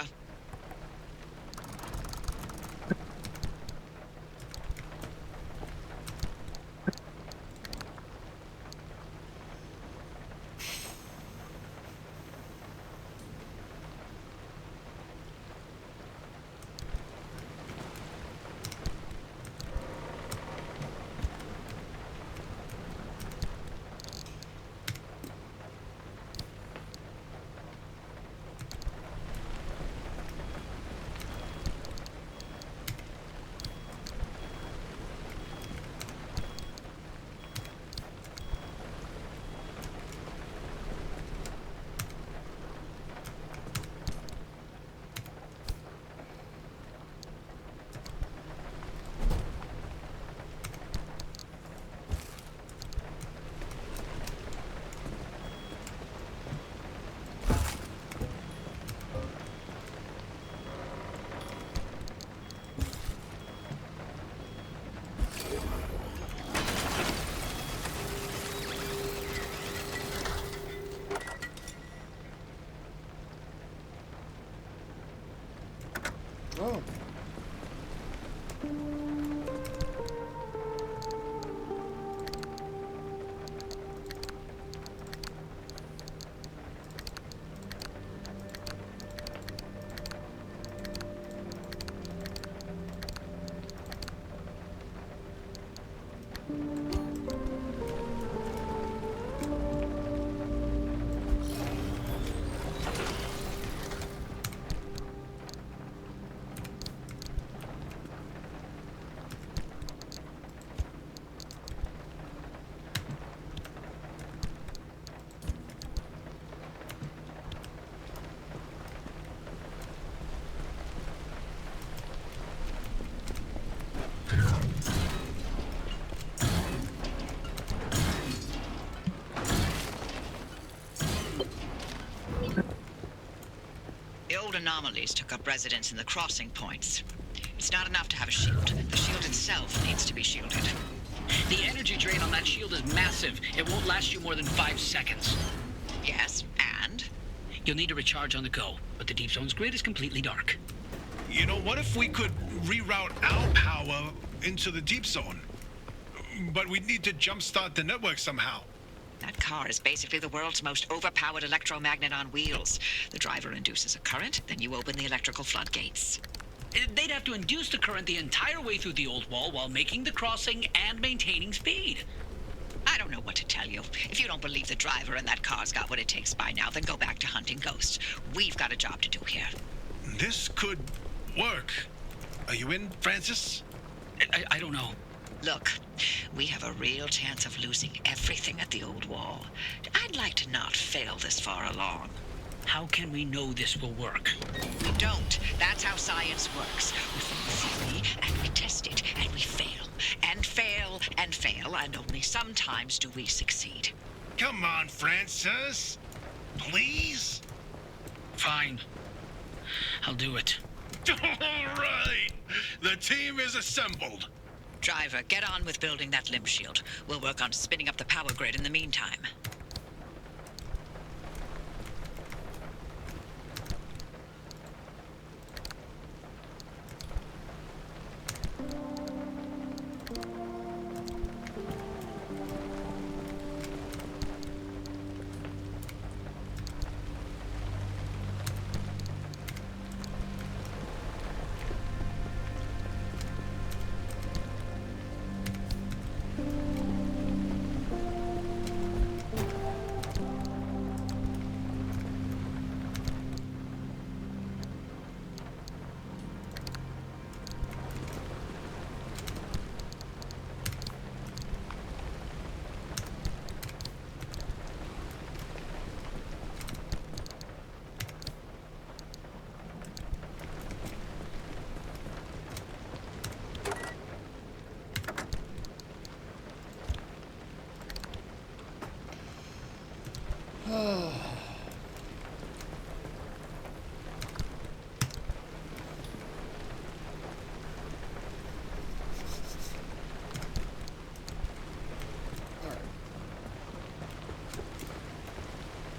S1: Oh.
S4: The old anomalies took up residence in the crossing points. It's not enough to have a shield. The shield itself needs to be shielded.
S2: The energy drain on that shield is massive. It won't last you more than 5 seconds.
S4: Yes, and?
S2: You'll need to recharge on the go, but the deep zone's grid is completely dark.
S3: You know, what if we could reroute our power into the deep zone? But we'd need to jumpstart the network somehow.
S4: That car is basically the world's most overpowered electromagnet on wheels. The driver induces a current, then you open the electrical floodgates.
S2: They'd have to induce the current the entire way through the old wall while making the crossing and maintaining speed.
S4: I don't know what to tell you. If you don't believe the driver and that car's got what it takes by now, then go back to hunting ghosts. We've got a job to do here.
S3: This could work. Are you in, Francis?
S2: I don't know.
S4: Look, we have a real chance of losing everything at the old wall. I'd like to not fail this far along.
S2: How can we know this will work?
S4: We don't. That's how science works. We form a theory, and we test it, and we fail. And fail, and fail, and only sometimes do we succeed.
S3: Come on, Francis. Please?
S2: Fine. I'll do it.
S3: All right. The team is assembled.
S4: Driver, get on with building that limb shield. We'll work on spinning up the power grid in the meantime.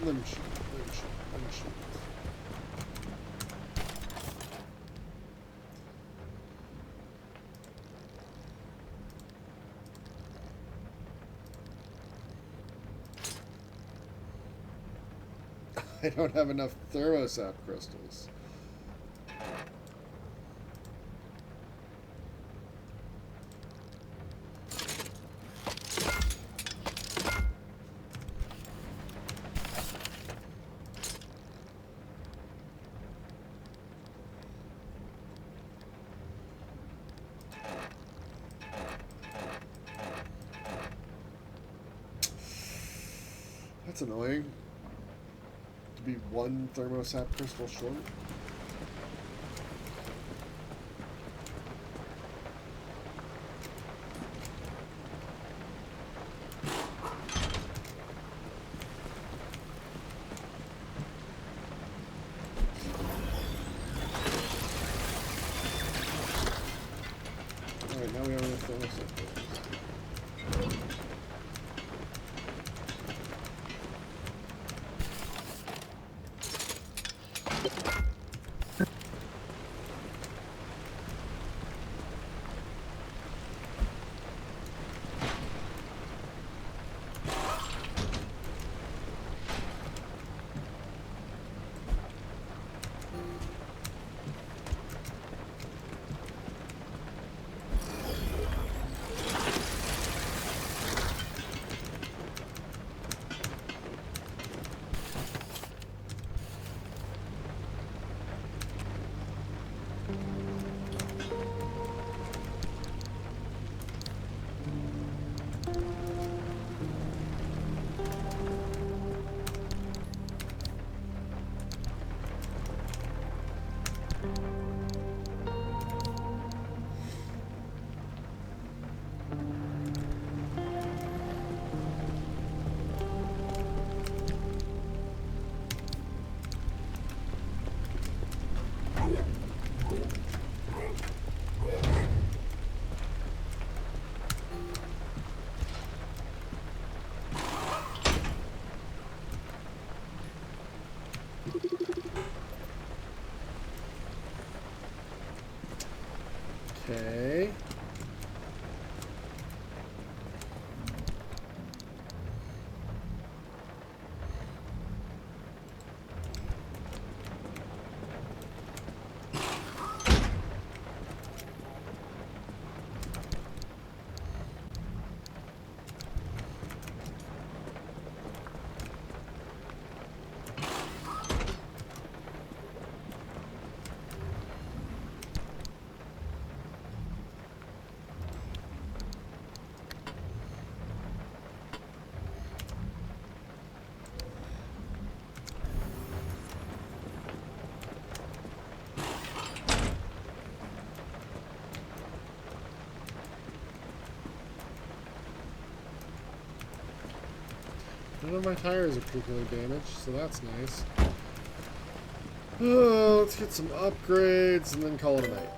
S1: Limb shield, limb shield, limb shield. I don't have enough thermosap crystals. That's annoying. To be one thermosap crystal short. Alright, now we have enough thermosap crystals. Okay. None of my tires are particularly damaged, so that's nice. Let's get some upgrades and then call it a night.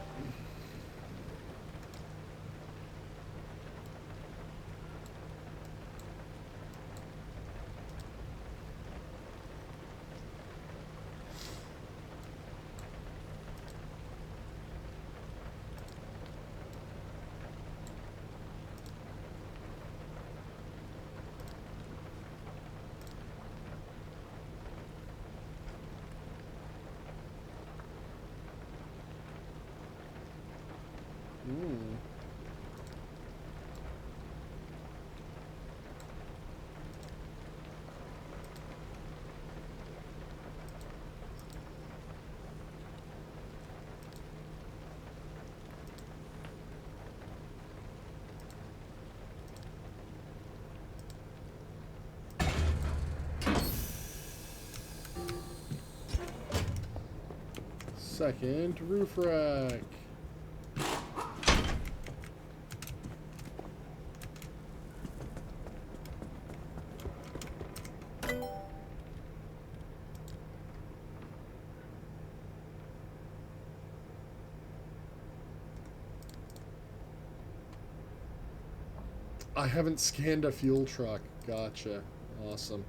S1: Second roof rack. I haven't scanned a fuel truck. Gotcha. Awesome.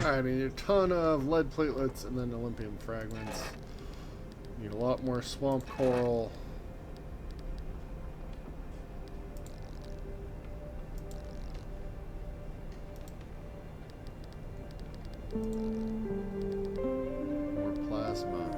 S1: Alright, I need a ton of lead platelets and then Olympium fragments. Need a lot more swamp coral. More plasma.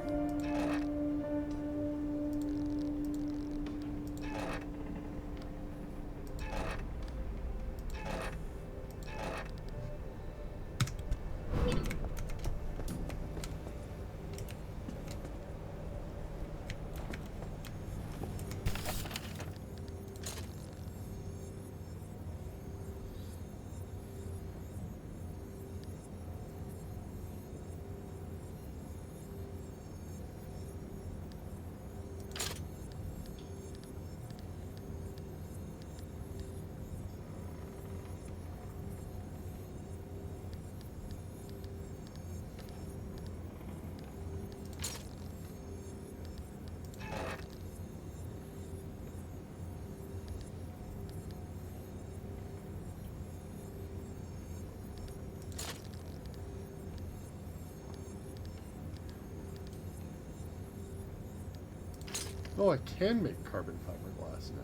S1: Oh, I can make carbon fiberglass now.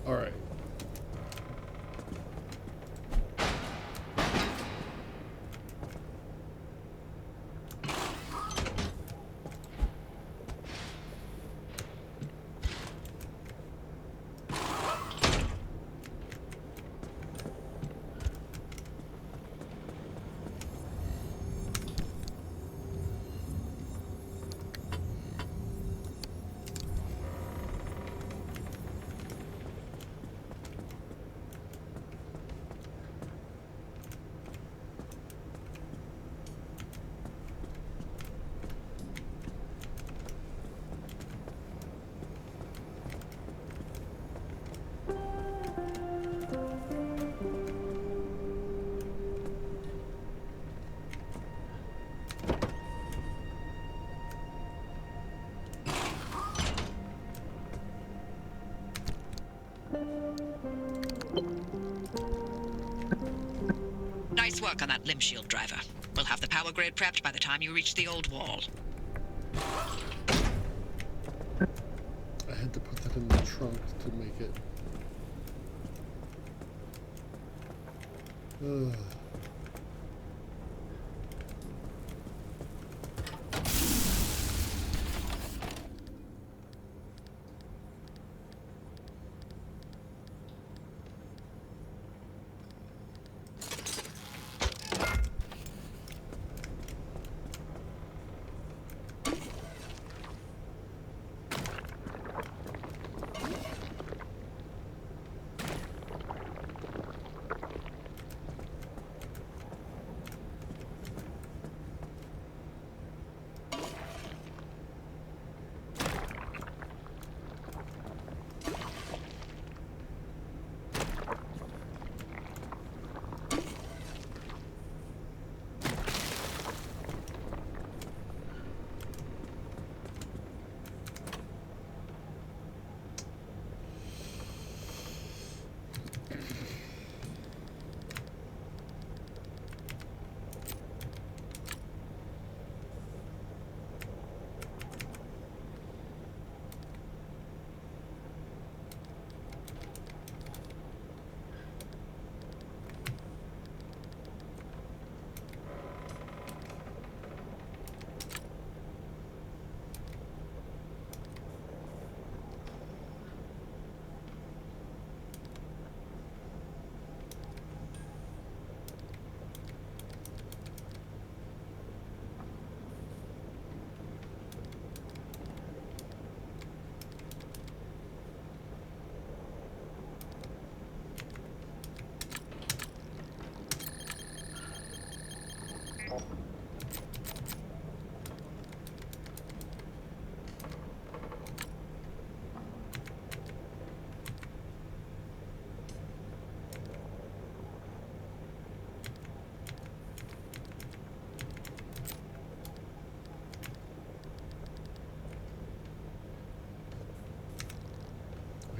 S1: All right.
S4: Nice work on that limb shield driver. We'll have the power grid prepped by the time you reach the old wall.
S1: I had to put that in the trunk to make it. Ugh.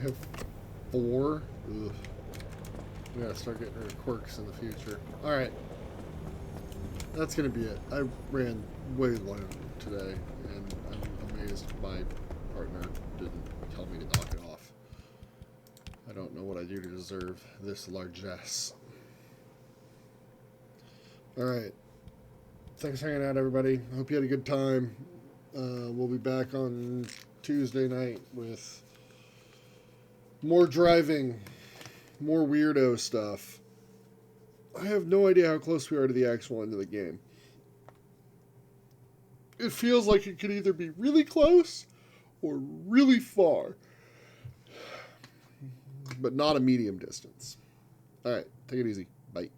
S1: We have 4. Ugh. We gotta start getting rid of quirks in the future. Alright. That's gonna be it. I ran way long today, and I'm amazed my partner didn't tell me to knock it off. I don't know what I do to deserve this largesse. Alright. Thanks for hanging out, everybody. I hope you had a good time. We'll be back on Tuesday night with more driving, more weirdo stuff. I have no idea how close we are to the actual end of the game. It feels like it could either be really close or really far, but not a medium distance. All right, take it easy. Bye.